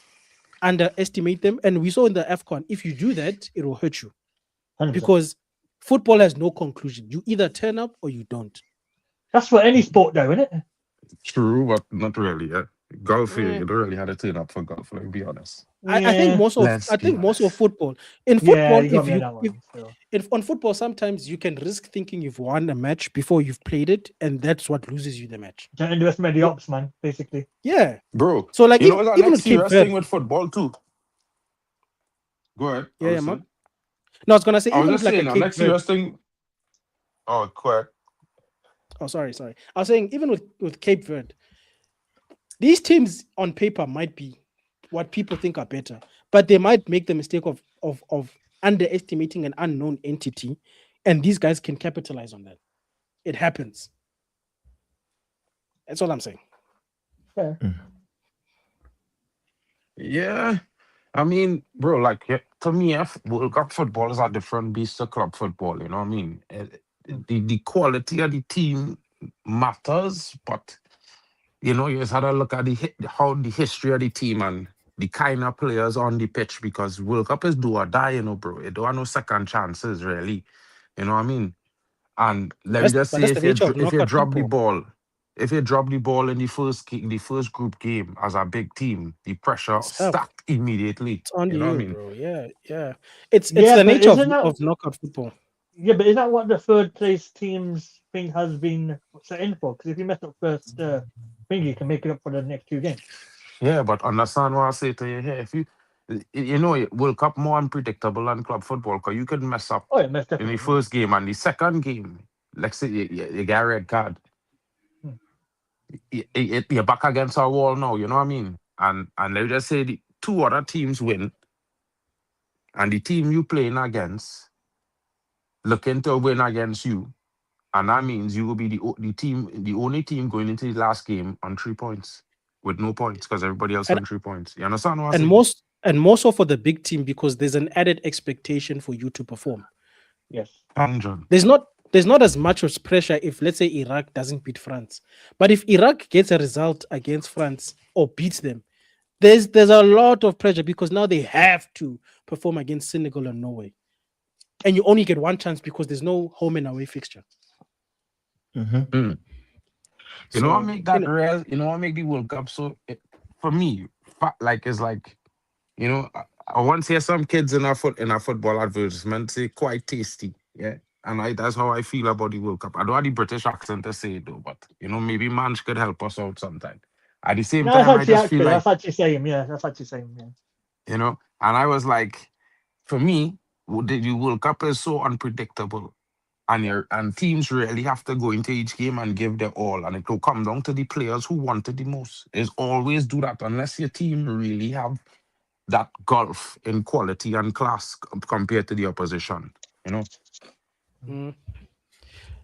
underestimate them. And we saw in the AFCON, if you do that, it will hurt you 100%. because football has no conclusion. You either turn up or you don't. That's for any sport, though, isn't it? True, but not really. Yeah. Golf, Eh. you don't really have to turn up for golf, let's be honest. I think Yeah, Let's be most of honest. football. In yeah, football, you got me on that one. So if on football, sometimes you can risk thinking you've won a match before you've played it, and that's what loses you the match. don't underestimate the Yeah. ops, man. Basically, Yeah. Bro, So like you know what's the even next with Cape serious thing Verde, with football too? Go ahead, I yeah, yeah, Mark. listen. No, I was gonna say I was even with just like a saying, the Cape next Verde. serious thing. Oh, quick. Oh, sorry. I was saying even with Cape Verde, these teams on paper might be what people think are better, but they might make the mistake of underestimating an unknown entity, and these guys can capitalize on that. It happens. That's all I'm saying. yeah. Yeah. I mean, bro, like to me, World Cup football is a different beast to club football. You know what I mean? The quality of the team matters, but you know, you just had to look at how the history of the team and the kind of players on the pitch because World Cup is do or die, you know, bro. It don't have no second chances, really. You know what I mean? And let me just But say, that's the nature of if you knockout drop the football. ball, if you drop the ball in the first group game as a big team, the pressure It's tough. stacked immediately. It's on You know what I you, mean? bro. Yeah, yeah. It's Yeah, the but nature isn't that of knockout football. yeah, but is that what the third place teams thing has been set in for? Because if you mess up first thing, you can make it up for the next two games. Yeah, but understand what I say to you here. If you know, World Cup more unpredictable than club football because you could mess up Oh, yeah, most in the definitely. Yeah. first game and the second game. Let's say you get a red card, Hmm. you're back against our wall now. You know what I mean? And let me just say the two other teams win, and the team you playing against looking to win against you, and that means you will be the only team going into the last game on 3 points with no points because everybody else And on 3 points. You understand what I'm and saying? more so for the big team because there's an added expectation for you to perform. Yes. 100. There's not as much as pressure if let's say Iraq doesn't beat France. But if Iraq gets a result against France or beats them, there's a lot of pressure because now they have to perform against Senegal and Norway. And you only get one chance because there's no home and away fixture. Mm. You know what So, make that real? You know what make the World Cup so for me, like it's like you know, I once hear some kids in our football advertisement say quite tasty. Yeah. And that's how I feel about the World Cup. I don't have the British accent to say it though, but you know, maybe Manch could help us out sometime. At the same No, that's time, I actually just feel accurate. like, That's actually same. Yeah, that's actually same. Yeah. you know, and I was like, for me, the World Cup is so unpredictable. And teams really have to go into each game and give their all. And it will come down to the players who want it the most. Is always do that unless your team really have that gulf in quality and class compared to the opposition. You know, mm.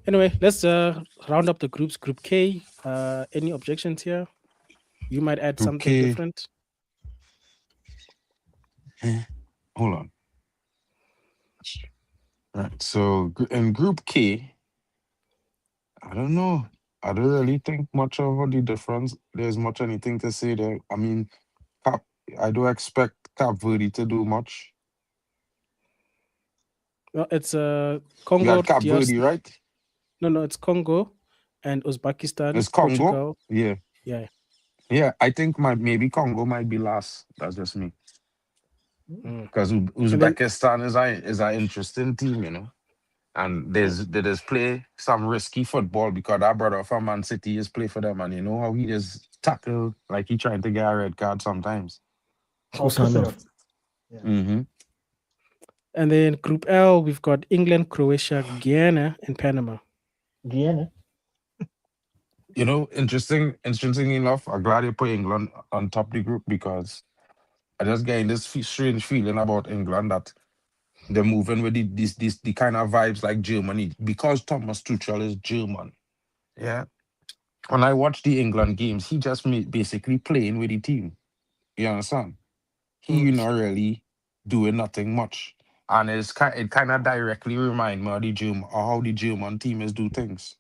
Anyway, let's round up the groups. Group K. Any objections here? You might add something okay. different. Hold on. Right. So in Group K, I don't know. I don't really think much of the difference. There's much anything to say there. I mean, Cap, I do expect Cap Verde to do much. No, it's You Congo, had Cap Verde, DRC. right? No, it's Congo and Uzbekistan, It's Congo. Portugal. Yeah. Yeah. Yeah. I think maybe Congo might be last. That's just me. Mm. Because And then Uzbekistan is an interesting team, you know. And there's play some risky football because that brother from Man City is play for them, and you know how he just tackle like he trying to get a red card sometimes. Oh, Kusanov. Kusanov. Yeah. Mm-hmm. and then Group L, we've got England, Croatia, Guyana, and Panama. Guyana. You know, interesting enough, I'm glad you put England on top of the group because I just getting this strange feeling about England that they're moving with the kind of vibes like Germany because Thomas Tuchel is German. Yeah. When I watch the England games, he just basically playing with the team. You understand? He Mm. not really doing nothing much. And it kind of directly remind me of how the German team is do things.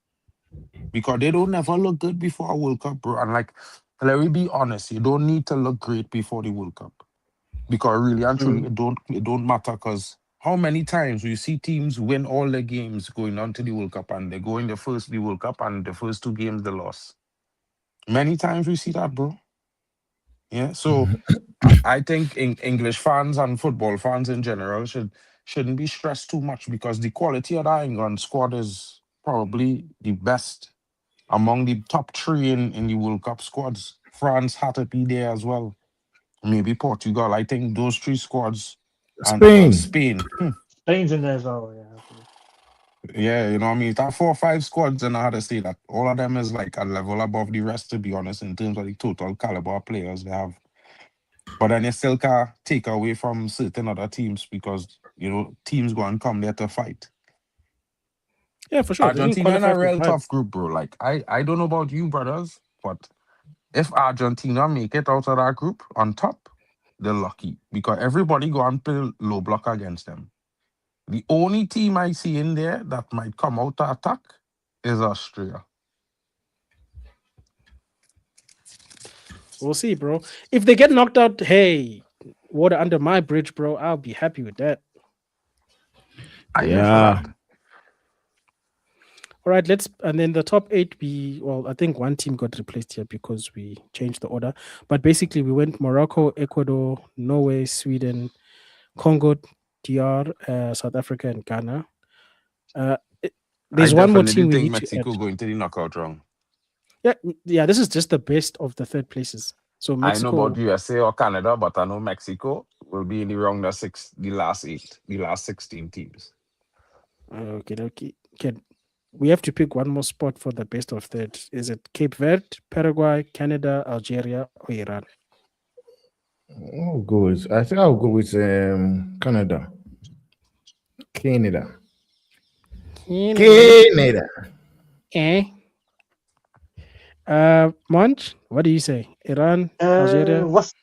Because they don't never look good before a World Cup, bro. And like, let me be honest, you don't need to look great before the World Cup. Because really and truly, True. it don't matter. Because how many times we see teams win all their games going on to the World Cup and they go in the World Cup and the first two games they lost. Many times we see that, bro. Yeah, so I think English fans and football fans in general shouldn't be stressed too much because the quality of the England squad is probably the best among the top three in the World Cup squads. France had to be there as well. Maybe Portugal. I think those three squads and Spain. Spain. Spain's in there as well. Yeah. Okay. Yeah, you know what I mean? That 4 or 5 squads, and I had to say that all of them is like a level above the rest, to be honest, in terms of the total caliber of players they have. But then you still can't take away from certain other teams because, teams go and come there to fight. Yeah, for sure. They didn't Argentina in qualify a for real five. tough group, bro. Like, I don't know about you, brothers, but if Argentina make it out of that group on top, they're lucky because everybody go and play low block against them. The only team I see in there that might come out to attack is Austria. We'll see, bro. If they get knocked out, hey, water under my bridge, bro. I'll be happy with that. I live for Yeah. that. All right, and then the top 8 I think one team got replaced here because we changed the order. But basically we went Morocco, Ecuador, Norway, Sweden, Congo, DR, South Africa, and Ghana. There's I one more definitely team we think need to Mexico add. going to the knockout round. Yeah, this is just the best of the third places. So I know Mexico, about USA or Canada, but I know Mexico will be in the round of the last 8, the last 16 teams. okay. We have to pick one more spot for the best of third. Is it Cape Verde, Paraguay, Canada, Algeria, or Iran? I think I'll go with Canada. Canada. Eh? Monch, what do you say? Iran, Algeria? What's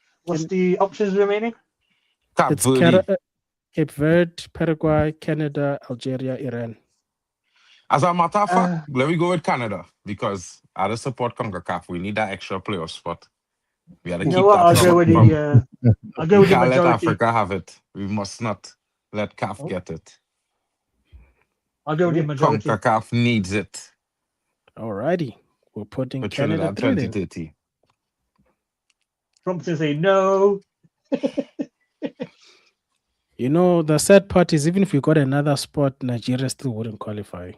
the options remaining? Cape Verde. Cape Verde, Paraguay, Canada, Algeria, Iran. As a matter of fact, let me go with Canada because I don't support CONCACAF. We need that extra playoff spot. We had to keep that I'll from, go with the we can't let majority. Africa have it. We must not let CAF get it. I'll go with the majority. CONCACAF needs it. Alrighty. We're putting For Canada Trinidad 3 2030. Trump's going to say no. The sad part is even if we got another spot, Nigeria still wouldn't qualify.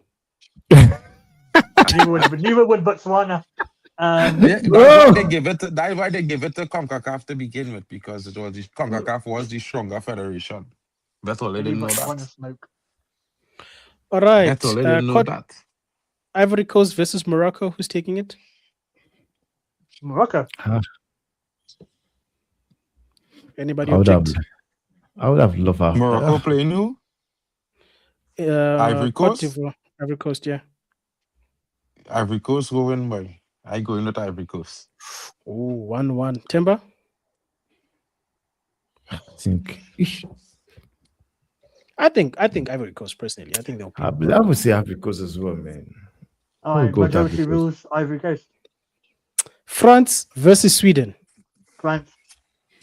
Neither would Botswana. That's why they give it. That's why they give it to CONCACAF to begin with, because CONCACAF was the stronger federation. That's all they didn't know that. Smoke. All right. That's all they didn't know that. Ivory Coast versus Morocco. Who's taking it? Morocco. Anybody object? I would have loved her. Morocco playing who? Ivory Coast. Ivory Coast, yeah. Ivory Coast going by. I going with Ivory Coast. Oh, 1-1. Themba? I think Ivory Coast personally. I think they'll be. I would say Ivory Coast as well, man. All right, majority rules. Ivory Coast. France versus Sweden. France.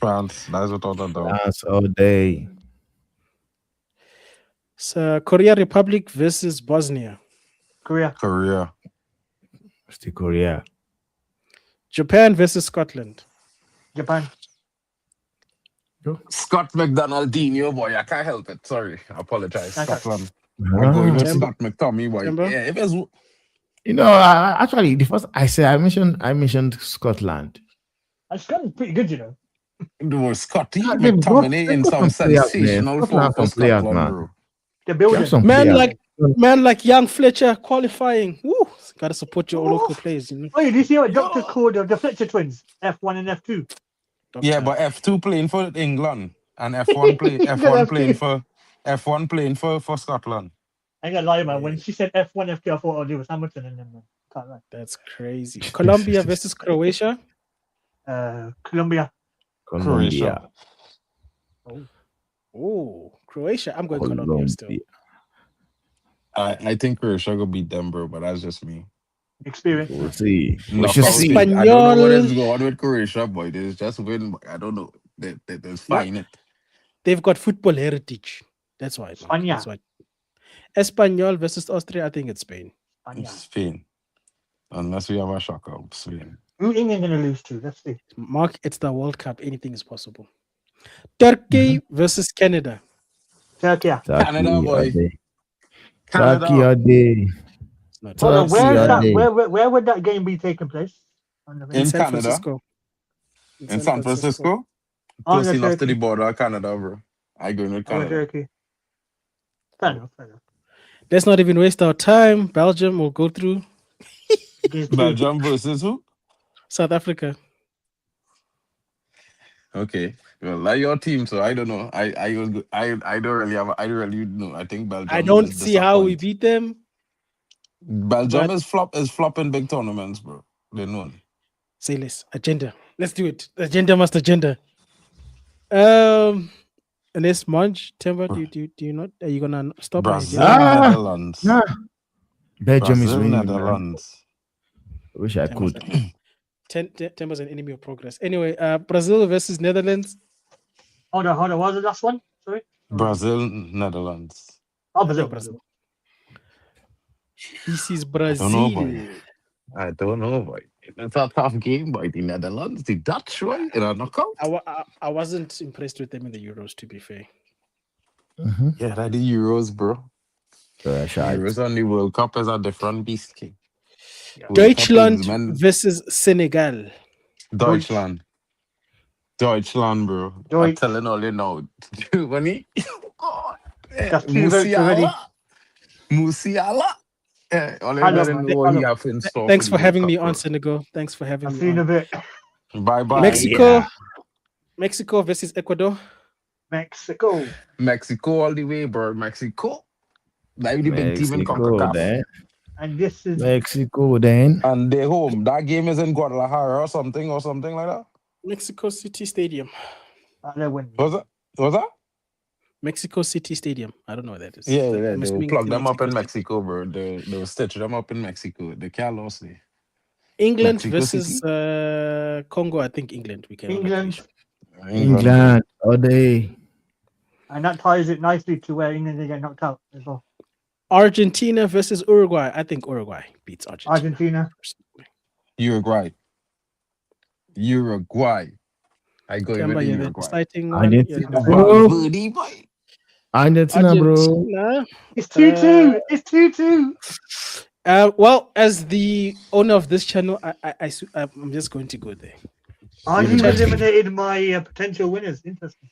That's what all that down. France all day. So Korea Republic versus Bosnia. Korea. Still Korea. Japan versus Scotland. Japan. Scott McDonaldinho, boy, I can't help it. Sorry, I apologize. Scotland. Ah. I'm going with Scott McTominay, boy. Themba? Yeah, if it's actually, the first I mentioned Scotland. Scotland's pretty good, the word Scotty Yeah, McTominay in some sensational form for players, Scotland, man. bro. They're building. Man like young Fletcher qualifying. Woo! Gotta support your local players, Oh, do you see what doctors called the Fletcher twins? F1 and F2. Yeah, but F2 playing for England and F1 playing for Scotland. I ain't gonna lie, man. When she said F1, F2, I thought, there was Hamilton in them, man. Can't lie. That's crazy. Colombia versus Croatia. Colombia. Oh, Croatia. I'm going Colombia still. I think Croatia will beat them, bro, but that's just me. Experience. We'll see. I don't know what is going on with Croatia, boy. They just win. I don't know. They're fine it. They've got football heritage. That's why. That's why. Espanyol versus Austria. I think it's Spain. It's Spain. Unless we have a shocker, Spain. Who England gonna lose to? Let's see. Mark, it's the World Cup. Anything is possible. Turkey versus Canada. Turkey. Canada, Turkey boy. all day. Canada. Turkey all day. It's not Hold on, Turkey where's all that? day. Where would that game be taking place? On the in In San Canada? Francisco. In San Francisco? On Close the enough to the Turkey. border of Canada, bro. I going with On the Canada. Turkey. Fair enough. Fair enough. Let's not even waste our time. Belgium will go through. Against who? Belgium versus who? South Africa. Okay. Well, like your team, so I don't know. I don't really have. I don't really know. I think Belgium. I don't is see how we disappoint. beat them. Belgium but- is flopping big tournaments, bro. They know. Say less. Agenda. Let's do it. Agenda must agenda. And this Munch, Themba, do you not? Are you gonna stop my Brazil, agenda? Netherlands. Nah. Belgium is Brazil, winning, man. Netherlands. Wish I Themba's could. Themba's an enemy of progress. Anyway, Brazil versus Netherlands. Hold on. What was the last one? Sorry. Brazil, Netherlands. Oh, I Brazil. think Brazil. This is I don't know, boy. Brazil. I don't know, boy. It's a tough game, boy. The Netherlands, the Dutch, boy, in a knockout. I wasn't impressed with them in the Euros, to be fair. Yeah, that the Euros, bro. Shite. Euros on the World Cup is a different beast, king. World Cup Deutschland is, man, versus Senegal. Deutschland. Deutschland, bro. I'm Deutsch. telling all you now. Germany. God. That's two votes already. Musiala. All I you love gotta man. know what he have in store. Thanks the for World having Cup, me bro. on, Senegal. Thanks for having I've me seen a on. bit. Bye-bye. Mexico versus Ecuador. Mexico. Mexico all the way, bro. Mexico. That the big team in Mexico CONCACAF. then. And this is Mexico then. And they home. That game is in Guadalajara or something like that. Mexico City Stadium. they're winning. Was that? Mexico City Stadium. I don't know what that is. Yeah, I'm they will assuming plug it's them up in Mexico Mexico, bro. They will stitch them up in Mexico. They can't lose it. England Mexico versus Congo. I think England. We can. England. England all day. And that ties it nicely to where England get knocked out as well. Argentina versus Uruguay. I think Uruguay beats Argentina. Argentina. Uruguay. I go with Themba, the you're the Uruguay. exciting one. Argentina, bro. Birdie, boy. Argentina, bro. Argentina. It's 2-2. It's 2-2. Well, as the owner of this channel, I'm just going to go there. You eliminated my potential winners. Interesting.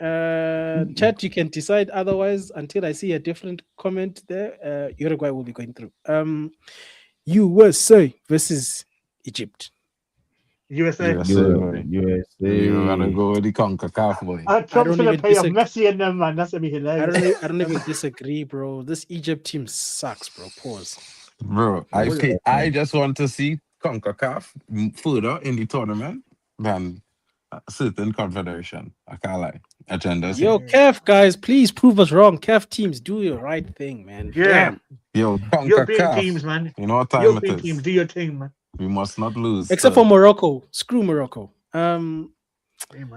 Chat, you can decide otherwise until I see a different comment there. Uruguay will be going through. USA versus Egypt. USA. USA. USA. You're gonna go with the CONCACAF, boy. Trump's gonna even pay off disagree. Messi and them, man. That's gonna be hilarious. I don't even disagree, bro. This Egypt team sucks, bro. Pause. Bro, I just want to see CONCACAF further in the tournament than a certain confederation. I can't lie. Agendas. Yo, CAF guys, please prove us wrong. CAF teams, do your right thing, man. Yeah. Damn. Yo, European CONCACAF. teams, man. You know what time European it teams, is. do your thing, man. We must not lose. Except for Morocco. Screw Morocco. Hey, man,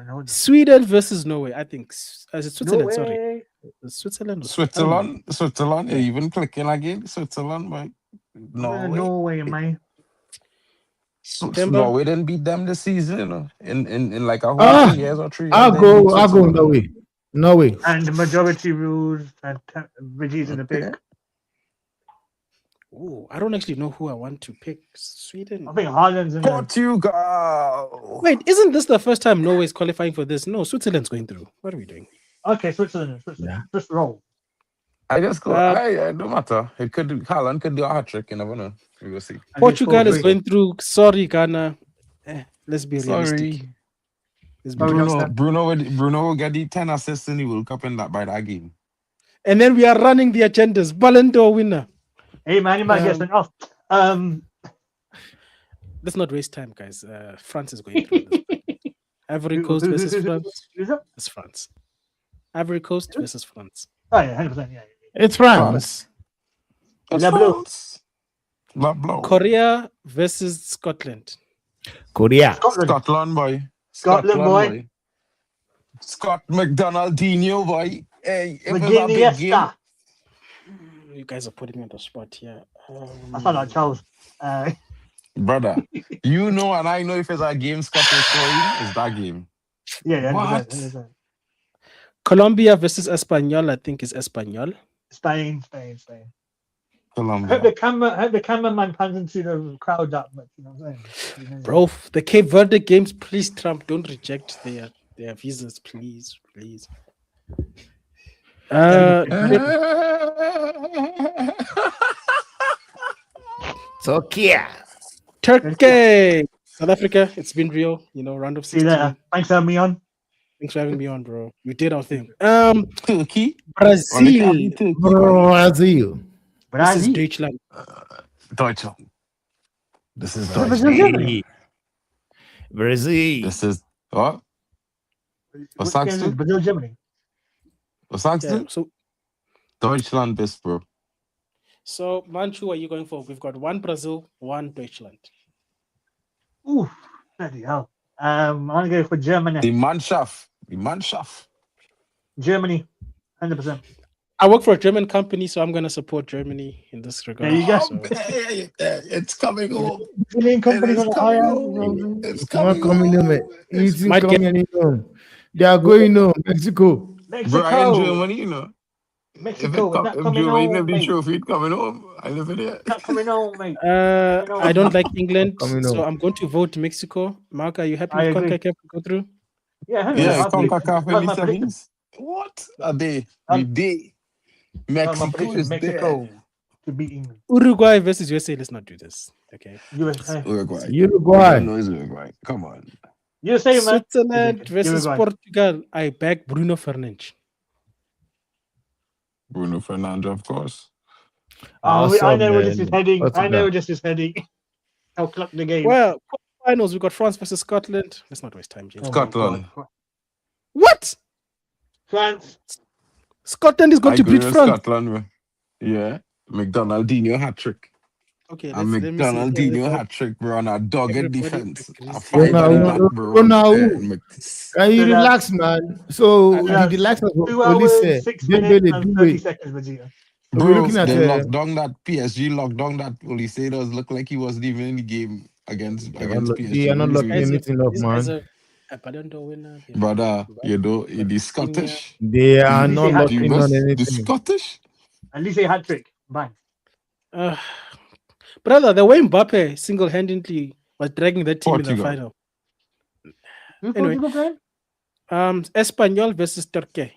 hold on. Sweden versus Norway. I think is it Switzerland? No Sorry, way. Switzerland. I don't know. Switzerland. You're even clicking again. Switzerland, boy. Norway, man. Themba? Norway didn't beat them this season, you know, in like a whole 2 years or 3 years. I'll they go beat Switzerland. Norway. Norway. And the majority rules and Vegeta in the pick. Oh, I don't actually know who I want to pick. Sweden. I think Haaland's in there. Portugal. Wait, isn't this the first time Norway is qualifying for this? No, Switzerland's going through. What are we doing? Okay, Switzerland. Just roll. I just go. I don't matter. Haaland could do a hat trick. You never know. We will see. Portugal is going through. Sorry, Ghana. Let's be realistic. Sorry. Let's be Sorry, realistic. Bruno will get the 10 assists in the World Cup in by that game. And then we are running the agendas. Ballon d'Or winner. Hey, man, you might get sent off. Let's not waste time, guys. France is going through this. Ivory Coast versus France. Who's that? It's France. Ivory Coast versus France. Oh, yeah, 100%. Yeah. It's France. La Bleu. La Bleu. Korea versus Scotland. Korea. Scotland, boy. Scotland, boy. Scott McDonaldinho, boy. Hey, it was a big game. Iniesta. You guys are putting me on the spot here. I thought that Charles. Brother, you know and I know if it's a game Scotland scoring, it's that game. Yeah, 100%, What? 100%. Colombia versus Espanyol, I think is Espanyol. Spain. I Colombia. hope the cameraman pans into the crowd that much. You know what I'm saying? Bro, the Cape Verde games, please, Trump, don't reject their visas, please. Turkey. Turkey, South Africa, it's been real. Round of See you 16. later. Thanks for having me on. Thanks for having me on, bro. We did our thing. Turkey? Brazil Brazil. versus Brazil. Deutschland. Deutschland. This is Brazil, Deutschland. Germany. Brazil. This is what? Which sagst game is du? it? Brazil, Germany. Was sagst Yeah, du? Deutschland best, bro. so Manchu, are you going for? We've got one Brazil, one Deutschland. Ooh, bloody hell. I'm gonna go for Germany. Die Mannschaft. Germany, 100%. I work for a German company, so I'm going to support Germany in this regard. There you go. So, It's coming home. Brazilian companies It is on the coming higher. home. It's It's not coming home. It's Might get- coming home. They are going home. Mexico. Bro, I in Mexico. Germany, you know. Mexico, it's not If coming Germany home, never be mate. trophy coming home, I live in there. It's not coming home, mate. I don't like England, Coming so home. I'm going to vote Mexico. Mark, are you happy I with agree. CONCACAF to go through? Yeah, 100%. Yeah, I'll pick- CONCACAF that's in my the prediction. sevens. What are they? Um, We day. That's my Mexico prediction. is Mexico there. to beat England. Uruguay versus USA. Let's not do this. Okay. USA. Uruguay. Uruguay. No, it's Uruguay. Come on. USA, man. Switzerland versus Uruguay. Portugal. I back Bruno Fernandes. Bruno Fernandes, of course. I Awesome, know where man. this is heading. What's I know that? where this is heading. I'll clock the game. Well, finals. We got France versus Scotland. Let's not waste time, James. Oh my Scotland. God. What? France. Scotland is going I to agree beat with France. Scotland. Bro. Yeah. McDonaldinho hat trick. Okay, A let me see. McDonaldinho hat trick, bro, on a dogged everybody defense. agrees. A five Ronaldo, and that, bro. Ronaldo. Can you So that's- relax, man? So that's the likes of 2 police hours, 6 minutes, Dembele and do 30 it. seconds, Vegeta. We're Bro, looking at they locked down that PSG locked down that Olisados looked like he wasn't even in the game against They PSG. are not What locking you doing? anything up, These guys man. are a Ballon d'Or winner. Brother, you know, it is Scottish. They are Did you not say hat locking trick? on The anything. Scottish? At least a hat trick. Bang. Brother, the way Mbappe single-handedly was dragging that team in the Portugal. final. Who's Anyway. Portugal playing? Espanyol versus Turkey.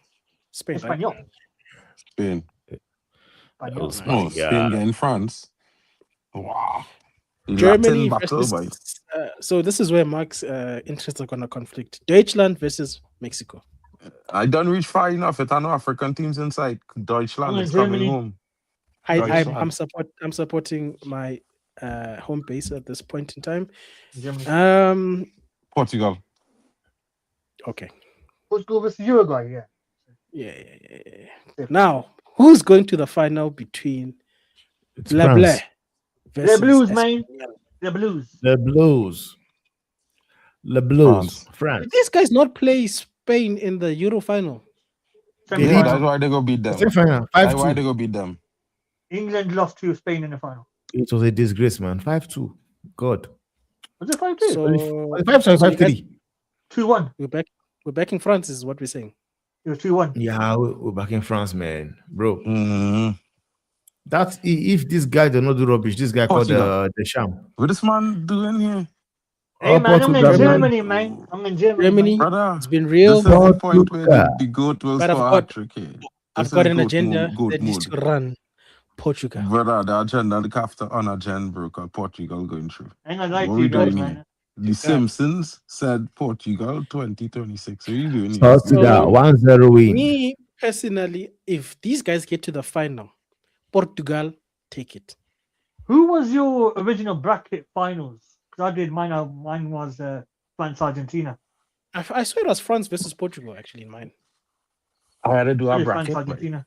Spain, right? Espanyol. Spain. Espanyol. Oh, Spain getting France. Wow. Germany Latin battle, versus. boy. So this is where Mark's interests are gonna conflict. Deutschland versus Mexico. I don't reach far enough. It's no African teams inside. Deutschland Oh, is coming Germany. home. I'm supporting my home base at this point in time. Germany. Portugal. Okay. Portugal versus Uruguay, yeah. Yeah. Now, who's going to the final between It's Blah France. versus The Blues, man. Espanyol? The Blues. The Blues. The Blues. France. France. Did these guys not play Spain in the Euro final? Yeah, Semi-final. that's why they go beat them. Semi-final. That's why 5-2. they go beat them. England lost to Spain in the final. It was a disgrace, man. 5-2. God. Was it 5-2? So 5-2, 5-3. 2-1. we're back in France, is what we're saying. It was 2-1. Yeah, we're back in France, man. Bro. Mm-hmm. That's if this guy does not do rubbish, this guy called Portugal. the Sham. What this man doing here? Hey, man, I'm in Portugal, Germany, man. I'm in Germany. Germany, man. Brother, it's been real. this is the point where Portugal. the GOAT will But I've score a got- hat-trick here. I've This got is an GOAT agenda mode, GOAT that needs mode. to run Portugal. Brother, the agenda, look after on agenda, bro, because Portugal going through. I ain't gonna lie What to you we guys, doing man. here? The Simpsons said Portugal 2026. What are you doing here? Portugal, 1-0 win. Me personally, if these guys get to the final, Portugal take it. Who was your original bracket finals? Because I did mine. Mine was France Argentina. I swear it was France versus Portugal actually in mine. I had to do I a did bracket. France but- Argentina.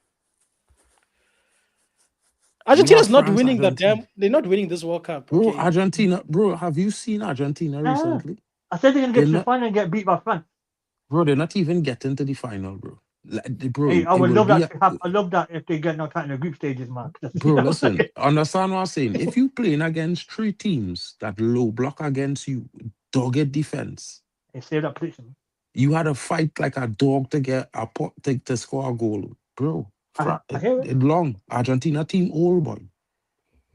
Argentina's not France, winning the Argentina. damn. They're not winning this World Cup. Bro, Okay? Argentina, bro, have you seen Argentina Yeah. recently? I said they're gonna get They're to the not- final and get beat by France. Bro, they're not even getting to the final, bro. Bro, Hey, I it would will love be that to happen. I love that if they get knocked out in the group stages, man. bro, listen, understand what I'm saying? If you playing against 3 teams that low block against you, dogged defense, They save that prediction. you had to fight like a dog to get a pot to score a goal, bro. I hear it. It long Argentina team old boy.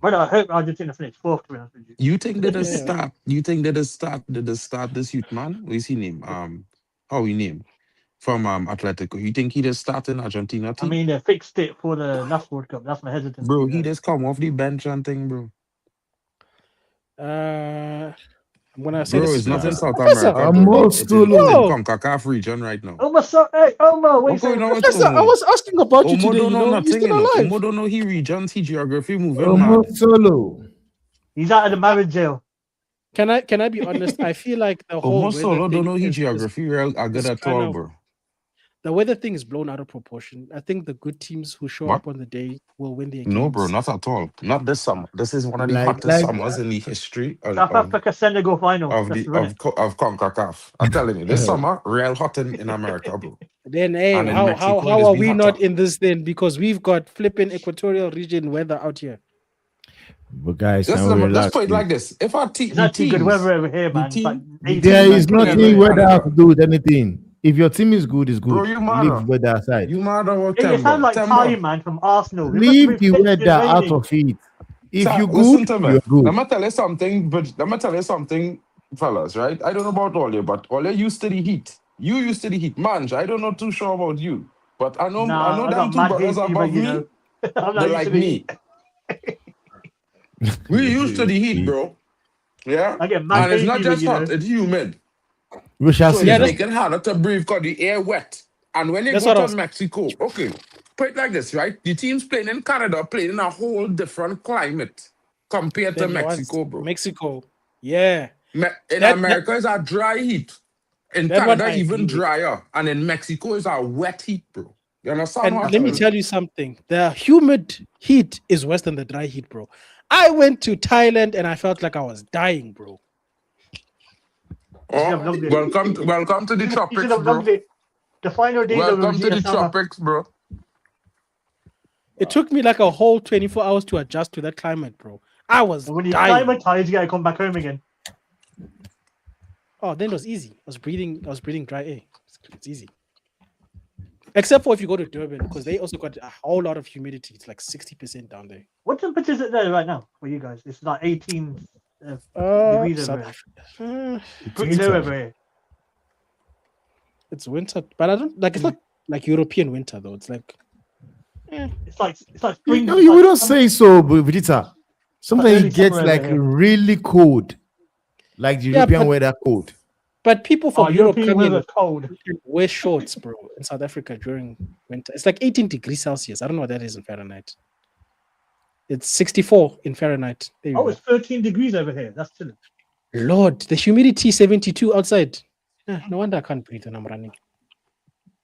But I hope Argentina finish fourth, to be honest with you. You think that the Yeah. start? You think that the start this youth man? What is his name? How he name? From Atletico. You think he just start in Argentina I team? mean, they fixed it for the last World Cup. That's my hesitancy. Bro, he just come off the bench and thing, bro. I'm gonna say Bro, this it's is not in South Professor. America, bro. It's in Whoa. CONCACAF region right now. Omo, so, hey, Omo, what What you saying? going on with Professor, I Omo? was asking about you Omo today. don't You know know, you nothing, still you know. alive? Omo don't know he regions, he geography moving Omo mad. Solo. He's out of the marriage jail. Can I be honest? I feel like the whole Omo weather solo thing don't know he is geography real are good is at kind all, of bro. the weather thing is blown out of proportion. I think the good teams who show What? up on the day will win their No, games. bro, not at all. Not this summer. This is one of the Like hottest summers in the history South Africa Senegal final. of Let's the run it. of CONCACAF. I'm telling you, this summer real hot in America, bro. Then hey, And in how Mexico, it how is are be we hotter. not in this then? Because we've got flipping equatorial region weather out here. But guys, Let's, can we let's relax? put it please? like this. If our It's actually good weather over here, the man. It's like team, 18, There is 19 over nothing here. weather has to do with anything. If your team is good, it's bro, good. you Leave mad? weather aside. You mad about It sounds Themba? like Ty, Themba. man, from Arsenal. It must Leave have the been weather out raining. of it. If Sir, you listen good, to me. you're good. Let me tell you something, but let me tell you something, fellas, right? I don't know about all you, but all you used to the heat. You used to the heat. Manj, I don't know too sure about you. But I know Nah, I them got two mad brothers heat fever, above you me, know. I'm they not used to like the me. heat. We used to the heat, bro. Yeah? I get mad And it's hay not fever, just you hot, know. it's humid. We shall So see. Yeah, it's that's making harder to breathe because the air wet. And when you that's go what I to was. Mexico, okay, put it like this, right? The teams playing in Canada playing in a whole different climate compared to Then the ones Mexico, bro. Mexico. Yeah, In that America, it's a dry heat. In that one Canada, I even agree with. drier. And in Mexico, it's a wet heat, bro. You understand what And I'm let me telling you? tell you something: the humid heat is worse than the dry heat, bro. I went to Thailand and I felt like I was dying, bro. You should Oh, have loved it. welcome to the You should tropics, have bro. loved it. The final days of Welcome to Vegeta the summer. tropics, bro. It took me like a whole 24 hours to adjust to that climate, bro. I was And when you dying. climatize, you gotta come back home again. Oh, then it was easy. I was breathing dry air. It's easy. Except for if you go to Durban, because they also got a whole lot of humidity. It's like 60% down there. What temperature is it there right now for you guys? It's like 18 degrees South over here. Africa. Pretty low over here. It's winter, but I don't like. It's not like European winter though. It's like It's like You, spring. know, you wouldn't say so, but Vegeta. Sometimes early it gets summer like over here. really cold, like the Yeah, European but- weather cold. but people from Europe European come in weather cold. and wear shorts, bro. In South Africa during winter, it's like 18 degrees Celsius. I don't know what that is in Fahrenheit. It's 64 in Fahrenheit. There you Oh, go. it's 13 degrees over here. That's chilling. Lord, the humidity 72 outside. No wonder I can't breathe when I'm running.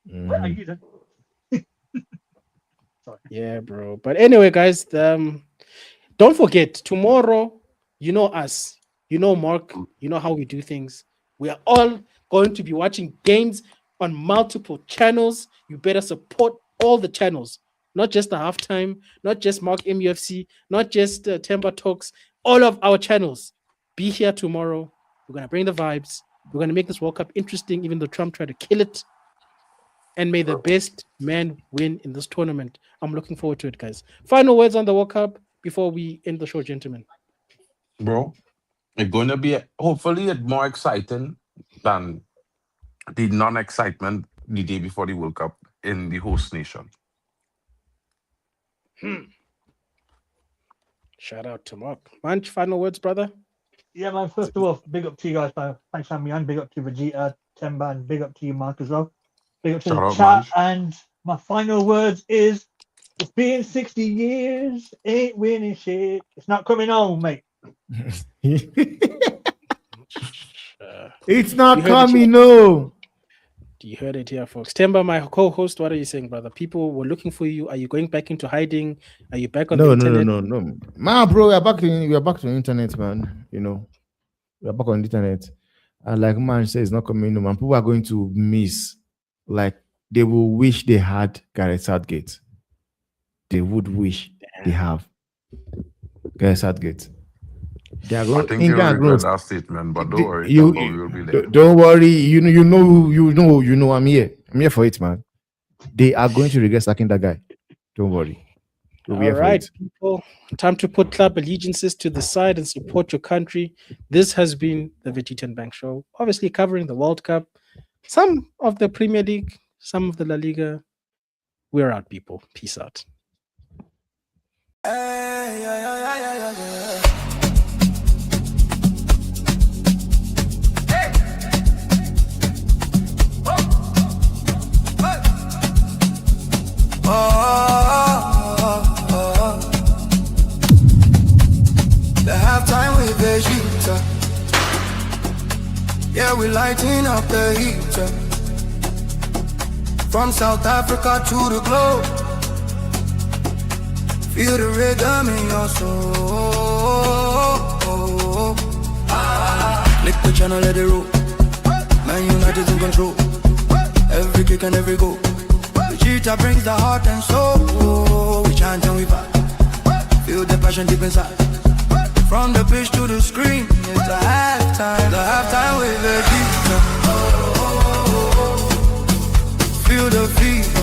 Where are you then? Yeah, bro. But anyway, guys, don't forget tomorrow. You know us. You know Mark. You know how we do things. We are all going to be watching games on multiple channels. You better support all the channels, not just the halftime, not just Mark MUFC, not just Themba Talks. All of our channels. Be here tomorrow. We're gonna bring the vibes. We're gonna make this World Cup interesting, even though Trump tried to kill it. And may the best man win in this tournament. I'm looking forward to it, guys. Final words on the World Cup before we end the show, gentlemen. Bro, it's going to be, hopefully, it's more exciting than the non-excitement the day before the World Cup in the host nation. Shout out to Mark. Manch, final words, brother. Yeah, man. First of all, big up to you guys, man. Thanks for having me on. Big up to Vegeta, Themba, and big up to you, Mark, as well. Big up to Shout the out, chat. Manj. And my final words is, it's been 60 years, ain't winning shit. It's not coming home, mate. It's not You heard it coming, no. You heard it here, folks. Themba, my co-host, what are you saying, brother? People were looking for you. Are you going back into hiding? Are you back on the No, internet? no. Man, bro, we are back to the internet, man. You know, we are back on the internet. And like man says, it's not coming, no, man. People are going to miss like they will wish they had Gareth Southgate. They would wish they have Gareth Southgate. They are I going. think you'll England are going regret to that statement, but don't worry, you, Themba, we will be there. don't worry. You know. I'm here. I'm here for it, man. They are going to regret sacking that guy. Don't worry. We'll be All here for right, it. people. Time to put club allegiances to the side and support your country. This has been the Vegeta Bank Show. Obviously, covering the World Cup, some of the Premier League, some of the La Liga. We're out, people. Peace out. The halftime with Vegeta. Yeah, we lighting up the heat. From South Africa to the globe. Feel the rhythm in your soul. Click the channel, let it roll. Man United in control. Every kick and every goal. Vegeta brings the heart and soul. We chant and we vibe. Feel the passion deep inside. From the pitch to the screen, it's the halftime with Vegeta. Feel the feet.